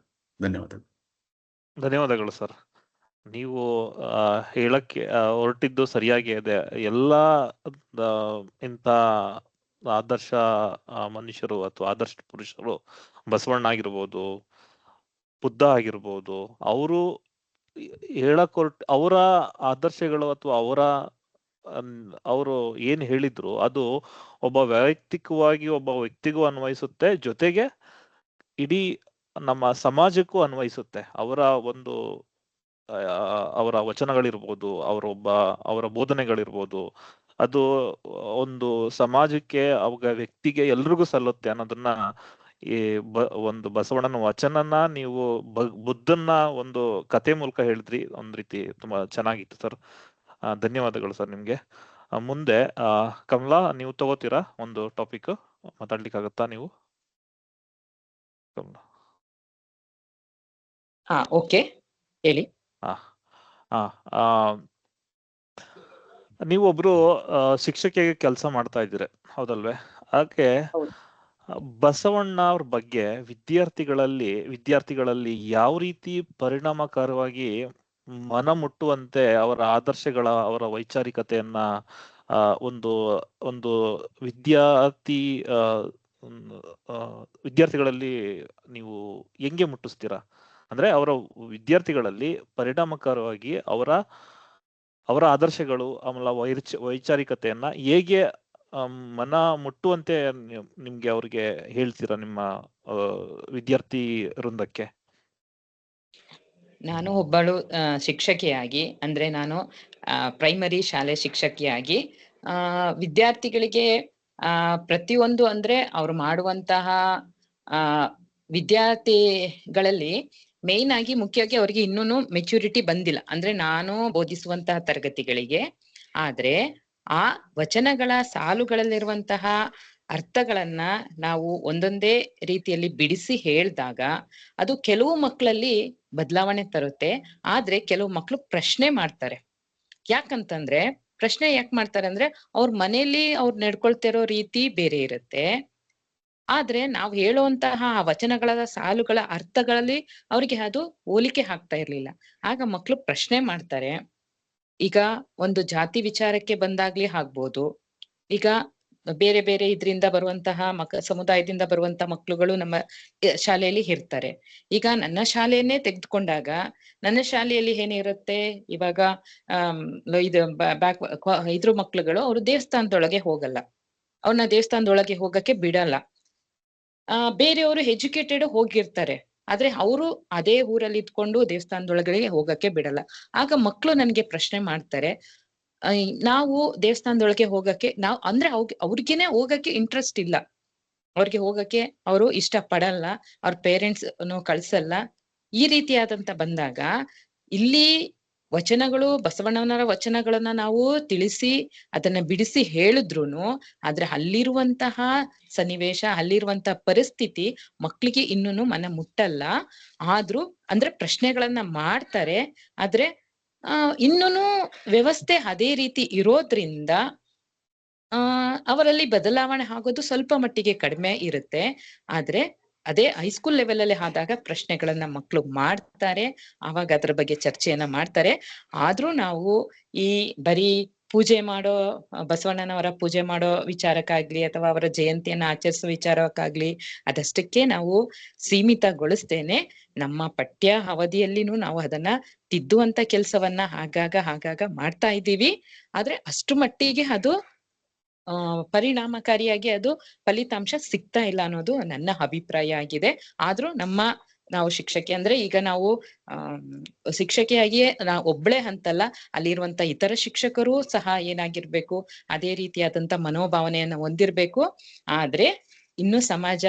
ಧನ್ಯವಾದಗಳು ಸರ್. ನೀವು ಹೇಳಕ್ಕೆ ಹೊರಟಿದ್ದು ಸರಿಯಾಗಿ ಇದೆ. ಎಲ್ಲ ಇಂಥ ಆದರ್ಶ ಮನುಷ್ಯರು ಅಥವಾ ಆದರ್ಶ ಪುರುಷರು, ಬಸವಣ್ಣ ಆಗಿರ್ಬೋದು, ಬುದ್ಧ ಆಗಿರ್ಬೋದು, ಅವರು ಅವರ ಆದರ್ಶಗಳು ಅಥವಾ ಅವರು ಏನ್ ಹೇಳಿದ್ರು ಅದು ಒಬ್ಬ ವ್ಯಕ್ತಿಗೂ ಅನ್ವಯಿಸುತ್ತೆ, ಜೊತೆಗೆ ಇಡೀ ನಮ್ಮ ಸಮಾಜಕ್ಕೂ ಅನ್ವಯಿಸುತ್ತೆ. ಅವರ ವಚನಗಳಿರ್ಬೋದು, ಅವರ ಬೋಧನೆಗಳಿರ್ಬೋದು, ಅದು ಒಂದು ಸಮಾಜಕ್ಕೆ, ವ್ಯಕ್ತಿಗೆ ಎಲ್ರಿಗೂ ಸಲ್ಲುತ್ತೆ ಅನ್ನೋದನ್ನ ಈ ಒಂದು ಬಸವಣ್ಣನ ವಚನನ ನೀವು ಬುದ್ಧನ ಒಂದು ಕತೆ ಮೂಲಕ ಹೇಳಿದ್ರಿ. ಒಂದ್ ರೀತಿ ತುಂಬಾ ಚೆನ್ನಾಗಿತ್ತು ಸರ್. ಧನ್ಯವಾದಗಳು ಸರ್ ನಿಮ್ಗೆ. ಮುಂದೆ ಕಮಲಾ, ನೀವು ತಗೋತೀರಾ ಒಂದು ಟಾಪಿಕ್ ಮಾತಾಡ್ಲಿಕ್ಕಾಗತ್ತಾ ನೀವು? ಕಮಲಾ ಓಕೆ, ಹೇಳಿ. ನೀವೊಬ್ರು ಶಿಕ್ಷಕಿಯಾಗಿ ಕೆಲಸ ಮಾಡ್ತಾ ಇದ್ದೀರಿ, ಹೌದಲ್ವೇ? ಹಾಗೆ ಬಸವಣ್ಣ ಅವ್ರ ಬಗ್ಗೆ ವಿದ್ಯಾರ್ಥಿಗಳಲ್ಲಿ ಯಾವ ರೀತಿ ಪರಿಣಾಮಕಾರವಾಗಿ ಮನ ಮುಟ್ಟುವಂತೆ ಅವರ ಆದರ್ಶಗಳ, ಅವರ ವೈಚಾರಿಕತೆಯನ್ನ ಒಂದು ವಿದ್ಯಾರ್ಥಿಗಳಲ್ಲಿ ನೀವು ಹೆಂಗೆ ಮುಟ್ಟಿಸ್ತೀರಾ? ಅಂದ್ರೆ ಅವರ ವಿದ್ಯಾರ್ಥಿಗಳಲ್ಲಿ ಪರಿಣಾಮಕಾರವಾಗಿ ಅವರ ಆದರ್ಶಗಳು, ಆಮೇಲೆ ವೈಚಾರಿಕತೆಯನ್ನ ಹೇಗೆ ಮನ ಮುಟ್ಟುವಂತೆ ನಿಮ್ಗೆ ಅವ್ರಿಗೆ ಹೇಳ್ತೀರಾ ನಿಮ್ಮ ವಿದ್ಯಾರ್ಥಿ ವೃಂದಕ್ಕೆ? ನಾನು ಒಬ್ಬಳು ಶಿಕ್ಷಕಿಯಾಗಿ, ಅಂದ್ರೆ ನಾನು ಪ್ರೈಮರಿ ಶಾಲೆ ಶಿಕ್ಷಕಿಯಾಗಿ ವಿದ್ಯಾರ್ಥಿಗಳಿಗೆ ಪ್ರತಿಯೊಂದು, ಅಂದ್ರೆ ಅವ್ರು ಮಾಡುವಂತಹ ವಿದ್ಯಾರ್ಥಿಗಳಲ್ಲಿ ಮೇನ್ ಆಗಿ ಮುಖ್ಯವಾಗಿ ಅವ್ರಿಗೆ ಇನ್ನೂ ಮೆಚುರಿಟಿ ಬಂದಿಲ್ಲ, ಅಂದ್ರೆ ನಾನು ಬೋಧಿಸುವಂತಹ ತರಗತಿಗಳಿಗೆ. ಆದ್ರೆ ಆ ವಚನಗಳ ಸಾಲುಗಳಲ್ಲಿರುವಂತಹ ಅರ್ಥಗಳನ್ನ ನಾವು ಒಂದೊಂದೇ ರೀತಿಯಲ್ಲಿ ಬಿಡಿಸಿ ಹೇಳಿದಾಗ ಅದು ಕೆಲವು ಮಕ್ಕಳಲ್ಲಿ ಬದಲಾವಣೆ ತರುತ್ತೆ. ಆದ್ರೆ ಕೆಲವು ಮಕ್ಕಳು ಪ್ರಶ್ನೆ ಮಾಡ್ತಾರೆ. ಯಾಕಂತಂದ್ರೆ ಪ್ರಶ್ನೆ ಯಾಕೆ ಮಾಡ್ತಾರೆ ಅಂದ್ರೆ ಅವ್ರ ಮನೆಯಲ್ಲಿ ಅವ್ರು ನಡ್ಕೊಳ್ತಿರೋ ರೀತಿ ಬೇರೆ ಇರುತ್ತೆ. ಆದ್ರೆ ನಾವು ಹೇಳುವಂತಹ ಆ ವಚನಗಳ ಸಾಲುಗಳ ಅರ್ಥಗಳಲ್ಲಿ ಅವರಿಗೆ ಅದು ಹೋಲಿಕೆ ಆಗ್ತಾ ಇರ್ಲಿಲ್ಲ. ಆಗ ಮಕ್ಕಳು ಪ್ರಶ್ನೆ ಮಾಡ್ತಾರೆ. ಈಗ ಒಂದು ಜಾತಿ ವಿಚಾರಕ್ಕೆ ಬಂದಾಗ್ಲಿ ಆಗ್ಬೋದು. ಈಗ ಬೇರೆ ಬೇರೆ ಇದರಿಂದ ಬರುವಂತಹ ಸಮುದಾಯದಿಂದ ಬರುವಂತ ಮಕ್ಳುಗಳು ನಮ್ಮ ಶಾಲೆಯಲ್ಲಿ ಇರ್ತಾರೆ. ಈಗ ನನ್ನ ಶಾಲೆಯನ್ನೇ ತೆಗೆದುಕೊಂಡಾಗ ನನ್ನ ಶಾಲೆಯಲ್ಲಿ ಏನಿರುತ್ತೆ, ಇವಾಗ ಇದು ಇದ್ರ ಮಕ್ಳುಗಳು ಅವರು ದೇವಸ್ಥಾನದೊಳಗೆ ಹೋಗಲ್ಲ, ಅವ್ರನ್ನ ದೇವಸ್ಥಾನದೊಳಗೆ ಹೋಗಕ್ಕೆ ಬಿಡಲ್ಲ. ಬೇರೆಯವರು ಎಜುಕೇಟೆಡ್ ಹೋಗಿರ್ತಾರೆ, ಆದ್ರೆ ಅವರು ಅದೇ ಊರಲ್ಲಿ ಇದ್ಕೊಂಡು ದೇವಸ್ಥಾನದೊಳಗಡೆ ಹೋಗಕ್ಕೆ ಬಿಡಲ್ಲ. ಆಗ ಮಕ್ಕಳು ನನ್ಗೆ ಪ್ರಶ್ನೆ ಮಾಡ್ತಾರೆ, ನಾವು ದೇವಸ್ಥಾನದೊಳಗೆ ಹೋಗಕ್ಕೆ ಅಂದ್ರೆ ಅವ್ರಿಗೇನೆ ಹೋಗಕ್ಕೆ ಇಂಟ್ರೆಸ್ಟ್ ಇಲ್ಲ, ಅವ್ರಿಗೆ ಹೋಗಕ್ಕೆ ಅವರು ಇಷ್ಟ ಪಡಲ್ಲ, ಅವ್ರ ಪೇರೆಂಟ್ಸ್ ಕಳ್ಸಲ್ಲ. ಈ ರೀತಿಯಾದಂತ ಬಂದಾಗ ಇಲ್ಲಿ ವಚನಗಳು, ಬಸವಣ್ಣನವರ ವಚನಗಳನ್ನ ನಾವು ತಿಳಿಸಿ ಅದನ್ನ ಬಿಡಿಸಿ ಹೇಳಿದ್ರುನು ಆದ್ರೆ ಅಲ್ಲಿರುವಂತಹ ಸನ್ನಿವೇಶ, ಅಲ್ಲಿರುವಂತಹ ಪರಿಸ್ಥಿತಿ ಮಕ್ಳಿಗೆ ಇನ್ನೂ ಮನ ಮುಟ್ಟಲ್ಲ. ಆದ್ರೂ ಅಂದ್ರೆ ಪ್ರಶ್ನೆಗಳನ್ನ ಮಾಡ್ತಾರೆ, ಆದ್ರೆ ಇನ್ನೂ ವ್ಯವಸ್ಥೆ ಅದೇ ರೀತಿ ಇರೋದ್ರಿಂದ ಅವರಲ್ಲಿ ಬದಲಾವಣೆ ಆಗೋದು ಸ್ವಲ್ಪ ಮಟ್ಟಿಗೆ ಕಡಿಮೆ ಇರುತ್ತೆ. ಆದ್ರೆ ಅದೇ ಹೈಸ್ಕೂಲ್ ಲೆವೆಲ್ ಅಲ್ಲಿ ಆದಾಗ ಪ್ರಶ್ನೆಗಳನ್ನ ಮಕ್ಕಳು ಮಾಡ್ತಾರೆ, ಆವಾಗ ಅದ್ರ ಬಗ್ಗೆ ಚರ್ಚೆಯನ್ನ ಮಾಡ್ತಾರೆ. ಆದ್ರೂ ನಾವು ಈ ಬರೀ ಪೂಜೆ ಮಾಡೋ, ಬಸವಣ್ಣನವರ ಪೂಜೆ ಮಾಡೋ ವಿಚಾರಕ್ಕಾಗ್ಲಿ ಅಥವಾ ಅವರ ಜಯಂತಿಯನ್ನ ಆಚರಿಸೋ ವಿಚಾರಕ್ಕಾಗ್ಲಿ ಅದಷ್ಟಕ್ಕೆ ನಾವು ಸೀಮಿತಗೊಳಿಸ್ತೇನೆ. ನಮ್ಮ ಪಠ್ಯ ಅವಧಿಯಲ್ಲಿನೂ ನಾವು ಅದನ್ನ ತಿದ್ದುವಂತ ಕೆಲ್ಸವನ್ನ ಆಗಾಗ ಮಾಡ್ತಾ ಇದ್ದೀವಿ. ಆದ್ರೆ ಅಷ್ಟು ಮಟ್ಟಿಗೆ ಅದು ಪರಿಣಾಮಕಾರಿಯಾಗಿ ಅದು ಫಲಿತಾಂಶ ಸಿಗ್ತಾ ಇಲ್ಲ ಅನ್ನೋದು ನನ್ನ ಅಭಿಪ್ರಾಯ ಆಗಿದೆ. ಆದ್ರೂ ನಾವು ಶಿಕ್ಷಕಿ ಅಂದ್ರೆ ಈಗ ನಾವು ಶಿಕ್ಷಕಿಯಾಗಿಯೇ ಒಬ್ಳೆ ಅಂತಲ್ಲ, ಅಲ್ಲಿರುವಂತ ಇತರ ಶಿಕ್ಷಕರು ಸಹ ಏನಾಗಿರ್ಬೇಕು, ಅದೇ ರೀತಿಯಾದಂತ ಮನೋಭಾವನೆಯನ್ನ ಹೊಂದಿರ್ಬೇಕು. ಆದ್ರೆ ಇನ್ನು ಸಮಾಜ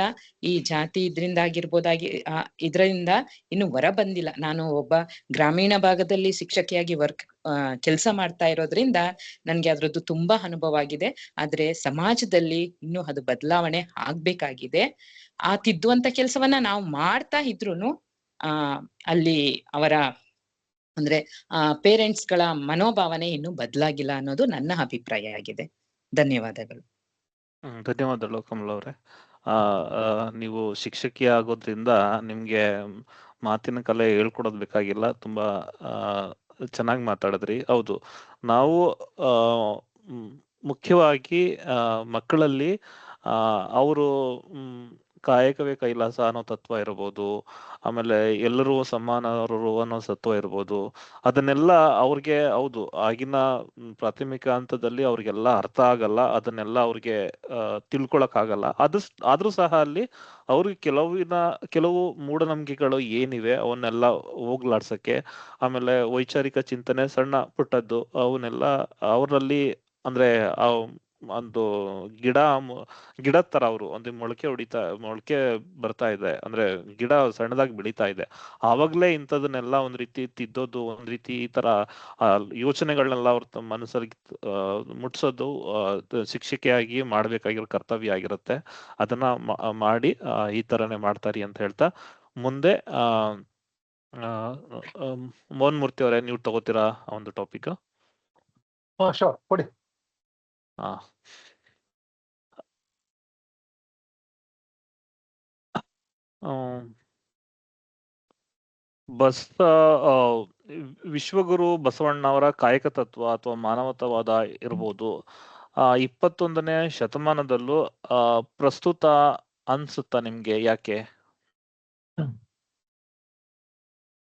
ಈ ಜಾತಿ ಇದರಿಂದ ಇನ್ನು ಹೊರ ಬಂದಿಲ್ಲ. ನಾನು ಒಬ್ಬ ಗ್ರಾಮೀಣ ಭಾಗದಲ್ಲಿ ಶಿಕ್ಷಕಿಯಾಗಿ ಕೆಲಸ ಮಾಡ್ತಾ ಇರೋದ್ರಿಂದ ನನ್ಗೆ ಅದ್ರದ್ದು ತುಂಬಾ ಅನುಭವ ಆಗಿದೆ. ಆದ್ರೆ ಸಮಾಜದಲ್ಲಿ ಇನ್ನೂ ಅದು ಬದಲಾವಣೆ ಆಗ್ಬೇಕಾಗಿದೆ. ಆ ತಿದ್ದುವಂತ ಕೆಲ್ಸವನ್ನ ನಾವು ಮಾಡ್ತಾ ಇದ್ರುನು ಅಲ್ಲಿ ಅವರ ಅಂದ್ರೆ ಪೇರೆಂಟ್ಸ್ ಗಳ ಮನೋಭಾವನೆ ಇನ್ನೂ ಬದಲಾಗಿಲ್ಲ ಅನ್ನೋದು ನನ್ನ ಅಭಿಪ್ರಾಯ ಆಗಿದೆ. ಧನ್ಯವಾದಗಳು. ಧನ್ಯವಾದಗಳು ಕಮಲ್ ಅವರೇ. ನೀವು ಶಿಕ್ಷಕಿ ಆಗೋದ್ರಿಂದ ನಿಮ್ಗೆ ಮಾತಿನ ಕಲೆ ಹೇಳ್ಕೊಡೋದ್ ಬೇಕಾಗಿಲ್ಲ, ತುಂಬಾ ಚೆನ್ನಾಗಿ ಮಾತಾಡಿದ್ರಿ. ಹೌದು, ನಾವು ಮುಖ್ಯವಾಗಿ ಮಕ್ಕಳಲ್ಲಿ ಅವರು ಕಾಯಕವೇ ಕೈಲಾಸ ಅನ್ನೋ ತತ್ವ ಇರ್ಬೋದು, ಆಮೇಲೆ ಎಲ್ಲರೂ ಸಮಾನರು ಅನ್ನೋ ತತ್ವ ಇರ್ಬೋದು, ಅದನ್ನೆಲ್ಲ ಅವ್ರಿಗೆ ಹೌದು ಆಗಿನ ಪ್ರಾಥಮಿಕ ಹಂತದಲ್ಲಿ ಅವ್ರಿಗೆಲ್ಲ ಅರ್ಥ ಆಗಲ್ಲ, ಅದನ್ನೆಲ್ಲ ಅವ್ರಿಗೆ ತಿಳ್ಕೊಳಕ್ ಆಗಲ್ಲ. ಆದ್ರೂ ಸಹ ಅಲ್ಲಿ ಅವ್ರಿಗೆ ಕೆಲವು ಮೂಢನಂಬಿಕೆಗಳು ಏನಿವೆ ಅವನ್ನೆಲ್ಲ ಹೋಗ್ಲಾಡ್ಸಕ್ಕೆ, ಆಮೇಲೆ ವೈಚಾರಿಕ ಚಿಂತನೆ ಸಣ್ಣ ಪುಟ್ಟದ್ದು ಅವನ್ನೆಲ್ಲ ಅವರಲ್ಲಿ ಅಂದ್ರೆ ಒಂದು ಗಿಡದ ತರ ಅವರು ಒಂದು ಮೊಳಕೆ ಬರ್ತಾ ಇದೆ, ಅಂದ್ರೆ ಗಿಡ ಸಣ್ಣದಾಗಿ ಬೆಳೀತಾ ಇದೆ. ಆವಾಗ್ಲೇ ಇಂಥದನ್ನೆಲ್ಲ ಒಂದ್ ರೀತಿ ತಿದ್ದೋದು, ಒಂದ್ ರೀತಿ ಈ ತರ ಯೋಚನೆಗಳನ್ನೆಲ್ಲ ಅವ್ರ ತಮ್ಮ ಮನಸ್ಸಲ್ಲಿ ಮುಟ್ಸೋದು ಶಿಕ್ಷಕಿಯಾಗಿ ಮಾಡ್ಬೇಕಾಗಿರೋ ಕರ್ತವ್ಯ ಆಗಿರುತ್ತೆ. ಅದನ್ನ ಮಾಡಿ ಈ ತರನೇ ಮಾಡ್ತಾರಿ ಅಂತ ಹೇಳ್ತಾ ಮುಂದೆ ಮೋಹನ್ ಮೂರ್ತಿ ಅವರೇ, ನೀವು ತಗೋತೀರಾ ಒಂದು ಟಾಪಿಕ್? ಶೋರ್ ಕೊಡಿ. ವಿಶ್ವಗುರು ಬಸವಣ್ಣವರ ಕಾಯಕ ತತ್ವ ಅಥವಾ ಮಾನವತಾವಾದ ಇರ್ಬೋದು 21ನೇ ಶತಮಾನದಲ್ಲೂ ಪ್ರಸ್ತುತ ಅನ್ಸುತ್ತಾ ನಿಮ್ಗೆ? ಯಾಕೆ?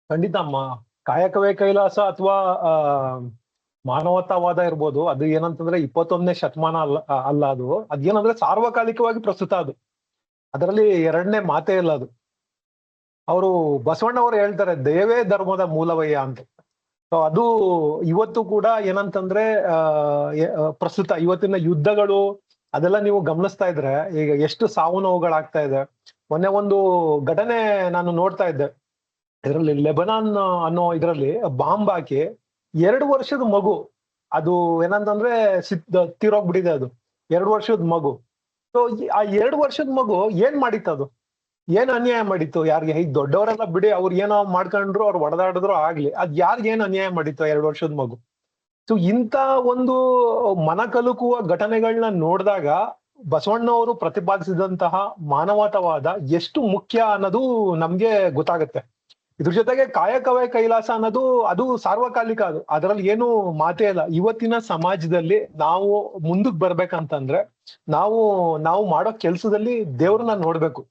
ಖಂಡಿತ ಕಾಯಕವೇ ಕೈಲಾಸ ಅಥವಾ ಮಾನವತಾವಾದ ಇರ್ಬೋದು, ಅದು ಏನಂತಂದ್ರೆ 21ನೇ ಶತಮಾನ ಅಲ್ಲ ಅದು. ಅದೇನಂದ್ರೆ ಸಾರ್ವಕಾಲಿಕವಾಗಿ ಪ್ರಸ್ತುತ ಅದು, ಅದರಲ್ಲಿ ಎರಡನೇ ಮಾತೇ ಇಲ್ಲ ಅದು. ಅವರು ಬಸವಣ್ಣವರು ಹೇಳ್ತಾರೆ ದೇವೇ ಧರ್ಮದ ಮೂಲವಯ್ಯ ಅಂತ. ಸೊ ಅದು ಇವತ್ತು ಕೂಡ ಏನಂತಂದ್ರೆ ಪ್ರಸ್ತುತ ಇವತ್ತಿನ ಯುದ್ಧಗಳು ಅದೆಲ್ಲ ನೀವು ಗಮನಿಸ್ತಾ ಇದ್ರೆ ಈಗ ಎಷ್ಟು ಸಾವು ನೋವುಗಳಾಗ್ತಾ ಇದೆ. ಮೊನ್ನೆ ಒಂದು ಘಟನೆ ನಾನು ನೋಡ್ತಾ ಇದ್ದೆ, ಇದರಲ್ಲಿ ಲೆಬನಾನ್ ಅನ್ನೋ ಇದರಲ್ಲಿ ಬಾಂಬ್ ಹಾಕಿ 2 ವರ್ಷದ ಮಗು, ಅದು ಏನಂತಂದ್ರೆ ತೀರೋಗ್ಬಿಟ್ಟಿದೆ ಅದು 2 ವರ್ಷದ ಮಗು. ಸೊ ಆ 2 ವರ್ಷದ ಮಗು ಏನ್ ಮಾಡಿತ್ತು ಅದು? ಏನ್ ಅನ್ಯಾಯ ಮಾಡಿತ್ತು ಯಾರಿಗೆ? ಈಗ ದೊಡ್ಡವರೆಲ್ಲ ಬಿಡಿ, ಅವ್ರು ಏನೋ ಮಾಡ್ಕೊಂಡ್ರು, ಅವ್ರು ಹೊಡೆದಾಡಿದ್ರು ಆಗ್ಲಿ, ಅದ್ ಯಾರಿಗ ಏನ್ ಅನ್ಯಾಯ ಮಾಡಿತ್ತು 2 ವರ್ಷದ ಮಗು? ಸೊ ಇಂತ ಒಂದು ಮನ ಕಲುಕುವ ಘಟನೆಗಳನ್ನ ನೋಡಿದಾಗ ಬಸವಣ್ಣವರು ಪ್ರತಿಪಾದಿಸಿದಂತಹ ಮಾನವತಾವಾದ ಎಷ್ಟು ಮುಖ್ಯ ಅನ್ನೋದು ನಮ್ಗೆ ಗೊತ್ತಾಗುತ್ತೆ. ಇದ್ರ ಜೊತೆಗೆ ಕಾಯಕವೇ ಕೈಲಾಸ ಅನ್ನೋದು ಅದು ಸಾರ್ವಕಾಲಿಕ, ಅದು ಅದರಲ್ಲಿ ಏನು ಮಾತೇ ಇಲ್ಲ. ಇವತ್ತಿನ ಸಮಾಜದಲ್ಲಿ ನಾವು ಮುಂದಕ್ಕೆ ಬರ್ಬೇಕಂತಂದ್ರೆ ನಾವು ಮಾಡೋ ಕೆಲ್ಸದಲ್ಲಿ ದೇವ್ರನ್ನ ನೋಡ್ಬೇಕು.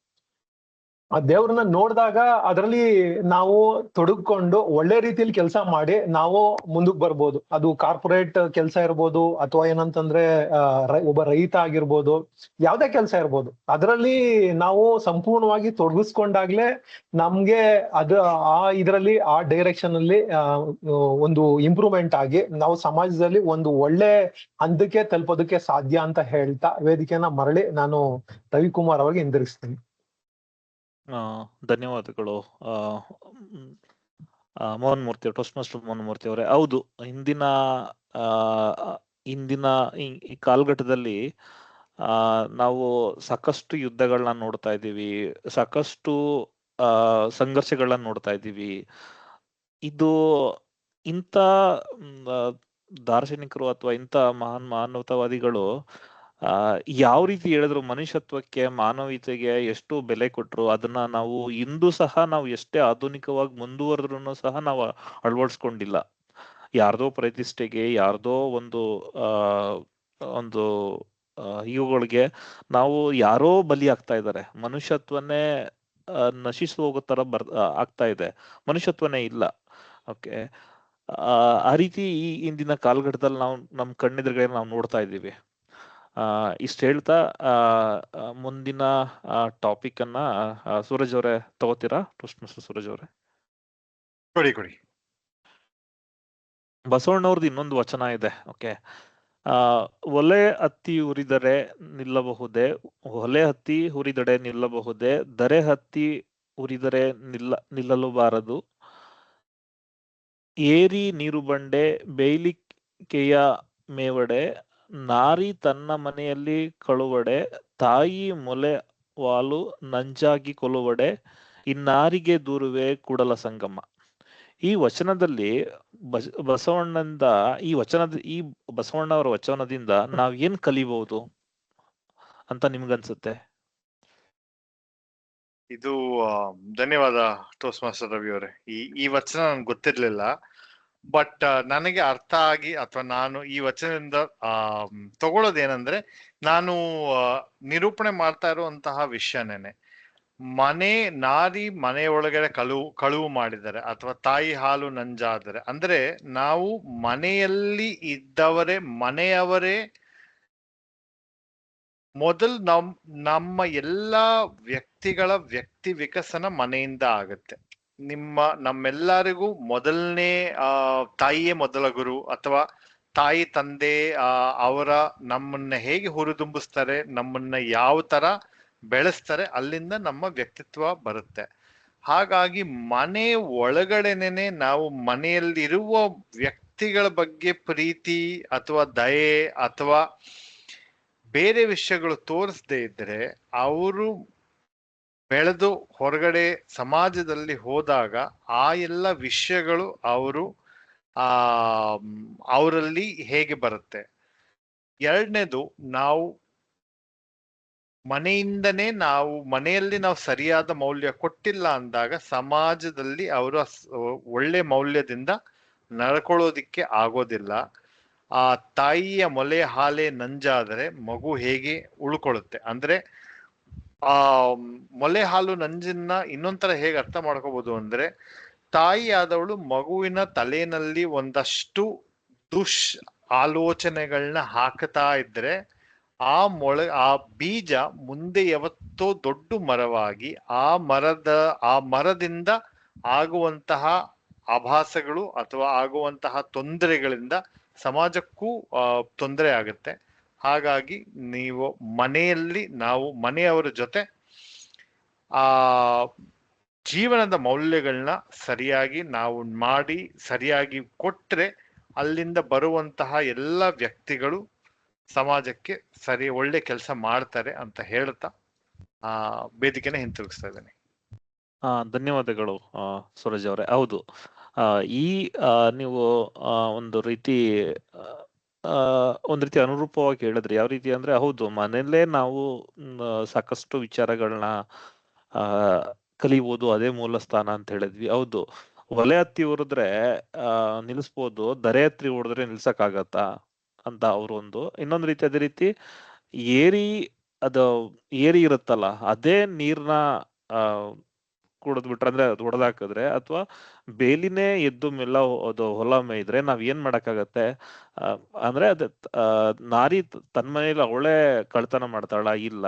ಆ ದೇವ್ರನ್ನ ನೋಡಿದಾಗ ಅದರಲ್ಲಿ ನಾವು ತೊಡಗಿಕೊಂಡು ಒಳ್ಳೆ ರೀತಿಯಲ್ಲಿ ಕೆಲಸ ಮಾಡಿ ನಾವು ಮುಂದಕ್ಕೆ ಬರ್ಬೋದು. ಅದು ಕಾರ್ಪೊರೇಟ್ ಕೆಲಸ ಇರ್ಬೋದು, ಅಥವಾ ಏನಂತಂದ್ರೆ ಒಬ್ಬ ರೈತ ಆಗಿರ್ಬೋದು, ಯಾವ್ದೇ ಕೆಲಸ ಇರ್ಬೋದು. ಅದರಲ್ಲಿ ನಾವು ಸಂಪೂರ್ಣವಾಗಿ ತೊಡಗಿಸ್ಕೊಂಡಾಗ್ಲೇ ನಮ್ಗೆ ಇದರಲ್ಲಿ ಆ ಡೈರೆಕ್ಷನ್ ಅಲ್ಲಿ ಒಂದು ಇಂಪ್ರೂವ್ಮೆಂಟ್ ಆಗಿ ನಾವು ಸಮಾಜದಲ್ಲಿ ಒಂದು ಒಳ್ಳೆ ಹಂತಕ್ಕೆ ತಲುಪೋದಕ್ಕೆ ಸಾಧ್ಯ ಅಂತ ಹೇಳ್ತಾ ವೇದಿಕೆಯನ್ನ ಮರಳಿ ನಾನು ರವಿಕುಮಾರ್ ಅವರಿಗೆ ಹಿಂದಿರುಗಿಸ್ತೀನಿ. ಧನ್ಯವಾದಗಳು ಮೋಹನ್ ಮೂರ್ತಿ, ಟೋಸ್ಟ್ ಮಾಸ್ಟರ್ ಮೋಹನ್ ಮೂರ್ತಿ ಅವರೇ. ಹೌದು, ಇಂದಿನ ಈ ಕಾಲಘಟ್ಟದಲ್ಲಿ ನಾವು ಸಾಕಷ್ಟು ಯುದ್ಧಗಳನ್ನ ನೋಡ್ತಾ ಇದ್ದೀವಿ, ಸಾಕಷ್ಟು ಸಂಘರ್ಷಗಳನ್ನ ನೋಡ್ತಾ ಇದ್ದೀವಿ. ಇದು ಇಂಥ ದಾರ್ಶನಿಕರು ಅಥವಾ ಇಂಥ ಮಾನವತಾವಾದಿಗಳು ಯಾವ ರೀತಿ ಹೇಳಿದ್ರು, ಮನುಷ್ಯತ್ವಕ್ಕೆ, ಮಾನವೀಯತೆಗೆ ಎಷ್ಟು ಬೆಲೆ ಕೊಟ್ರು, ಅದನ್ನ ನಾವು ಇಂದು ಸಹ ನಾವು ಎಷ್ಟೇ ಆಧುನಿಕವಾಗಿ ಮುಂದುವರೆದ್ರು ಸಹ ನಾವು ಅಳವಡಿಸ್ಕೊಂಡಿಲ್ಲ. ಯಾರ್ದೋ ಪ್ರತಿಷ್ಠೆಗೆ, ಯಾರ್ದೋ ಒಂದು ಇವುಗಳಿಗೆ ನಾವು ಯಾರೋ ಬಲಿ ಆಗ್ತಾ ಇದ್ದಾರೆ. ಮನುಷ್ಯತ್ವನೇ ನಶಿಸಿ ಹೋಗೋ ತರ ಆಗ್ತಾ ಇದೆ, ಮನುಷ್ಯತ್ವನೇ ಇಲ್ಲ. ಓಕೆ, ಆ ರೀತಿ ಈ ಇಂದಿನ ಕಾಲಘಟ್ಟದಲ್ಲಿ ನಾವು ನಮ್ಮ ಕಣ್ಣೆದುರುಗಡೆ ನಾವು ನೋಡ್ತಾ ಇದ್ದೀವಿ. ಇಷ್ಟು ಹೇಳ್ತಾ ಮುಂದಿನ ಟಾಪಿಕ್ ಅನ್ನ ಸೂರಜ್ ಅವರೇ ತಗೋತೀರಾ? ಟೋಸ್ಟ್ ಮಾಸ್ಟರ್ ಸೂರಜ್ ಅವರೇ. ಕೊಡಿ. ಬಸವಣ್ಣವ್ರದ್ದು ಇನ್ನೊಂದು ವಚನ ಇದೆ. ಓಕೆ, ಒಲೆ ಹತ್ತಿ ಉರಿದರೆ ನಿಲ್ಲಬಹುದೇ, ಒಲೆ ಹತ್ತಿ ಉರಿದಡೆ ನಿಲ್ಲಬಹುದೇ, ದರೆ ಹತ್ತಿ ಉರಿದರೆ ನಿಲ್ಲಲು ಬಾರದು, ಏರಿ ನೀರು ಬಂಡೆ ಬೇಯ್ಲಿಕೆಯ ಮೇವಡೆ, ನಾರಿ ತನ್ನ ಮನೆಯಲ್ಲಿ ಕಳುವಡೆ, ತಾಯಿ ಮೊಲೆ ವಾಲು ನಂಜಾಗಿ ಕೊಲುವಡೆ, ಇನ್ನಾರಿಗೆ ದೂರುವೆ ಕೂಡಲ ಸಂಗಮ. ಈ ವಚನದಲ್ಲಿ ಬಸವಣ್ಣಂದ ಈ ಬಸವಣ್ಣವರ ವಚನದಿಂದ ನಾವ್ ಏನ್ ಕಲಿಬಹುದು ಅಂತ ನಿಮ್ಗನ್ಸುತ್ತೆ? ಇದು ಧನ್ಯವಾದ ಟೋಸ್ಟ್ ಮಾಸ್ಟರ್ ರವಿ ಅವರೇ. ಈ ವಚನ ನನ್ಗೆ ಗೊತ್ತಿರ್ಲಿಲ್ಲ, ಬಟ್ ನನಗೆ ಅರ್ಥ ಆಗಿ ಅಥವಾ ನಾನು ಈ ವಚನದಿಂದ ತಗೊಳ್ಳೋದೇನಂದ್ರೆ, ನಾನು ನಿರೂಪಣೆ ಮಾಡ್ತಾ ಇರುವಂತಹ ವಿಷಯನೇನೆ. ನಾರಿ ಮನೆಯೊಳಗಡೆ ಕಳುವು ಮಾಡಿದರೆ ಅಥವಾ ತಾಯಿ ಹಾಲು ನಂಜಾದರೆ, ಅಂದ್ರೆ ನಾವು ಮನೆಯಲ್ಲಿ ಇದ್ದವರೇ, ಮನೆಯವರೇ ಮೊದಲು ನಮ್ಮ ಎಲ್ಲಾ ವ್ಯಕ್ತಿಗಳ ವ್ಯಕ್ತಿ ವಿಕಸನ ಮನೆಯಿಂದ ಆಗುತ್ತೆ. ನಮ್ಮೆಲ್ಲರಿಗೂ ಮೊದಲನೇ ತಾಯಿಯೇ ಮೊದಲ ಗುರು, ಅಥವಾ ತಾಯಿ ತಂದೆ ಅವರ ನಮ್ಮನ್ನ ಹೇಗೆ ಹುರಿದುಂಬಿಸ್ತಾರೆ, ನಮ್ಮನ್ನ ಯಾವ ತರ ಬೆಳೆಸ್ತಾರೆ, ಅಲ್ಲಿಂದ ನಮ್ಮ ವ್ಯಕ್ತಿತ್ವ ಬರುತ್ತೆ. ಹಾಗಾಗಿ ಮನೆ ಒಳಗಡೆನೆ ನಾವು ಮನೆಯಲ್ಲಿರುವ ವ್ಯಕ್ತಿಗಳ ಬಗ್ಗೆ ಪ್ರೀತಿ ಅಥವಾ ದಯೆ ಅಥವಾ ಬೇರೆ ವಿಷಯಗಳು ತೋರಿಸದೇ ಇದ್ರೆ, ಅವರು ಬೆಳೆದು ಹೊರಗಡೆ ಸಮಾಜದಲ್ಲಿ ಹೋದಾಗ ಆ ಎಲ್ಲ ವಿಷಯಗಳು ಅವರಲ್ಲಿ ಹೇಗೆ ಬರುತ್ತೆ. ಎರಡನೇದು, ನಾವು ಮನೆಯಲ್ಲಿ ನಾವು ಸರಿಯಾದ ಮೌಲ್ಯ ಕೊಟ್ಟಿಲ್ಲ ಅಂದಾಗ ಸಮಾಜದಲ್ಲಿ ಅವರು ಒಳ್ಳೆ ಮೌಲ್ಯದಿಂದ ನಡ್ಕೊಳ್ಳೋದಿಕ್ಕೆ ಆಗೋದಿಲ್ಲ. ಆ ತಾಯಿಯ ಮೊಲೆ ಹಾಲೆ ನಂಜಾದರೆ ಮಗು ಹೇಗೆ ಉಳ್ಕೊಳ್ಳುತ್ತೆ ಅಂದ್ರೆ, ಆ ಮೊಲೆ ಹಾಲು ನಂಜನ್ನ ಇನ್ನೊಂಥರ ಹೇಗೆ ಅರ್ಥ ಮಾಡ್ಕೋಬಹುದು ಅಂದ್ರೆ, ತಾಯಿ ಆದವಳು ಮಗುವಿನ ತಲೆಯಲ್ಲಿ ಒಂದಷ್ಟು ಆಲೋಚನೆಗಳನ್ನ ಹಾಕ್ತಾ ಇದ್ರೆ ಆ ಬೀಜ ಮುಂದೆ ಯಾವತ್ತೋ ದೊಡ್ಡ ಮರವಾಗಿ ಆ ಮರದಿಂದ ಆಗುವಂತಹ ಆಭಾಸಗಳು ಅಥವಾ ಆಗುವಂತಹ ತೊಂದರೆಗಳಿಂದ ಸಮಾಜಕ್ಕೂ ತೊಂದರೆ ಆಗುತ್ತೆ. ಹಾಗಾಗಿ ನಾವು ಮನೆಯವರ ಜೊತೆ ಜೀವನದ ಮೌಲ್ಯಗಳನ್ನ ಸರಿಯಾಗಿ ನಾವು ಮಾಡಿ ಸರಿಯಾಗಿ ಕೊಟ್ರೆ ಅಲ್ಲಿಂದ ಬರುವಂತಹ ಎಲ್ಲ ವ್ಯಕ್ತಿಗಳು ಸಮಾಜಕ್ಕೆ ಒಳ್ಳೆ ಕೆಲಸ ಮಾಡ್ತಾರೆ ಅಂತ ಹೇಳ್ತಾ ವೇದಿಕೆನ ಹಿಂತಿರುಗಿಸ್ತಾ ಇದ್ದೇನೆ. ಧನ್ಯವಾದಗಳು ಸೂರಜ್ ಅವರೇ. ಹೌದು, ಈ ನೀವು ಒಂದು ರೀತಿ ಅನುರೂಪವಾಗಿ ಹೇಳಿದ್ರಿ. ಯಾವ ರೀತಿ ಅಂದ್ರೆ, ಹೌದು, ಮನೆಯಲ್ಲೇ ನಾವು ಸಾಕಷ್ಟು ವಿಚಾರಗಳನ್ನ ಕಲಿಬಹುದು, ಅದೇ ಮೂಲ ಸ್ಥಾನ ಅಂತ ಹೇಳಿದ್ವಿ. ಹೌದು, ಒಲೆ ಹತ್ತಿ ಉರಿದ್ರೆ ನಿಲ್ಲಿಸ್ಬೋದು, ದರೆ ಹತ್ತಿ ಹೊಡೆದ್ರೆ ನಿಲ್ಸಕ್ಕಾಗತ್ತಾ ಅಂತ ಅವ್ರು ಒಂದು. ಇನ್ನೊಂದು ರೀತಿ ಅದೇ ರೀತಿ ಏರಿ ಇರುತ್ತಲ್ಲ, ಅದೇ ನೀರ್ನ ಕುಡಿದ್ಬಿಟ್ರೆ ಅಂದ್ರೆ ಹೊಡೆದಾಕಿದ್ರೆ, ಅಥವಾ ಬೇಲಿನೇ ಎದ್ದು ಮೆಲ್ಲ ಅದು ಹೊಲ ಮೇಯ್ದ್ರೆ ನಾವ್ ಏನ್ ಮಾಡಕ್ಕಾಗತ್ತೆ? ಅಂದ್ರೆ ಅದ ನಾರಿ ತನ್ನ ಮನೇಲಿ ಅವಳೇ ಕಳ್ತನ ಮಾಡ್ತಾಳ? ಇಲ್ಲ.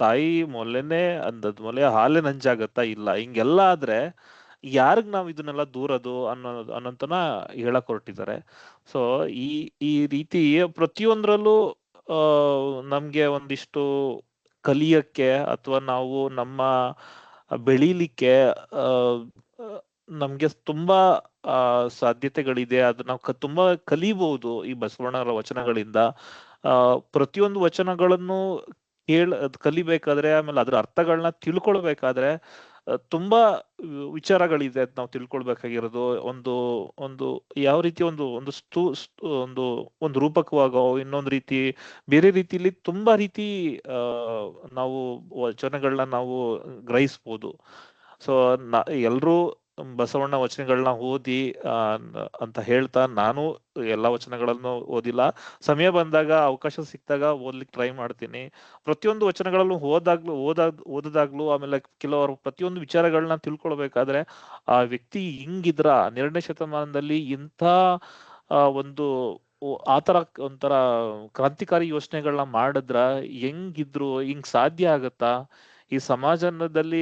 ತಾಯಿ ಮೊಲೆನೇ ಅಂದದ್ ಮೊಲೆ ಹಾಲೆ ನಂಜಾಗತ್ತಾ? ಇಲ್ಲ. ಹಿಂಗೆಲ್ಲ ಆದ್ರೆ ಯಾರಿಗ್ ನಾವ್ ಇದನ್ನೆಲ್ಲ ದೂರದು ಅನ್ನೋಂತನ ಹೇಳಕ್ ಹೊರಟಿದ್ದಾರೆ. ಸೊ ಈ ರೀತಿ ಪ್ರತಿಯೊಂದ್ರಲ್ಲೂ ನಮ್ಗೆ ಒಂದಿಷ್ಟು ಕಲಿಯಕ್ಕೆ ಅಥವಾ ನಾವು ನಮ್ಮ ಬೆಳೀಲಿಕ್ಕೆ ನಮ್ಗೆ ತುಂಬಾ ಸಾಧ್ಯತೆಗಳಿದೆ. ಅದು ನಾವು ತುಂಬಾ ಕಲಿಬಹುದು ಈ ಬಸವಣ್ಣರ ವಚನಗಳಿಂದ. ಪ್ರತಿಯೊಂದು ವಚನಗಳನ್ನು ಕಲಿಬೇಕಾದ್ರೆ, ಆಮೇಲೆ ಅದ್ರ ಅರ್ಥಗಳನ್ನ ತಿಳ್ಕೊಳ್ಬೇಕಾದ್ರೆ ತುಂಬಾ ವಿಚಾರಗಳಿದೆ ಅದ್ ನಾವು ತಿಳ್ಕೊಳ್ಬೇಕಾಗಿರೋದು. ಒಂದು ಯಾವ ರೀತಿ ಒಂದು ರೂಪಕವಾಗೋ, ಇನ್ನೊಂದು ರೀತಿ ಬೇರೆ ರೀತಿಲಿ ತುಂಬಾ ರೀತಿ ನಾವು ವಚನಗಳನ್ನ ನಾವು ಗ್ರಹಿಸ್ಬೋದು. ಸೊ ಎಲ್ರೂ ಬಸವಣ್ಣ ವಚನಗಳನ್ನ ಓದಿ ಅಂತ ಹೇಳ್ತಾ, ನಾನು ಎಲ್ಲಾ ವಚನಗಳನ್ನು ಓದಿಲ್ಲ. ಸಮಯ ಬಂದಾಗ, ಅವಕಾಶ ಸಿಕ್ತಾಗ ಓದ್ಲಿಕ್ಕೆ ಟ್ರೈ ಮಾಡ್ತೀನಿ. ಪ್ರತಿಯೊಂದು ವಚನಗಳಲ್ಲೂ ಓದದಾಗ್ಲು, ಆಮೇಲೆ ಕೆಲವರು ಪ್ರತಿಯೊಂದು ವಿಚಾರಗಳನ್ನ ತಿಳ್ಕೊಳ್ಬೇಕಾದ್ರೆ ಆ ವ್ಯಕ್ತಿ ಹಿಂಗಿದ್ರ 12ನೇ ಶತಮಾನದಲ್ಲಿ ಇಂಥ ಒಂದು ಆತರ ಒಂಥರ ಕ್ರಾಂತಿಕಾರಿ ಯೋಚನೆಗಳನ್ನ ಮಾಡಿದ್ರ ಹೆಂಗಿದ್ರು, ಹಿಂಗ್ ಸಾಧ್ಯ ಆಗತ್ತಾ? ಈ ಸಮಾಜದಲ್ಲಿ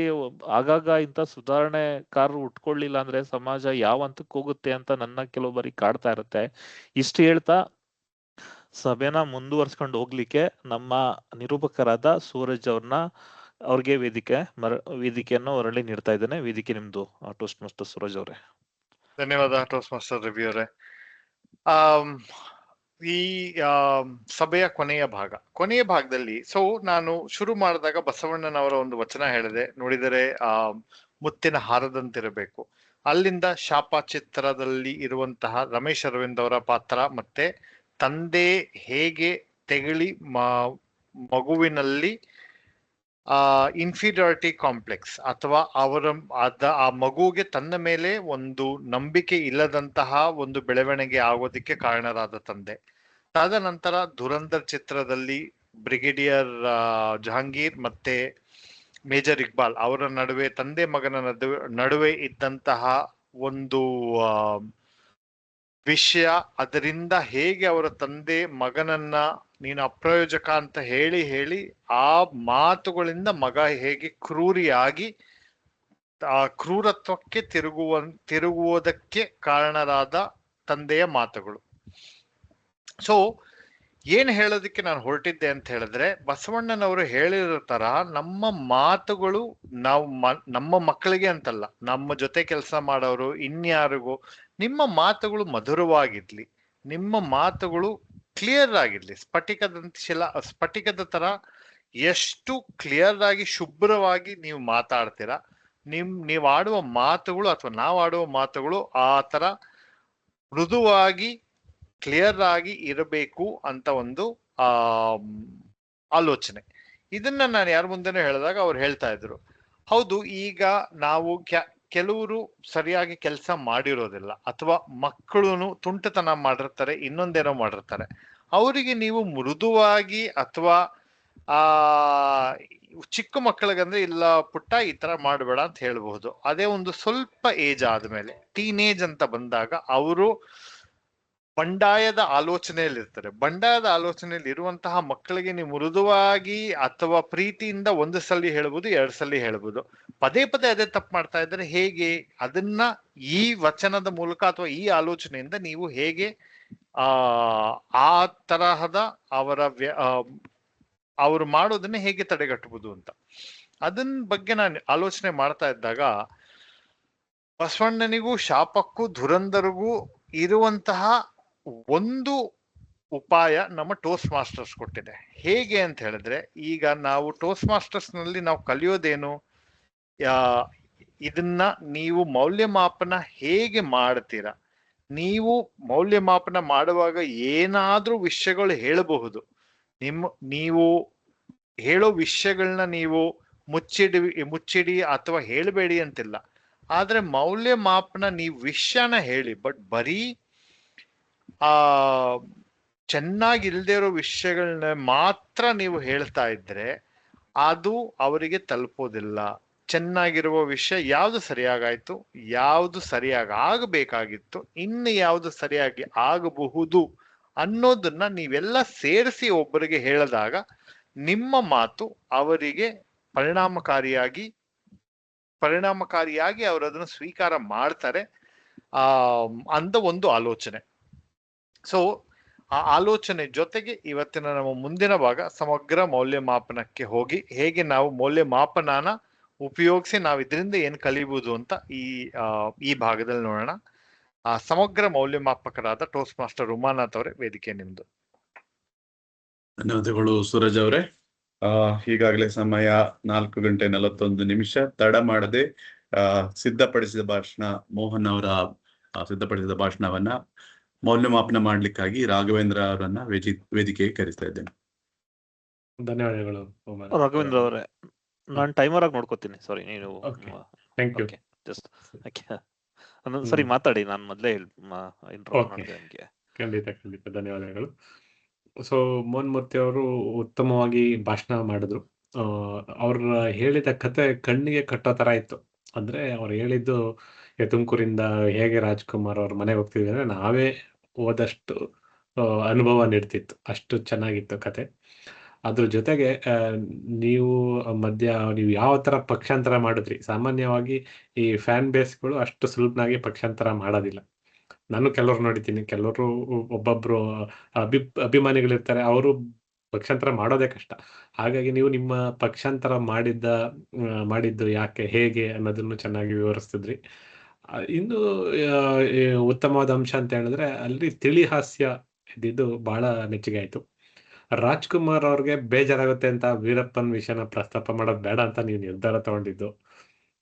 ಆಗಾಗ ಇಂಥ ಸುಧಾರಣೆಕಾರರು ಉಟ್ಕೊಳ್ಳಿಲ್ಲ ಅಂದ್ರೆ ಸಮಾಜ ಯಾವ ಹಂತಕ್ಕೆ ಹೋಗುತ್ತೆ ಅಂತ ನನ್ನ ಕೆಲವು ಬಾರಿ ಕಾಡ್ತಾ ಇರುತ್ತೆ. ಇಷ್ಟು ಹೇಳ್ತಾ ಸಭೆನ ಮುಂದುವರ್ಸ್ಕೊಂಡು ಹೋಗ್ಲಿಕ್ಕೆ ನಮ್ಮ ನಿರೂಪಕರಾದ ಸೂರಜ್ ಅವ್ರಿಗೆ ವೇದಿಕೆಯನ್ನು ಹೊರಳಿ ನೀಡ್ತಾ ಇದ್ದೇನೆ. ವೇದಿಕೆ ನಿಮ್ದು, ಟೋಸ್ಟ್ ಮಾಸ್ಟರ್ ಸೂರಜ್ ಅವರೇ. ಧನ್ಯವಾದ ಟೋಸ್ಟ್ ಮಾಸ್ಟರ್ ರವಿ ಅವರೇ. ಈ ಸಭೆಯ ಕೊನೆಯ ಭಾಗದಲ್ಲಿ ನಾನು ಶುರು ಮಾಡಿದಾಗ ಬಸವಣ್ಣನವರ ಒಂದು ವಚನ ಹೇಳಿದೆ, ನೋಡಿದರೆ ಮುತ್ತಿನ ಹಾರದಂತಿರಬೇಕು. ಅಲ್ಲಿಂದ ಶಾಪ ಚಿತ್ರದಲ್ಲಿ ಇರುವಂತಹ ರಮೇಶ್ ಅರವಿಂದ್ ಅವರ ಪಾತ್ರ, ಮತ್ತೆ ತಂದೆ ಹೇಗೆ ತೆಗಳಿ ಮಗುವಿನಲ್ಲಿ ಇನ್ಫೀರಿಯಾರಿಟಿ ಕಾಂಪ್ಲೆಕ್ಸ್ ಅಥವಾ ಆ ಮಗುವಿಗೆ ತನ್ನ ಮೇಲೆ ಒಂದು ನಂಬಿಕೆ ಇಲ್ಲದಂತಹ ಒಂದು ಬೆಳವಣಿಗೆ ಆಗೋದಿಕ್ಕೆ ಕಾರಣರಾದ ತಂದೆ. ತದನಂತರ ಧುರಂಧರ್ ಚಿತ್ರದಲ್ಲಿ ಬ್ರಿಗೇಡಿಯರ್ ಜಹಾಂಗೀರ್ ಮತ್ತೆ ಮೇಜರ್ ಇಕ್ಬಾಲ್ ಅವರ ನಡುವೆ, ತಂದೆ ಮಗನ ನಡುವೆ ಇದ್ದಂತಹ ಒಂದು ವಿಷಯ, ಅದರಿಂದ ಹೇಗೆ ಅವರ ತಂದೆ ಮಗನನ್ನ ನೀನು ಅಪ್ರಯೋಜಕ ಅಂತ ಹೇಳಿ ಆ ಮಾತುಗಳಿಂದ ಮಗ ಹೇಗೆ ಕ್ರೂರಿಯಾಗಿ ಆ ಕ್ರೂರತ್ವಕ್ಕೆ ತಿರುಗುವುದಕ್ಕೆ ಕಾರಣರಾದ ತಂದೆಯ ಮಾತುಗಳು. ಸೊ ಏನ್ ಹೇಳೋದಕ್ಕೆ ನಾನು ಹೊರಟಿದ್ದೆ ಅಂತ ಹೇಳಿದ್ರೆ, ಬಸವಣ್ಣನವರು ಹೇಳಿರೋ ತರ ನಮ್ಮ ಮಾತುಗಳು ನಮ್ಮ ಮಕ್ಕಳಿಗೆ ಅಂತಲ್ಲ, ನಮ್ಮ ಜೊತೆ ಕೆಲಸ ಮಾಡೋರು ಇನ್ಯಾರಿಗೂ ನಿಮ್ಮ ಮಾತುಗಳು ಮಧುರವಾಗಿರ್ಲಿ, ನಿಮ್ಮ ಮಾತುಗಳು ಕ್ಲಿಯರ್ ಆಗಿರ್ಲಿ. ಸ್ಫಟಿಕದ ತರ ಎಷ್ಟು ಕ್ಲಿಯರ್ ಆಗಿ ಶುಭ್ರವಾಗಿ ನೀವು ಮಾತಾಡ್ತೀರಾ, ನೀವು ಆಡುವ ಮಾತುಗಳು ಅಥವಾ ನಾವು ಆಡುವ ಮಾತುಗಳು ಆ ತರ ಮೃದುವಾಗಿ ಕ್ಲಿಯರ್ ಆಗಿ ಇರಬೇಕು ಅಂತ ಒಂದು ಆಲೋಚನೆ. ಇದನ್ನ ನಾನು ಯಾರ ಮುಂದೆನೂ ಹೇಳಿದಾಗ ಅವ್ರು ಹೇಳ್ತಾ ಇದ್ರು, ಹೌದು, ಈಗ ನಾವು ಕೆಲವರು ಸರಿಯಾಗಿ ಕೆಲಸ ಮಾಡಿರೋದಿಲ್ಲ, ಅಥವಾ ಮಕ್ಕಳು ತುಂಟತನ ಮಾಡಿರ್ತಾರೆ, ಇನ್ನೊಂದೇನೋ ಮಾಡಿರ್ತಾರೆ. ಅವರಿಗೆ ನೀವು ಮೃದುವಾಗಿ ಅಥವಾ ಚಿಕ್ಕ ಮಕ್ಕಳಿಗಂದ್ರೆ ಇಲ್ಲ ಪುಟ್ಟ ಈ ತರ ಮಾಡಬೇಡ ಅಂತ ಹೇಳ್ಬಹುದು. ಅದೇ ಒಂದು ಸ್ವಲ್ಪ ಏಜ್ ಆದ್ಮೇಲೆ, ಟೀನೇಜ್ ಅಂತ ಬಂದಾಗ ಅವರು ಬಂಡಾಯದ ಆಲೋಚನೆಯಲ್ಲಿ ಇರ್ತಾರೆ. ಬಂಡಾಯದ ಆಲೋಚನೆಯಲ್ಲಿ ಇರುವಂತಹ ಮಕ್ಕಳಿಗೆ ನೀವು ಮೃದುವಾಗಿ ಅಥವಾ ಪ್ರೀತಿಯಿಂದ ಒಂದು ಸಲ ಹೇಳ್ಬೋದು, 2 ಸಲ ಹೇಳ್ಬೋದು. ಪದೇ ಅದೇ ತಪ್ಪು ಮಾಡ್ತಾ ಇದ್ದಾರೆ, ಹೇಗೆ ಅದನ್ನ ಈ ವಚನದ ಮೂಲಕ ಅಥವಾ ಈ ಆಲೋಚನೆಯಿಂದ ನೀವು ಹೇಗೆ ಆ ತರಹದ ಅವರು ಮಾಡೋದನ್ನ ಹೇಗೆ ತಡೆಗಟ್ಟಬಹುದು ಅಂತ. ಅದನ್ ಬಗ್ಗೆ ನಾನು ಆಲೋಚನೆ ಮಾಡ್ತಾ ಇದ್ದಾಗ ಬಸವಣ್ಣನಿಗೂ ಶಾಪಕ್ಕೂ ಧುರಂಧರಿಗೂ ಇರುವಂತಹ ಒಂದು ಉಪಾಯ ನಮ್ಮ ಟೋಸ್ಟ್ ಮಾಸ್ಟರ್ಸ್ ಕೊಟ್ಟಿದೆ. ಹೇಗೆ ಅಂತ ಹೇಳಿದ್ರೆ, ಈಗ ನಾವು ಟೋಸ್ಟ್ ಮಾಸ್ಟರ್ಸ್ ನಲ್ಲಿ ನಾವು ಕಲಿಯೋದೇನು, ಇದನ್ನ ನೀವು ಮೌಲ್ಯಮಾಪನ ಹೇಗೆ ಮಾಡ್ತೀರಾ, ನೀವು ಮೌಲ್ಯಮಾಪನ ಮಾಡುವಾಗ ಏನಾದ್ರೂ ವಿಷಯಗಳು ಹೇಳಬಹುದು, ನೀವು ಹೇಳೋ ವಿಷಯಗಳನ್ನ ನೀವು ಮುಚ್ಚಿಡಿ ಅಥವಾ ಹೇಳಬೇಡಿ ಅಂತಿಲ್ಲ. ಆದ್ರೆ ಮೌಲ್ಯಮಾಪನ ನೀವು ವಿಷಯನ ಹೇಳಿ, ಬಟ್ ಬರೀ ಚೆನ್ನಾಗಿಲ್ದೇ ಇರೋ ವಿಷಯಗಳನ್ನ ಮಾತ್ರ ನೀವು ಹೇಳ್ತಾ ಇದ್ರೆ ಅದು ಅವರಿಗೆ ತಲುಪೋದಿಲ್ಲ. ಚೆನ್ನಾಗಿರುವ ವಿಷಯ ಯಾವ್ದು ಸರಿಯಾಗಾಯ್ತು, ಯಾವ್ದು ಸರಿಯಾಗಿ ಆಗಬೇಕಾಗಿತ್ತು, ಇನ್ನು ಯಾವ್ದು ಸರಿಯಾಗಿ ಆಗಬಹುದು ಅನ್ನೋದನ್ನ ನೀವೆಲ್ಲ ಸೇರಿಸಿ ಒಬ್ಬರಿಗೆ ಹೇಳಿದಾಗ ನಿಮ್ಮ ಮಾತು ಅವರಿಗೆ ಪರಿಣಾಮಕಾರಿಯಾಗಿ ಅವರು ಅದನ್ನು ಸ್ವೀಕಾರ ಮಾಡ್ತಾರೆ ಅಂದ ಒಂದು ಆಲೋಚನೆ. ಸೊ ಆ ಆಲೋಚನೆ ಜೊತೆಗೆ ಇವತ್ತಿನ ನಮ್ಮ ಮುಂದಿನ ಭಾಗ ಸಮಗ್ರ ಮೌಲ್ಯಮಾಪನಕ್ಕೆ ಹೋಗಿ ಹೇಗೆ ನಾವು ಮೌಲ್ಯಮಾಪನನ ಉಪಯೋಗಿಸಿ ನಾವು ಇದರಿಂದ ಏನ್ ಕಲಿಬಹುದು ಅಂತ ಈ ಭಾಗದಲ್ಲಿ ನೋಡೋಣ. ಸಮಗ್ರ ಮೌಲ್ಯಮಾಪಕರಾದ ಟೋಸ್ಟ್ ಮಾಸ್ಟರ್ ಉಮಾನಾಥ್ ಅವರೇ, ವೇದಿಕೆ ನಿಮ್ದು. ಧನ್ಯವಾದಗಳು ಸೂರಜ್ ಅವರೇ. ಈಗಾಗಲೇ ಸಮಯ 4:41. ತಡ ಮಾಡದೆ ಸಿದ್ಧಪಡಿಸಿದ ಭಾಷಣ, ಮೋಹನ್ ಅವರ ಸಿದ್ಧಪಡಿಸಿದ ಭಾಷಣವನ್ನ ಮೌಲ್ಯಮಾಪನ ಮಾಡ್ಲಿಕ್ಕಾಗಿ ರಾಘವೇಂದ್ರ ಅವರನ್ನ ವೇದಿಕೆಗೆ ಕರೆಸ್ತಾ ಇದ್ದೇನೆ. ಧನ್ಯವಾದಗಳು ರಾಘವೇಂದ್ರ ಅವರೇ. ನಾನು ಟೈಮರ್ ಆಗಿ ನೋಡ್ಕೋತೀನಿ. ಸಾರಿ, ನೀನು ಜಸ್ಟ್ ಸರಿ ಮಾತಾಡಿ, ನಾನು ಮೊದಲೇ ಖಂಡಿತ ಧನ್ಯವಾದಗಳು. ಸೊ ಮೋಹನ್ ಮೂರ್ತಿ ಅವರು ಉತ್ತಮವಾಗಿ ಭಾಷಣ ಮಾಡಿದ್ರು. ಅವ್ರ ಹೇಳಿದ ಕತೆ ಕಣ್ಣಿಗೆ ಕಟ್ಟೋ ತರ ಇತ್ತು. ಅಂದ್ರೆ ಅವ್ರು ಹೇಳಿದ್ದು ತುಮಕೂರಿಂದ ಹೇಗೆ ರಾಜ್ಕುಮಾರ್ ಅವ್ರ ಮನೆಗೆ ಹೋಗ್ತಿದ್ವಿ ಅಂದ್ರೆ ನಾವೇ ಓದಷ್ಟು ಅನುಭವ ನೀಡ್ತಿತ್ತು. ಅಷ್ಟು ಚೆನ್ನಾಗಿತ್ತು ಕತೆ. ಅದ್ರ ಜೊತೆಗೆ ನೀವು ಯಾವ ತರ ಪಕ್ಷಾಂತರ ಮಾಡಿದ್ರಿ. ಸಾಮಾನ್ಯವಾಗಿ ಈ ಫ್ಯಾನ್ ಬೇಸ್ಗಳು ಅಷ್ಟು ಸುಲಭನಾಗಿ ಪಕ್ಷಾಂತರ ಮಾಡೋದಿಲ್ಲ. ನಾನು ಕೆಲವ್ರು ನೋಡಿದ್ದೀನಿ, ಕೆಲವರು ಒಬ್ಬೊಬ್ರು ಅಭಿಮಾನಿಗಳಿರ್ತಾರೆ, ಅವರು ಪಕ್ಷಾಂತರ ಮಾಡೋದೇ ಕಷ್ಟ. ಹಾಗಾಗಿ ನೀವು ನಿಮ್ಮ ಪಕ್ಷಾಂತರ ಮಾಡಿದ್ದು ಯಾಕೆ, ಹೇಗೆ ಅನ್ನೋದನ್ನು ಚೆನ್ನಾಗಿ ವಿವರಿಸ್ತಿದ್ರಿ. ಇನ್ನು ಉತ್ತಮವಾದ ಅಂಶ ಅಂತ ಹೇಳಿದ್ರೆ ಅಲ್ಲಿ ತಿಳಿ ಹಾಸ್ಯ ಇದ್ದಿದ್ದು ಬಹಳ ಮೆಚ್ಚುಗೆ ಆಯ್ತು. ರಾಜ್ಕುಮಾರ್ ಅವ್ರಿಗೆ ಬೇಜಾರಾಗುತ್ತೆ ಅಂತ ವೀರಪ್ಪನ್ ವಿಷಯನ ಪ್ರಸ್ತಾಪ ಮಾಡೋದು ಬೇಡ ಅಂತ ನೀವು ನಿರ್ಧಾರ ತಗೊಂಡಿದ್ದು.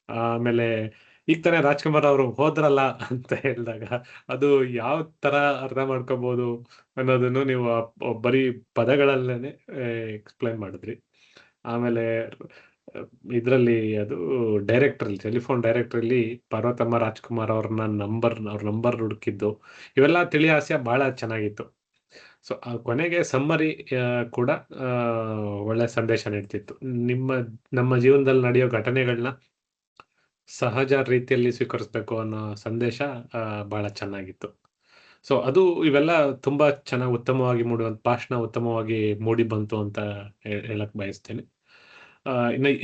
ಆಮೇಲೆ ಈಗ ತಾನೇ ರಾಜ್ಕುಮಾರ್ ಅವರು ಹೋದ್ರಲ್ಲ ಅಂತ ಹೇಳಿದಾಗ ಅದು ಯಾವ ತರ ಅರ್ಥ ಮಾಡ್ಕೋಬಹುದು ಅನ್ನೋದನ್ನು ನೀವು ಬರೀ ಪದಗಳಲ್ಲೇನೆ ಎಕ್ಸ್ಪ್ಲೈನ್ ಮಾಡಿದ್ರಿ. ಆಮೇಲೆ ಇದರಲ್ಲಿ ಅದು ಟೆಲಿಫೋನ್ ಡೈರೆಕ್ಟ್ರಲ್ಲಿ ಪಾರ್ವತಮ್ಮ ರಾಜ್ಕುಮಾರ್ ಅವ್ರ ನಂಬರ್ ಹುಡುಕಿದ್ದು, ಇವೆಲ್ಲ ತಿಳಿ ಹಾಸ್ಯ ಬಹಳ ಚೆನ್ನಾಗಿತ್ತು. ಸೊ ಕೊನೆಗೆ ಸಮ್ಮರಿ ಕೂಡ ಒಳ್ಳೆ ಸಂದೇಶ ನೀಡ್ತಿತ್ತು. ನಮ್ಮ ಜೀವನದಲ್ಲಿ ನಡೆಯೋ ಘಟನೆಗಳನ್ನ ಸಹಜ ರೀತಿಯಲ್ಲಿ ಸ್ವೀಕರಿಸಬೇಕು ಅನ್ನೋ ಸಂದೇಶ ಬಹಳ ಚೆನ್ನಾಗಿತ್ತು. ಸೊ ಇವೆಲ್ಲ ತುಂಬಾ ಚೆನ್ನಾಗಿ ಉತ್ತಮವಾಗಿ ಭಾಷಣ ಉತ್ತಮವಾಗಿ ಮೂಡಿ ಬಂತು ಅಂತ ಹೇಳಕ್ ಬಯಸ್ತೇನೆ.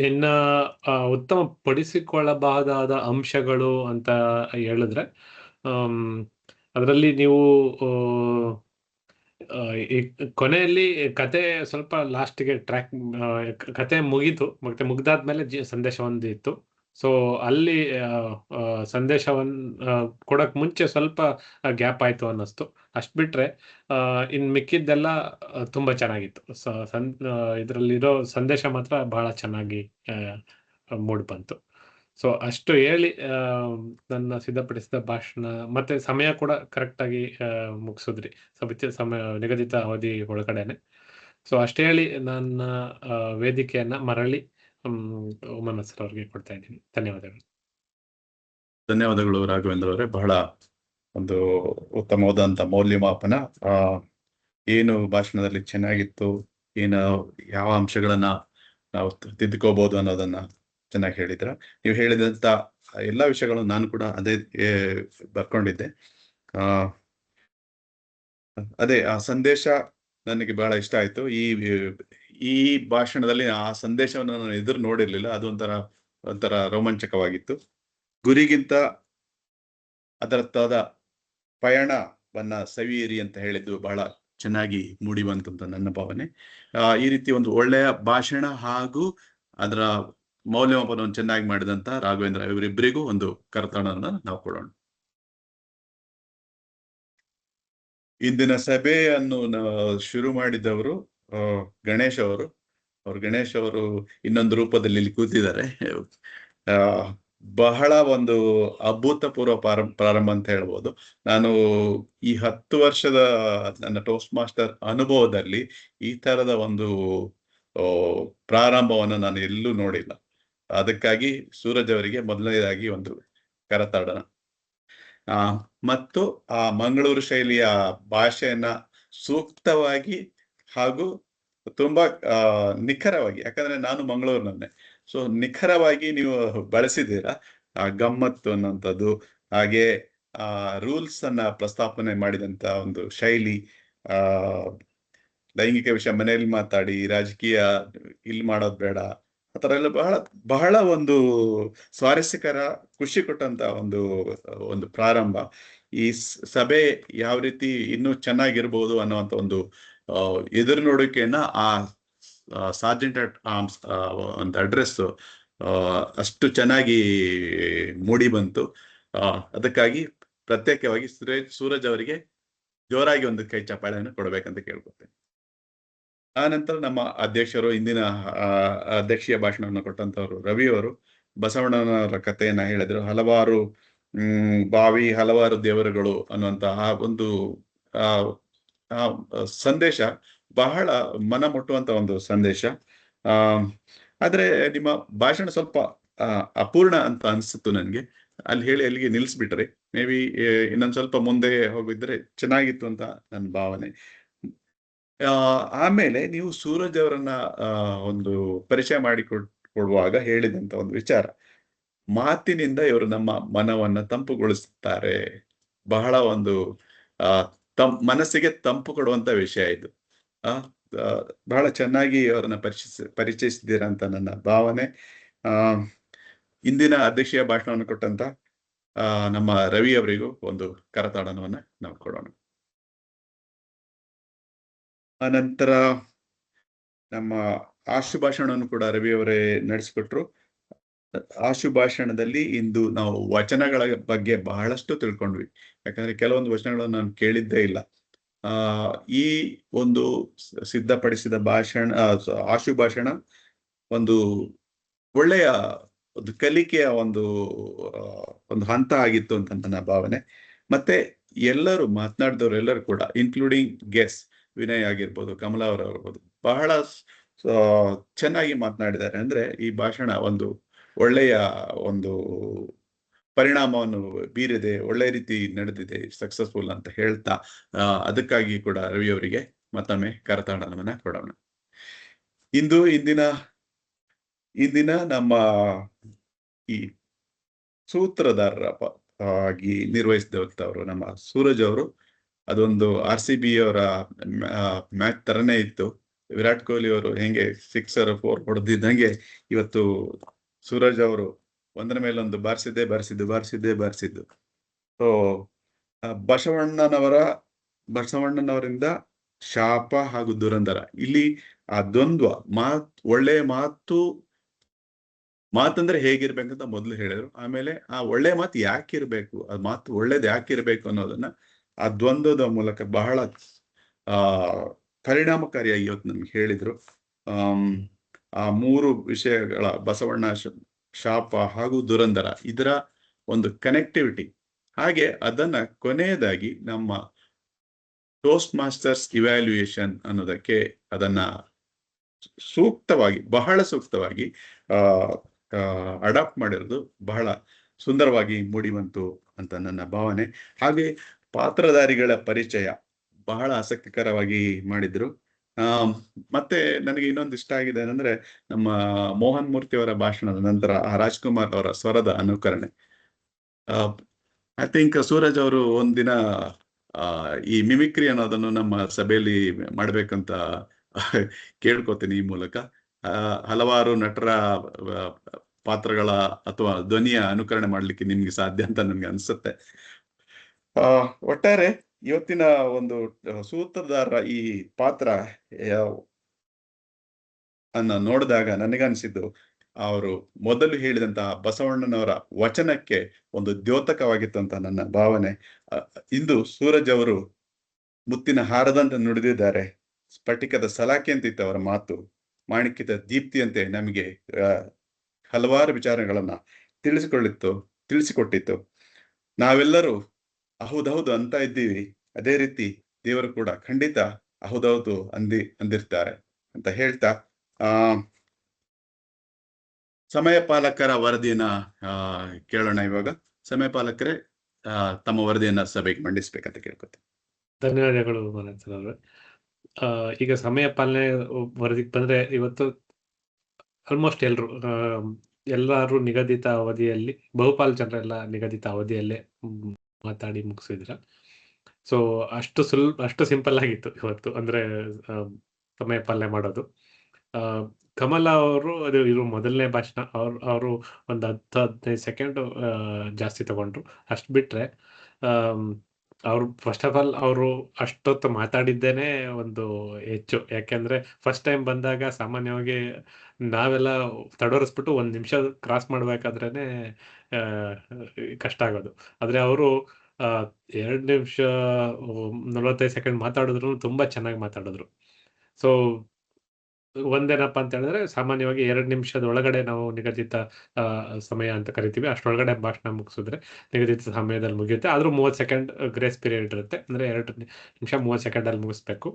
ಇನ್ನ ಉತ್ತಮ ಪಡಿಸಿಕೊಳ್ಳಬಹುದಾದ ಅಂಶಗಳು ಅಂತ ಹೇಳಿದ್ರೆ ಅದರಲ್ಲಿ ನೀವು ಈ ಕೊನೆಯಲ್ಲಿ ಕತೆ ಸ್ವಲ್ಪ ಲಾಸ್ಟ್ಗೆ ಕತೆ ಮುಗೀತು, ಮತ್ತೆ ಮುಗ್ದಾದ್ಮೇಲೆ ಸಂದೇಶ ಒಂದು ಇತ್ತು. ಸೊ ಅಲ್ಲಿ ಸಂದೇಶವನ್ನ ಕೊಡಕ್ ಮುಂಚೆ ಸ್ವಲ್ಪ ಗ್ಯಾಪ್ ಆಯ್ತು ಅನ್ನಿಸ್ತು. ಅಷ್ಟ್ ಬಿಟ್ರೆ ಇನ್ ಮಿಕ್ಕಿದ್ದೆಲ್ಲ ತುಂಬಾ ಚೆನ್ನಾಗಿತ್ತು. ಇದರಲ್ಲಿರೋ ಸಂದೇಶ ಮಾತ್ರ ಬಹಳ ಚೆನ್ನಾಗಿ ಮೂಡ್ ಬಂತು. ಸೊ ಅಷ್ಟು ಹೇಳಿ ನನ್ನ ಸಿದ್ಧಪಡಿಸಿದ ಭಾಷಣ ಮತ್ತೆ ಸಮಯ ಕೂಡ ಕರೆಕ್ಟ್ ಆಗಿ ಮುಗಿಸಿದ್ರಿ, ನಿಗದಿತ ಅವಧಿ ಒಳಗಡೆನೆ. ಸೊ ಅಷ್ಟೇ ಹೇಳಿ ನನ್ನ ವೇದಿಕೆಯನ್ನ ಮರಳಿ ಉಮನ್ ಸರ್ ಅವ್ರಿಗೆ ಕೊಡ್ತಾ ಇದ್ದೀನಿ. ಧನ್ಯವಾದಗಳು ರಾಘವೇಂದ್ರ ಅವರೇ. ಬಹಳ ಒಂದು ಉತ್ತಮವಾದಂತ ಮೌಲ್ಯಮಾಪನ, ಏನು ಭಾಷಣದಲ್ಲಿ ಚೆನ್ನಾಗಿತ್ತು, ಯಾವ ಅಂಶಗಳನ್ನ ನಾವು ತಿದ್ದುಕೋಬಹುದು ಅನ್ನೋದನ್ನ ಚೆನ್ನಾಗಿ ಹೇಳಿದ್ರ. ನೀವು ಹೇಳಿದಂತ ಎಲ್ಲಾ ವಿಷಯಗಳನ್ನು ನಾನು ಕೂಡ ಅದೇ ಬರ್ಕೊಂಡಿದ್ದೆ. ಅದೇ ಆ ಸಂದೇಶ ನನಗೆ ಬಹಳ ಇಷ್ಟ ಆಯ್ತು. ಈ ಭಾಷಣದಲ್ಲಿ ಆ ಸಂದೇಶವನ್ನು ನಾನು ಎದುರು ನೋಡಿರ್ಲಿಲ್ಲ. ಅದು ಒಂಥರ ರೋಮಾಂಚಕವಾಗಿತ್ತು. ಗುರಿಗಿಂತ ಅದರತ್ತಾದ ಪಯಣವನ್ನ ಸವಿಯಿರಿ ಅಂತ ಹೇಳಿದ್ದು ಬಹಳ ಚೆನ್ನಾಗಿ ಮೂಡಿ ಬಂತು ಅಂತ ನನ್ನ ಭಾವನೆ. ಈ ರೀತಿ ಒಂದು ಒಳ್ಳೆಯ ಭಾಷಣ ಹಾಗೂ ಅದರ ಮೌಲ್ಯಮಾಪನವನ್ನು ಚೆನ್ನಾಗಿ ಮಾಡಿದಂತ ರಾಘವೇಂದ್ರ ಇವರಿಬ್ಬರಿಗೂ ಒಂದು ಕರತಾಡನ ನಾವು ಕೊಡೋಣ. ಇಂದಿನ ಸಭೆಯನ್ನು ಶುರು ಮಾಡಿದವರು ಗಣೇಶ್ ಅವರು. ಗಣೇಶ್ ಅವರು ಇನ್ನೊಂದು ರೂಪದಲ್ಲಿ ಇಲ್ಲಿ ಕೂತಿದ್ದಾರೆ. ಬಹಳ ಒಂದು ಅಭೂತಪೂರ್ವ ಪ್ರಾರಂಭ ಅಂತ ಹೇಳ್ಬೋದು. ನಾನು ಈ 10 ವರ್ಷದ ನನ್ನ ಟೋಸ್ಟ್ ಮಾಸ್ಟರ್ ಅನುಭವದಲ್ಲಿ ಈ ತರದ ಒಂದು ಪ್ರಾರಂಭವನ್ನು ನಾನು ಎಲ್ಲೂ ನೋಡಿಲ್ಲ. ಅದಕ್ಕಾಗಿ ಸೂರಜ್ ಅವರಿಗೆ ಮೊದಲನೇದಾಗಿ ಒಂದು ಕರತಾಡನ. ಮತ್ತು ಆ ಮಂಗಳೂರು ಶೈಲಿಯ ಭಾಷೆಯನ್ನ ಸೂಕ್ತವಾಗಿ ಹಾಗೂ ತುಂಬಾ ನಿಖರವಾಗಿ, ಯಾಕಂದ್ರೆ ನಾನು ಮಂಗಳೂರಿನನ್ನೇ, ಸೊ ನಿಖರವಾಗಿ ನೀವು ಬಳಸಿದ್ದೀರಾ. ಗಮ್ಮತ್ತು ಅನ್ನುವಂಥದ್ದು, ಹಾಗೆ ರೂಲ್ಸ್ ಅನ್ನ ಪ್ರಸ್ತಾಪನೆ ಮಾಡಿದಂತ ಒಂದು ಶೈಲಿ, ಲೈಂಗಿಕ ವಿಷಯ ಮನೆಯಲ್ಲಿ ಮಾತಾಡಿ, ರಾಜಕೀಯ ಇಲ್ಲಿ ಮಾಡೋದು ಬೇಡ, ಆ ಥರ ಎಲ್ಲ ಬಹಳ ಬಹಳ ಒಂದು ಸ್ವಾರಸ್ಯಕರ, ಖುಷಿ ಕೊಟ್ಟಂತ ಒಂದು ಪ್ರಾರಂಭ. ಈ ಸಭೆ ಯಾವ ರೀತಿ ಇನ್ನೂ ಚೆನ್ನಾಗಿರ್ಬೋದು ಅನ್ನುವಂಥ ಒಂದು ಎದುರು ನೋಡಿಕೆಯನ್ನ ಆ ಸಾರ್ಜೆಂಟ್ ಅಟ್ ಆರ್ಮ್ಸ್ ಒಂದು ಅಡ್ರೆಸ್ ಅಷ್ಟು ಚೆನ್ನಾಗಿ ಮೂಡಿ ಬಂತು. ಅದಕ್ಕಾಗಿ ಪ್ರತ್ಯೇಕವಾಗಿ ಸೂರಜ್ ಅವರಿಗೆ ಜೋರಾಗಿ ಒಂದು ಕೈ ಚಪ್ಪಾಳೆಯನ್ನು ಕೊಡಬೇಕಂತ ಕೇಳ್ಕೊತೇನೆ. ಆ ನಂತರ ನಮ್ಮ ಅಧ್ಯಕ್ಷರು, ಇಂದಿನ ಅಧ್ಯಕ್ಷೀಯ ಭಾಷಣವನ್ನು ಕೊಟ್ಟಂತವ್ರು ರವಿ ಅವರು ಬಸವಣ್ಣನವರ ಕಥೆಯನ್ನ ಹೇಳಿದ್ರು. ಹಲವಾರು ಬಾವಿ, ಹಲವಾರು ದೇವರುಗಳು ಅನ್ನುವಂತಹ ಒಂದು ಸಂದೇಶ ಬಹಳ ಮನ ಮುಟ್ಟುವಂತ ಒಂದು ಸಂದೇಶ. ಆದ್ರೆ ನಿಮ್ಮ ಭಾಷಣ ಸ್ವಲ್ಪ ಅಪೂರ್ಣ ಅಂತ ಅನ್ಸುತ್ತು ನನಗೆ. ಅಲ್ಲಿ ಹೇಳಿ ಅಲ್ಲಿಗೆ ನಿಲ್ಲಿಸ್ಬಿಟ್ರಿ. ಮೇ ಬಿ ಇನ್ನೊಂದ್ ಸ್ವಲ್ಪ ಮುಂದೆ ಹೋಗಿದ್ರೆ ಚೆನ್ನಾಗಿತ್ತು ಅಂತ ನನ್ನ ಭಾವನೆ. ಆಮೇಲೆ ನೀವು ಸೂರಜ್ ಅವರನ್ನ ಒಂದು ಪರಿಚಯ ಮಾಡಿಕೊಡುವಾಗ ಹೇಳಿದಂತ ಒಂದು ವಿಚಾರ, ಮಾತಿನಿಂದ ಇವರು ನಮ್ಮ ಮನವನ್ನ ತಂಪುಗೊಳಿಸುತ್ತಾರೆ. ಬಹಳ ಒಂದು ಮನಸ್ಸಿಗೆ ತಂಪು ಕೊಡುವಂತ ವಿಷಯ ಇದು. ಬಹಳ ಚೆನ್ನಾಗಿ ಅವರನ್ನ ಪರಿಚಯಿಸಿದ್ದೀರಾ ಅಂತ ನನ್ನ ಭಾವನೆ. ಇಂದಿನ ಅಧ್ಯಕ್ಷೀಯ ಭಾಷಣವನ್ನು ಕೊಟ್ಟಂತ ನಮ್ಮ ರವಿ ಅವರಿಗೂ ಒಂದು ಕರತಾಡನವನ್ನ ನಾವು ಕೊಡೋಣ. ಅನಂತರ ನಮ್ಮ ಆಶುಭಾಷಣವನ್ನು ಕೂಡ ರವಿ ಅವರೇ ನಡೆಸಿಕೊಟ್ರು. ಆಶುಭಾಷಣದಲ್ಲಿ ಇಂದು ನಾವು ವಚನಗಳ ಬಗ್ಗೆ ಬಹಳಷ್ಟು ತಿಳ್ಕೊಂಡ್ವಿ. ಯಾಕಂದ್ರೆ ಕೆಲವೊಂದು ವಚನಗಳನ್ನು ನಾನು ಕೇಳಿದ್ದೇ ಇಲ್ಲ. ಈ ಒಂದು ಸಿದ್ಧಪಡಿಸಿದ ಆಶುಭಾಷಣ ಒಂದು ಒಳ್ಳೆಯ ಒಂದು ಕಲಿಕೆಯ ಒಂದು ಹಂತ ಆಗಿತ್ತು ಅಂತ ನನ್ನ ಭಾವನೆ. ಮತ್ತೆ ಎಲ್ಲರೂ ಮಾತನಾಡಿದವರು ಎಲ್ಲರೂ ಕೂಡ, ಇನ್ಕ್ಲೂಡಿಂಗ್ ಗೆಸ್ ವಿನಯ್ ಆಗಿರ್ಬೋದು, ಕಮಲಾ ಅವರಾಗಿರ್ಬೋದು, ಬಹಳ ಚೆನ್ನಾಗಿ ಮಾತನಾಡಿದ್ದಾರೆ. ಅಂದ್ರೆ ಈ ಭಾಷಣ ಒಂದು ಒಳ್ಳೆಯ ಒಂದು ಪರಿಣಾಮವನ್ನು ಬೀರಿದೆ, ಒಳ್ಳೆ ರೀತಿ ನಡೆದಿದೆ, ಸಕ್ಸಸ್ಫುಲ್ ಅಂತ ಹೇಳ್ತಾ ಅದಕ್ಕಾಗಿ ಕೂಡ ರವಿ ಅವರಿಗೆ ಮತ್ತೊಮ್ಮೆ ಕರತಾಡನವನ್ನ ಕೊಡೋಣ. ಇಂದಿನ ನಮ್ಮ ಈ ಸೂತ್ರಧಾರರ ಆಗಿ ನಿರ್ವಹಿಸಿದವರು ನಮ್ಮ ಸೂರಜ್ ಅವರು. ಅದೊಂದು RCB ಅವರ ಮ್ಯಾಚ್ ತರನೇ ಇತ್ತು. ವಿರಾಟ್ ಕೊಹ್ಲಿ ಅವರು ಹೆಂಗೆ 6 or 4 ಹೊಡೆದಿದ್ದಂಗೆ ಇವತ್ತು ಸೂರಜ್ ಅವರು ಒಂದರ ಮೇಲೊಂದು ಬಾರಿಸಿದ್ದು. ಸೊ ಬಸವಣ್ಣನವರಿಂದ ಶಾಪ ಹಾಗೂ ದುರಂಧರ, ಇಲ್ಲಿ ಆ ದ್ವಂದ್ವ ಒಳ್ಳೆ ಮಾತಂದ್ರೆ ಹೇಗಿರ್ಬೇಕಂತ ಮೊದಲು ಹೇಳಿದ್ರು. ಆಮೇಲೆ ಆ ಒಳ್ಳೆ ಮಾತು ಯಾಕಿರ್ಬೇಕು, ಆ ಮಾತು ಒಳ್ಳೇದು ಯಾಕಿರ್ಬೇಕು ಅನ್ನೋದನ್ನ ಆ ದ್ವಂದ್ವದ ಮೂಲಕ ಬಹಳ ಪರಿಣಾಮಕಾರಿಯಾಗಿ ಇವತ್ತು ನನ್ಗೆ ಹೇಳಿದ್ರು. ಆ 3 ವಿಷಯಗಳ, ಬಸವಣ್ಣ, ಶಾಪ ಹಾಗೂ ದುರಂಧರ, ಇದರ ಒಂದು ಕನೆಕ್ಟಿವಿಟಿ, ಹಾಗೆ ಅದನ್ನ ಕೊನೆಯದಾಗಿ ನಮ್ಮ ಟೋಸ್ಟ್ ಮಾಸ್ಟರ್ಸ್ ಇವ್ಯಾಲ್ಯೂಯೇಷನ್ ಅನ್ನೋದಕ್ಕೆ ಅದನ್ನ ಬಹಳ ಸೂಕ್ತವಾಗಿ ಅಡಾಪ್ಟ್ ಮಾಡಿರೋದು ಬಹಳ ಸುಂದರವಾಗಿ ಮೂಡಿ ಬಂತು ಅಂತ ನನ್ನ ಭಾವನೆ. ಹಾಗೆ ಪಾತ್ರಧಾರಿಗಳ ಪರಿಚಯ ಬಹಳ ಆಸಕ್ತಿಕರವಾಗಿ ಮಾಡಿದ್ರು. ಮತ್ತೆ ನನಗೆ ಇನ್ನೊಂದು ಇಷ್ಟ ಆಗಿದೆ ಅಂದ್ರೆ, ನಮ್ಮ ಮೋಹನ್ ಮೂರ್ತಿ ಅವರ ಭಾಷಣದ ನಂತರ ರಾಜ್ಕುಮಾರ್ ಅವರ ಸ್ವರದ ಅನುಕರಣೆ. ಐ ಥಿಂಕ್ ಸೂರಜ್ ಅವರು ಒಂದಿನ ಈ ಮಿಮಿಕ್ರಿ ಅನ್ನೋದನ್ನು ನಮ್ಮ ಸಭೆಯಲ್ಲಿ ಮಾಡ್ಬೇಕಂತ ಕೇಳ್ಕೊತೀನಿ ಈ ಮೂಲಕ. ಹಲವಾರು ನಟರ ಪಾತ್ರಗಳ ಅಥವಾ ಧ್ವನಿಯ ಅನುಕರಣೆ ಮಾಡ್ಲಿಕ್ಕೆ ನಿಮ್ಗೆ ಸಾಧ್ಯ ಅಂತ ನನ್ಗೆ ಅನ್ಸುತ್ತೆ. ಒಟ್ಟಾರೆ ಇವತ್ತಿನ ಒಂದು ಸೂತ್ರಧಾರ ಈ ಪಾತ್ರ ಅನ್ನ ನೋಡಿದಾಗ ನನಗನ್ಸಿದ್ದು, ಅವರು ಮೊದಲು ಹೇಳಿದಂತಹ ಬಸವಣ್ಣನವರ ವಚನಕ್ಕೆ ಒಂದು ದ್ಯೋತಕವಾಗಿತ್ತು ಅಂತ ನನ್ನ ಭಾವನೆ. ಇಂದು ಸೂರಜ್ ಅವರು ಮುತ್ತಿನ ಹಾರದಂತೆ ನುಡಿದಿದ್ದಾರೆ. ಸ್ಫಟಿಕದ ಸಲಾಕೆ ಅಂತಿತ್ತು ಅವರ ಮಾತು, ಮಾಣಿಕ್ಯದ ದೀಪ್ತಿಯಂತೆ ನಮಗೆ ಹಲವಾರು ವಿಚಾರಗಳನ್ನ ತಿಳಿಸಿಕೊಟ್ಟಿತ್ತು. ನಾವೆಲ್ಲರೂ ಹೌದೌದು ಅಂತ ಇದ್ದೀವಿ. ಅದೇ ರೀತಿ ದೇವರು ಕೂಡ ಖಂಡಿತ ಹೌದೌದು ಅಂದಿರ್ತಾರೆ ಅಂತ ಹೇಳ್ತಾ ಸಮಯ ಪಾಲಕರ ವರದಿಯನ್ನ ಕೇಳೋಣ. ಇವಾಗ ಸಮಯ ಪಾಲಕರೇ ತಮ್ಮ ವರದಿಯನ್ನ ಸಭೆಗೆ ಮಂಡಿಸ್ಬೇಕಂತ ಕೇಳ್ಕೊತೀನಿ. ಧನ್ಯವಾದಗಳು ಮನೋಜ್ ಅವರೇ. ಈಗ ಸಮಯ ಪಾಲನೆ ವರದಿಗೆ ಬಂದ್ರೆ, ಇವತ್ತು ಆಲ್ಮೋಸ್ಟ್ ಎಲ್ಲರೂ ನಿಗದಿತ ಅವಧಿಯಲ್ಲಿ, ಬಹುಪಾಲು ಜನರೆಲ್ಲ ನಿಗದಿತ ಅವಧಿಯಲ್ಲೇ ಮಾತಾಡಿ ಮುಗಿಸಿದ್ರ. ಸೊ ಅಷ್ಟು ಸಿಂಪಲ್ ಆಗಿತ್ತು ಇವತ್ತು, ಅಂದ್ರೆ ಸಮಯ ಪಾಲನೆ ಮಾಡೋದು. ಕಮಲ ಅವರು ಇವರು ಮೊದಲನೇ ಭಾಷಣ, ಅವರು ಒಂದು 10-15 ಸೆಕೆಂಡ್ ಜಾಸ್ತಿ ತಗೊಂಡ್ರು. ಅಷ್ಟು ಬಿಟ್ರೆ ಅವ್ರು ಫಸ್ಟ್ ಆಫ್ ಆಲ್ ಅವರು ಅಷ್ಟೊತ್ತು ಮಾತಾಡಿದ್ದೇನೆ ಒಂದು ಹೆಚ್ಚು. ಯಾಕೆಂದ್ರೆ ಫಸ್ಟ್ ಟೈಮ್ ಬಂದಾಗ ಸಾಮಾನ್ಯವಾಗಿ ನಾವೆಲ್ಲ ತಡೋರಿಸ್ಬಿಟ್ಟು 1 ನಿಮಿಷ ಕ್ರಾಸ್ ಮಾಡ್ಬೇಕಾದ್ರೇನೆ ಕಷ್ಟ ಆಗೋದು. ಆದ್ರೆ ಅವರು 2 ನಿಮಿಷ 45 ಸೆಕೆಂಡ್ ಮಾತಾಡಿದ್ರು, ತುಂಬಾ ಚೆನ್ನಾಗಿ ಮಾತಾಡಿದ್ರು. ಸೊ ಒಂದೇನಪ್ಪ ಅಂತ ಹೇಳಿದ್ರೆ, ಸಾಮಾನ್ಯವಾಗಿ 2 ನಿಮಿಷದ ಒಳಗಡೆ ನಾವು ನಿಗದಿತ ಸಮಯ ಅಂತ ಕರಿತೀವಿ, ಅಷ್ಟೊಳಗಡೆ ಭಾಷಣ ಮುಗಿಸಿದ್ರೆ ನಿಗದಿತ ಸಮಯದಲ್ಲಿ ಮುಗಿಯುತ್ತೆ. ಆದ್ರೂ 30 ಸೆಕೆಂಡ್ ಗ್ರೇಸ್ ಪೀರಿಯಡ್ ಇರುತ್ತೆ, ಅಂದ್ರೆ 2 ನಿಮಿಷ 30 ಸೆಕೆಂಡ್ ಅಲ್ಲಿ ಮುಗಿಸ್ಬೇಕು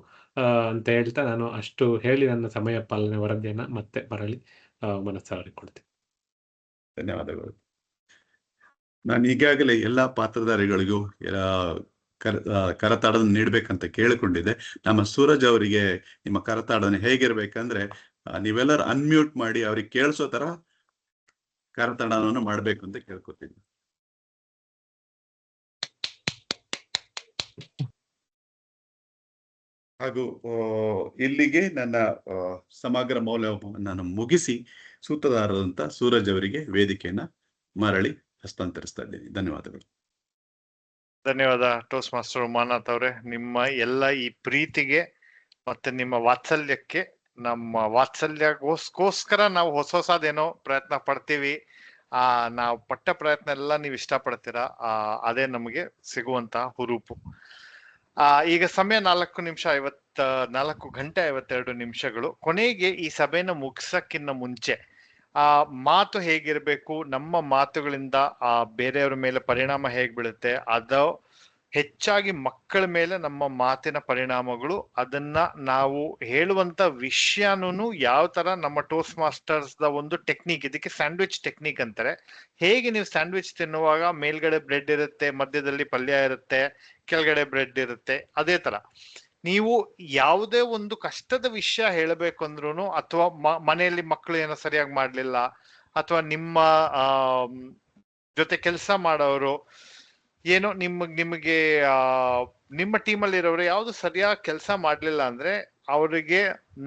ಅಂತ ಹೇಳ್ತಾ, ನಾನು ಅಷ್ಟು ಹೇಳಿ ನನ್ನ ಸಮಯ ಪಾಲನೆ ವರದಿಯನ್ನ ಮತ್ತೆ ಮರಳಿ ಮನಸ್ಸಲ್ಲಿ ಕೊಡ್ತೀನಿ. ಧನ್ಯವಾದಗಳು. ನಾನು ಈಗಾಗಲೇ ಎಲ್ಲಾ ಪಾತ್ರಧಾರಿಗಳಿಗೂ ಕರತಾಡನ ನೀಡ್ಬೇಕಂತ ಕೇಳಿಕೊಂಡಿದ್ದೆ. ನಮ್ಮ ಸೂರಜ್ ಅವರಿಗೆ ನಿಮ್ಮ ಕರತಾಡನೆ ಹೇಗಿರ್ಬೇಕಂದ್ರೆ, ನೀವೆಲ್ಲರೂ ಅನ್ಮ್ಯೂಟ್ ಮಾಡಿ ಅವ್ರಿಗೆ ಕೇಳಿಸೋ ತರ ಕರತಾಡನವನ್ನು ಮಾಡ್ಬೇಕು ಅಂತ ಕೇಳ್ಕೊತೀನಿ. ಹಾಗೂ ಇಲ್ಲಿಗೆ ನನ್ನ ಸಮಗ್ರ ಮೌಲ್ಯವನ್ನು ನಾನು ಮುಗಿಸಿ ಸೂತ್ರಧಾರರಂತ ಸೂರಜ್ ಅವರಿಗೆ ವೇದಿಕೆಯನ್ನ ಮರಳಿ ಹಸ್ತಾಂತರಿಸ್ತಾ ಇದ್ದೀನಿ. ಧನ್ಯವಾದಗಳು. ಧನ್ಯವಾದ ಟೋಸ್ಟ್ ಮಾಸ್ಟರ್ ಉಮಾನಾಥ್ ಅವರೇ. ನಿಮ್ಮ ಎಲ್ಲ ಈ ಪ್ರೀತಿಗೆ ಮತ್ತೆ ನಿಮ್ಮ ವಾತ್ಸಲ್ಯಕ್ಕೆ, ನಮ್ಮ ವಾತ್ಸಲ್ಯಕ್ಕೋಸ್ಕರ ನಾವು ಹೊಸದೇನೋ ಪ್ರಯತ್ನ ಪಡ್ತೀವಿ. ನಾವು ಪಟ್ಟ ಪ್ರಯತ್ನ ಎಲ್ಲ ನೀವು ಇಷ್ಟಪಡ್ತೀರಾ, ಅದೇ ನಮಗೆ ಸಿಗುವಂತಹ ಹುರುಪು. ಈಗ ಸಮಯ 4 ಗಂಟೆ 52 ನಿಮಿಷಗಳು. ಕೊನೆಗೆ ಈ ಸಭೆನ ಮುಗಿಸಕ್ಕಿನ್ನ ಮುಂಚೆ ಮಾತು ಹೇಗಿರ್ಬೇಕು, ನಮ್ಮ ಮಾತುಗಳಿಂದ ಬೇರೆಯವ್ರ ಮೇಲೆ ಪರಿಣಾಮ ಹೇಗ್ ಬೀಳುತ್ತೆ, ಅದು ಹೆಚ್ಚಾಗಿ ಮಕ್ಕಳ ಮೇಲೆ ನಮ್ಮ ಮಾತಿನ ಪರಿಣಾಮಗಳು, ಅದನ್ನ ನಾವು ಹೇಳುವಂತ ವಿಷಯನೂ ಯಾವ ತರ ನಮ್ಮ ಟೋಸ್ಟ್ ಮಾಸ್ಟರ್ಸ್ ದ ಒಂದು ಟೆಕ್ನಿಕ್, ಇದಕ್ಕೆ ಸ್ಯಾಂಡ್ವಿಚ್ ಟೆಕ್ನಿಕ್ ಅಂತಾರೆ. ಹೇಗೆ ನೀವು ಸ್ಯಾಂಡ್ವಿಚ್ ತಿನ್ನುವಾಗ ಮೇಲ್ಗಡೆ ಬ್ರೆಡ್ ಇರುತ್ತೆ, ಮಧ್ಯದಲ್ಲಿ ಪಲ್ಯ ಇರುತ್ತೆ, ಕೆಳಗಡೆ ಬ್ರೆಡ್ ಇರುತ್ತೆ, ಅದೇ ತರ ನೀವು ಯಾವುದೇ ಒಂದು ಕಷ್ಟದ ವಿಷಯ ಹೇಳಬೇಕು ಅಂದ್ರೂ, ಅಥವಾ ಮನೆಯಲ್ಲಿ ಮಕ್ಕಳು ಏನೋ ಸರಿಯಾಗಿ ಮಾಡ್ಲಿಲ್ಲ, ಅಥವಾ ನಿಮ್ಮ ಜೊತೆ ಕೆಲಸ ಮಾಡೋರು ಏನೋ ನಿಮಗೆ ನಿಮ್ಮ ಟೀಮಲ್ಲಿ ಇರೋರು ಯಾವ್ದು ಸರಿಯಾಗಿ ಕೆಲಸ ಮಾಡ್ಲಿಲ್ಲ ಅಂದ್ರೆ, ಅವರಿಗೆ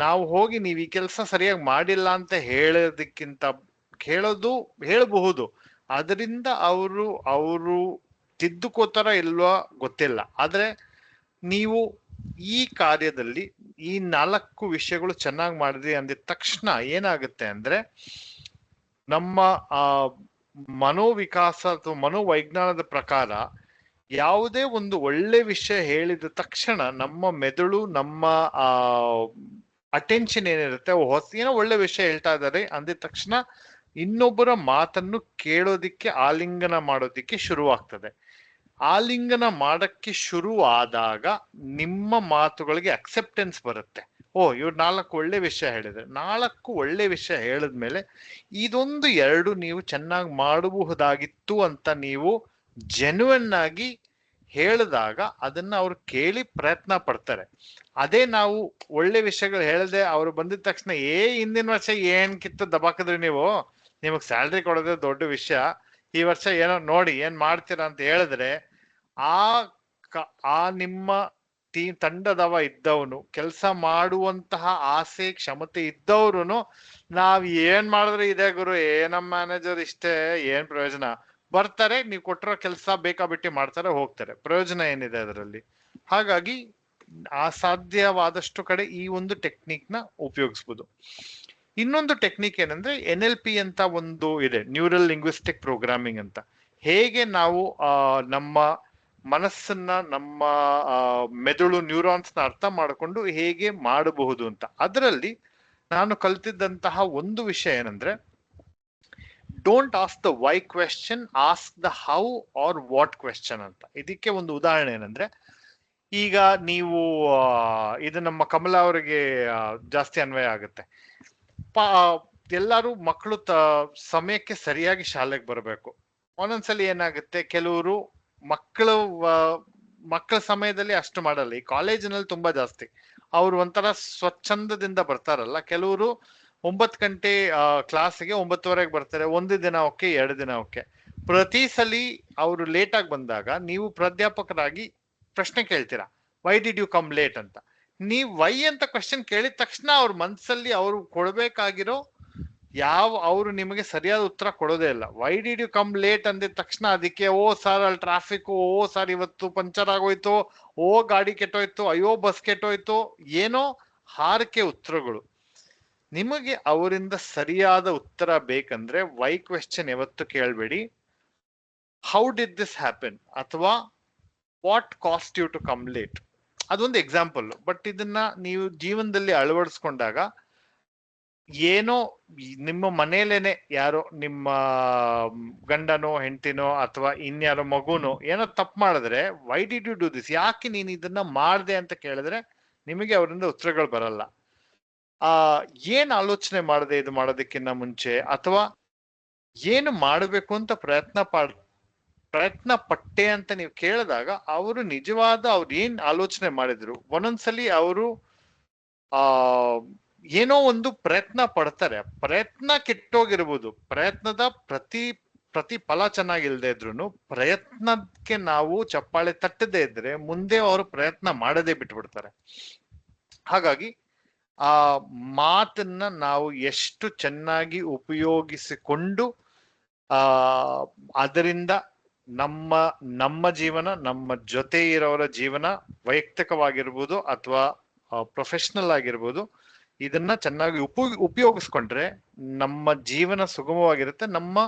ನಾವು ಹೋಗಿ ನೀವು ಈ ಕೆಲಸ ಸರಿಯಾಗಿ ಮಾಡಿಲ್ಲ ಅಂತ ಹೇಳಬಹುದು. ಅದರಿಂದ ಅವರು ತಿದ್ದುಕೋತಾರ ಇಲ್ವಾ ಗೊತ್ತಿಲ್ಲ. ಆದ್ರೆ ನೀವು ಈ ಕಾರ್ಯದಲ್ಲಿ ಈ 4 ವಿಷಯಗಳು ಚೆನ್ನಾಗಿ ಮಾಡಿದ್ರಿ ಅಂದಿದ ತಕ್ಷಣ ಏನಾಗುತ್ತೆ ಅಂದ್ರೆ, ನಮ್ಮ ಮನೋವಿಕಾಸ ಅಥವಾ ಮನೋವೈಜ್ಞಾನದ ಪ್ರಕಾರ ಯಾವುದೇ ಒಂದು ಒಳ್ಳೆ ವಿಷಯ ಹೇಳಿದ ತಕ್ಷಣ ನಮ್ಮ ಮೆದುಳು, ನಮ್ಮ ಅಟೆನ್ಷನ್ ಏನಿರುತ್ತೆ, ಏನೋ ಒಳ್ಳೆ ವಿಷಯ ಹೇಳ್ತಾ ಇದ್ದಾರೆ ಅಂದಿದ ತಕ್ಷಣ ಇನ್ನೊಬ್ಬರ ಮಾತನ್ನು ಕೇಳೋದಿಕ್ಕೆ, ಆಲಿಂಗನ ಮಾಡೋದಿಕ್ಕೆ ಶುರುವಾಗ್ತದೆ. ಆಲಿಂಗನ ಮಾಡಕ್ಕೆ ಶುರು ಆದಾಗ ನಿಮ್ಮ ಮಾತುಗಳಿಗೆ ಅಕ್ಸೆಪ್ಟೆನ್ಸ್ ಬರುತ್ತೆ. ಇವ್ರು 4 ಒಳ್ಳೆ ವಿಷಯ ಹೇಳಿದ್ರೆ, 4 ಒಳ್ಳೆ ವಿಷಯ ಹೇಳಿದ್ಮೇಲೆ ಇದೊಂದು 2 ನೀವು ಚೆನ್ನಾಗಿ ಮಾಡಬಹುದಾಗಿತ್ತು ಅಂತ ನೀವು ಜೆನ್ಯುನ್ ಆಗಿ ಹೇಳಿದಾಗ ಅದನ್ನ ಅವ್ರು ಕೇಳಿ ಪ್ರಯತ್ನ ಪಡ್ತಾರೆ. ಅದೇ ನಾವು ಒಳ್ಳೆ ವಿಷಯಗಳು ಹೇಳದೆ ಅವ್ರು ಬಂದಿದ ತಕ್ಷಣ ಹಿಂದಿನ ವರ್ಷ ಏನ್ ಕಿತ್ತು ದಬಾಕಿದ್ರಿ ನೀವು, ನಿಮಗ್ ಸ್ಯಾಲ್ರಿ ಕೊಡೋದೇ ದೊಡ್ಡ ವಿಷಯ, ಈ ವರ್ಷ ಏನೋ ನೋಡಿ ಏನ್ ಮಾಡ್ತೀರಾ ಅಂತ ಹೇಳಿದ್ರೆ, ಆ ನಿಮ್ಮ ತಂಡದವ ಇದ್ದವನು, ಕೆಲಸ ಮಾಡುವಂತಹ ಆಸೆ ಕ್ಷಮತೆ ಇದ್ದವ್ರು, ನಾವ್ ಏನ್ ಮಾಡಿದ್ರೆ ಇದೆ ಗುರು, ನಮ್ಮ ಮ್ಯಾನೇಜರ್ ಇಷ್ಟೇ, ಏನ್ ಪ್ರಯೋಜನ, ಬರ್ತಾರೆ, ನೀವು ಕೊಟ್ಟಿರೋ ಕೆಲಸ ಬೇಕಾಬಿಟ್ಟಿ ಮಾಡ್ತಾರೆ, ಹೋಗ್ತಾರೆ, ಪ್ರಯೋಜನ ಏನಿದೆ ಅದರಲ್ಲಿ. ಹಾಗಾಗಿ ಸಾಧ್ಯವಾದಷ್ಟು ಕಡೆ ಈ ಒಂದು ಟೆಕ್ನಿಕ್ ನ ಉಪಯೋಗಿಸ್ಬೋದು. ಇನ್ನೊಂದು ಟೆಕ್ನಿಕ್ ಏನಂದ್ರೆ NLP ಅಂತ ಒಂದು ಇದೆ, ನ್ಯೂರಲ್ ಲಿಂಗ್ವಿಸ್ಟಿಕ್ ಪ್ರೋಗ್ರಾಮಿಂಗ್ ಅಂತ. ಹೇಗೆ ನಾವು ನಮ್ಮ ಮನಸ್ಸನ್ನ, ನಮ್ಮ ಮೆದುಳು ನ್ಯೂರಾನ್ಸ್ ನ ಅರ್ಥ ಮಾಡಿಕೊಂಡು ಹೇಗೆ ಮಾಡಬಹುದು ಅಂತ. ಅದರಲ್ಲಿ ನಾನು ಕಲ್ತಿದ್ದಂತಹ ಒಂದು ವಿಷಯ ಏನಂದ್ರೆ, don't ask the why question, ask the how or what question ಅಂತ. ಇದಕ್ಕೆ ಒಂದು ಉದಾಹರಣೆ ಏನಂದ್ರೆ, ಈಗ ನೀವು ಇದು ನಮ್ಮ ಕಮಲಾ ಅವರಿಗೆ ಜಾಸ್ತಿ ಅನ್ವಯ ಆಗುತ್ತೆ. ಎಲ್ಲರೂ ಮಕ್ಕಳು ಸಮಯಕ್ಕೆ ಸರಿಯಾಗಿ ಶಾಲೆಗೆ ಬರಬೇಕು. ಒಂದೊಂದ್ಸಲಿ ಏನಾಗುತ್ತೆ, ಕೆಲವರು ಮಕ್ಕಳ ಸಮಯದಲ್ಲಿ ಅಷ್ಟು ಮಾಡಲ್ಲ. ಈ ಕಾಲೇಜಿನಲ್ಲಿ ತುಂಬಾ ಜಾಸ್ತಿ ಅವ್ರು ಒಂಥರ ಸ್ವಚ್ಛಂದದಿಂದ ಬರ್ತಾರಲ್ಲ. ಕೆಲವರು 9 ಗಂಟೆ ಕ್ಲಾಸ್ಗೆ 9:15 ಬರ್ತಾರೆ. ಒಂದು ದಿನ ಓಕೆ, 2 ದಿನ ಓಕೆ. ಪ್ರತಿ ಸಲಿ ಅವರು ಲೇಟ್ ಆಗಿ ಬಂದಾಗ ನೀವು ಪ್ರಾಧ್ಯಾಪಕರಾಗಿ ಪ್ರಶ್ನೆ ಕೇಳ್ತೀರಾ, why did you come late ಅಂತ. ನೀವು ವೈ ಅಂತ ಕ್ವಶನ್ ಕೇಳಿದ ತಕ್ಷಣ ಅವ್ರ ಮನ್ಸಲ್ಲಿ ಅವ್ರು ಕೊಡ್ಬೇಕಾಗಿರೋ ಅವರು ನಿಮಗೆ ಸರಿಯಾದ ಉತ್ತರ ಕೊಡೋದೇ ಇಲ್ಲ. Why did you come late ಅಂದಿದ ತಕ್ಷಣ ಅದಕ್ಕೆ ಓ ಸರ್ ಅಲ್ಲಿ ಟ್ರಾಫಿಕ್, ಓ ಸರ್ ಇವತ್ತು ಪಂಚರ್ ಆಗೋಯ್ತು, ಓ ಗಾಡಿ ಕೆಟ್ಟೋಯ್ತು, ಅಯ್ಯೋ ಬಸ್ ಕೆಟ್ಟೋಯ್ತು, ಏನೋ ಹಾರಕೆ ಉತ್ತರಗಳು. ನಿಮಗೆ ಅವರಿಂದ ಸರಿಯಾದ ಉತ್ತರ ಬೇಕಂದ್ರೆ ವೈ ಕ್ವೆಶ್ಚನ್ ಯಾವತ್ತು ಕೇಳಬೇಡಿ. ಹೌ ಡಿಡ್ ದಿಸ್ ಹ್ಯಾಪನ್ ಅಥವಾ what caused you to come late, ಅದೊಂದು ಎಕ್ಸಾಂಪಲ್. ಬಟ್ ಇದನ್ನ ನೀವು ಜೀವನದಲ್ಲಿ ಅಳವಡಿಸ್ಕೊಂಡಾಗ, ಏನೋ ನಿಮ್ಮ ಮನೇಲೇನೆ ಯಾರೋ ನಿಮ್ಮ ಗಂಡನೋ ಹೆಂಡತಿನೋ ಅಥವಾ ಇನ್ಯಾರೋ ಮಗುನೋ ಏನೋ ತಪ್ಪು ಮಾಡಿದ್ರೆ, why did you do this, ಯಾಕೆ ನೀನು ಇದನ್ನ ಮಾಡ್ದೆ ಅಂತ ಕೇಳಿದ್ರೆ ನಿಮಗೆ ಅವರಿಂದ ಉತ್ತರಗಳು ಬರಲ್ಲ. ಏನ್ ಆಲೋಚನೆ ಮಾಡದೆ ಇದು ಮಾಡೋದಕ್ಕಿಂತ ಮುಂಚೆ, ಅಥವಾ ಏನು ಮಾಡಬೇಕು ಅಂತ ಪ್ರಯತ್ನ ಪಟ್ಟೆ ಅಂತ ನೀವು ಕೇಳಿದಾಗ ಅವರು ನಿಜವಾದ ಅವ್ರು ಏನ್ ಆಲೋಚನೆ ಮಾಡಿದ್ರು. ಒಂದೊಂದ್ಸಲಿ ಅವರು ಏನೋ ಒಂದು ಪ್ರಯತ್ನ ಪಡ್ತಾರೆ, ಪ್ರಯತ್ನ ಕೆಟ್ಟೋಗಿರ್ಬೋದು, ಪ್ರಯತ್ನದ ಪ್ರತಿ ಫಲ ಚೆನ್ನಾಗಿಲ್ದೇ ಇದ್ರು ಪ್ರಯತ್ನಕ್ಕೆ ನಾವು ಚಪ್ಪಾಳೆ ತಟ್ಟದೇ ಇದ್ರೆ ಮುಂದೆ ಅವರು ಪ್ರಯತ್ನ ಮಾಡದೇ ಬಿಟ್ಬಿಡ್ತಾರೆ. ಹಾಗಾಗಿ ಆ ಮಾತನ್ನ ನಾವು ಎಷ್ಟು ಚೆನ್ನಾಗಿ ಉಪಯೋಗಿಸಿಕೊಂಡು ಅದರಿಂದ ನಮ್ಮ ಜೀವನ, ನಮ್ಮ ಜೊತೆ ಇರೋರ ಜೀವನ, ವೈಯಕ್ತಿಕವಾಗಿರ್ಬೋದು ಅಥವಾ ಪ್ರೊಫೆಷನಲ್ ಆಗಿರ್ಬೋದು, ಇದನ್ನ ಚೆನ್ನಾಗಿ ಉಪಯೋಗಿಸ್ಕೊಂಡ್ರೆ ನಮ್ಮ ಜೀವನ ಸುಗಮವಾಗಿರುತ್ತೆ. ನಮ್ಮ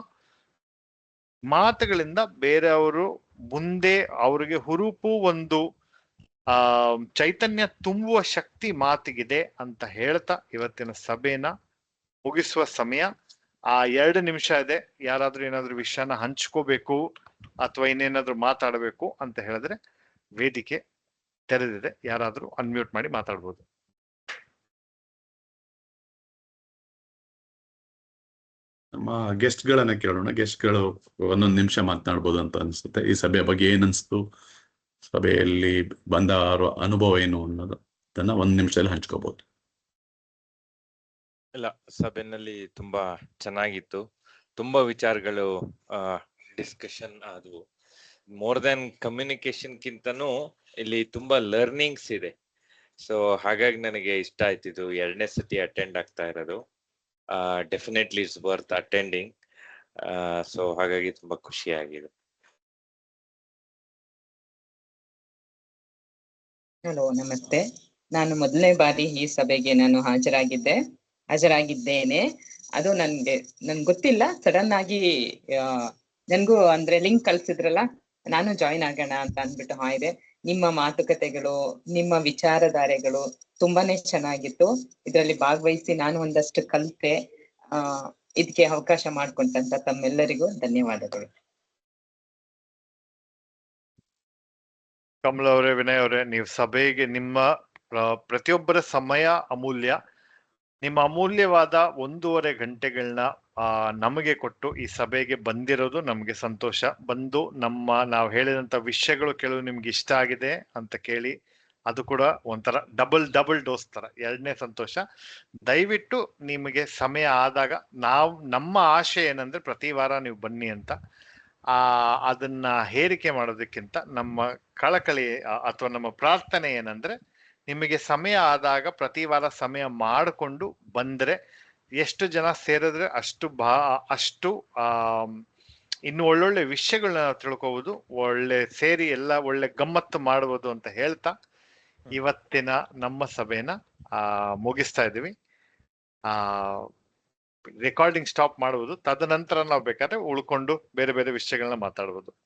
ಮಾತುಗಳಿಂದ ಬೇರೆಯವರು ಮುಂದೆ ಅವ್ರಿಗೆ ಹುರುಪು, ಒಂದು ಚೈತನ್ಯ ತುಂಬುವ ಶಕ್ತಿ ಮಾತಿಗಿದೆ ಅಂತ ಹೇಳ್ತಾ ಇವತ್ತಿನ ಸಭೆನ ಮುಗಿಸುವ ಸಮಯ. 2 ನಿಮಿಷ ಇದೆ. ಯಾರಾದ್ರೂ ಏನಾದ್ರು ವಿಷಯನ ಹಂಚ್ಕೋಬೇಕು ಅಥವಾ ಇನ್ನೇನಾದ್ರೂ ಮಾತಾಡಬೇಕು ಅಂತ ಹೇಳಿದ್ರೆ ವೇದಿಕೆ ತೆರೆದಿದೆ. ಯಾರಾದ್ರೂ ಅನ್ಮ್ಯೂಟ್ ಮಾಡಿ ಮಾತಾಡ್ಬೋದು. ನಮ್ಮ ಗೆಸ್ಟ್ ಗಳನ್ನ ಕೇಳೋಣ. ಗೆಸ್ಟ್ ಗಳು 1 ನಿಮಿಷ ಮಾತನಾಡ್ಬೋದು ಅಂತ ಅನ್ಸುತ್ತೆ. ಈ ಸಭೆಯ ಬಗ್ಗೆ ಏನನ್ಸ್ತು, ಸಭೆಯಲ್ಲಿ ಬಂದ ಅನುಭವ ಏನು ಅನ್ನೋದನ್ನ 1 ನಿಮಿಷದಲ್ಲಿ ಹಂಚ್ಕೋಬಹುದು. ಇಲ್ಲ, ಸಭೆಯಲ್ಲಿ ತುಂಬಾ ಚೆನ್ನಾಗಿತ್ತು. ತುಂಬಾ ವಿಚಾರಗಳು ಡಿಸ್ಕಷನ್ ಆದವು. ಮೋರ್ ದೆನ್ ಕಮ್ಯುನಿಕೇಶನ್ ಕಿಂತನೂ ಇಲ್ಲಿ ತುಂಬಾ ಲರ್ನಿಂಗ್ಸ್ ಇದೆ. ಸೊ ಹಾಗಾಗಿ ನನಗೆ ಇಷ್ಟ ಆಯ್ತಿದ್ದು 2ನೇ ಸತಿ ಅಟೆಂಡ್ ಆಗ್ತಾ ಇರೋದು. Definitely it's worth attending. So ಹಾಗಾಗಿ ತುಂಬಾ ಖುಷಿ ಆಗಿದೆ. ಹಲೋ, ನಮಸ್ತೆ. ನಾನು ಮೊದಲನೇ ಬಾರಿ ಈ ಸಭೆಗೆ ನಾನು ಹಾಜರಾಗಿದ್ದೇನೆ. ಅದು ನನ್ಗೆ ಗೊತ್ತಿಲ್ಲ, ಸಡನ್ ಆಗಿ ನನ್ಗೂ ಅಂದ್ರೆ ಲಿಂಕ್ ಕಳ್ಸಿದ್ರಲ್ಲ, ನಾನು ಜಾಯಿನ್ ಆಗೋಣ ಅಂತ ಅಂದ್ಬಿಟ್ಟು ಹಾಯ್ದೆ. ನಿಮ್ಮ ಮಾತುಕತೆಗಳು, ನಿಮ್ಮ ವಿಚಾರಧಾರೆಗಳು ತುಂಬಾನೇ ಚೆನ್ನಾಗಿತ್ತು. ಇದರಲ್ಲಿ ಭಾಗವಹಿಸಿ ನಾನು ಒಂದಷ್ಟು ಕಲಿತೆ. ಇದಕ್ಕೆ ಅವಕಾಶ ಮಾಡ್ಕೊಂಡಂತ ತಮ್ಮೆಲ್ಲರಿಗೂ ಧನ್ಯವಾದಗಳು. ಕಮಲ ಅವರೇ, ವಿನಯ್ ಅವರೇ, ನೀವು ಸಭೆಗೆ ನಿಮ್ಮ ಪ್ರತಿಯೊಬ್ಬರ ಸಮಯ ಅಮೂಲ್ಯ. ನಿಮ್ಮ ಅಮೂಲ್ಯವಾದ 1.5 ಗಂಟೆಗಳನ್ನ ನಮಗೆ ಕೊಟ್ಟು ಈ ಸಭೆಗೆ ಬಂದಿರೋದು ನಮ್ಗೆ ಸಂತೋಷ. ಬಂದು ನಾವು ಹೇಳಿದಂತ ವಿಷಯಗಳು ಕೆಲವು ನಿಮ್ಗೆ ಇಷ್ಟ ಆಗಿದೆ ಅಂತ ಕೇಳಿ, ಅದು ಕೂಡ ಒಂಥರ ಡಬಲ್ ಡೋಸ್ ತರ 2ನೇ ಸಂತೋಷ. ದಯವಿಟ್ಟು ನಿಮಗೆ ಸಮಯ ಆದಾಗ ನಮ್ಮ ಆಶೆ ಏನಂದ್ರೆ ಪ್ರತಿ ವಾರ ನೀವು ಬನ್ನಿ ಅಂತ. ಅದನ್ನ ಹೇರಿಕೆ ಮಾಡೋದಕ್ಕಿಂತ ನಮ್ಮ ಕಳಕಳಿ ಅಥವಾ ನಮ್ಮ ಪ್ರಾರ್ಥನೆ ಏನಂದ್ರೆ, ನಿಮಗೆ ಸಮಯ ಆದಾಗ ಪ್ರತಿ ವಾರ ಸಮಯ ಮಾಡಿಕೊಂಡು ಬಂದ್ರೆ, ಎಷ್ಟು ಜನ ಸೇರಿದ್ರೆ ಅಷ್ಟು ಇನ್ನು ಒಳ್ಳೊಳ್ಳೆ ವಿಷಯಗಳನ್ನ ನಾವು ತಿಳ್ಕೋಬಹುದು, ಸೇರಿ ಎಲ್ಲ ಒಳ್ಳೆ ಗಮ್ಮತ್ತು ಮಾಡಬಹುದು ಅಂತ ಹೇಳ್ತಾ ಇವತ್ತಿನ ನಮ್ಮ ಸಭೆನ ಮುಗಿಸ್ತಾ ಇದೀವಿ. ರೆಕಾರ್ಡಿಂಗ್ ಸ್ಟಾಪ್ ಮಾಡಬಹುದು, ತದನಂತರ ನಾವು ಬೇಕಾದ್ರೆ ಉಳ್ಕೊಂಡು ಬೇರೆ ಬೇರೆ ವಿಷಯಗಳನ್ನ ಮಾತಾಡ್ಬೋದು.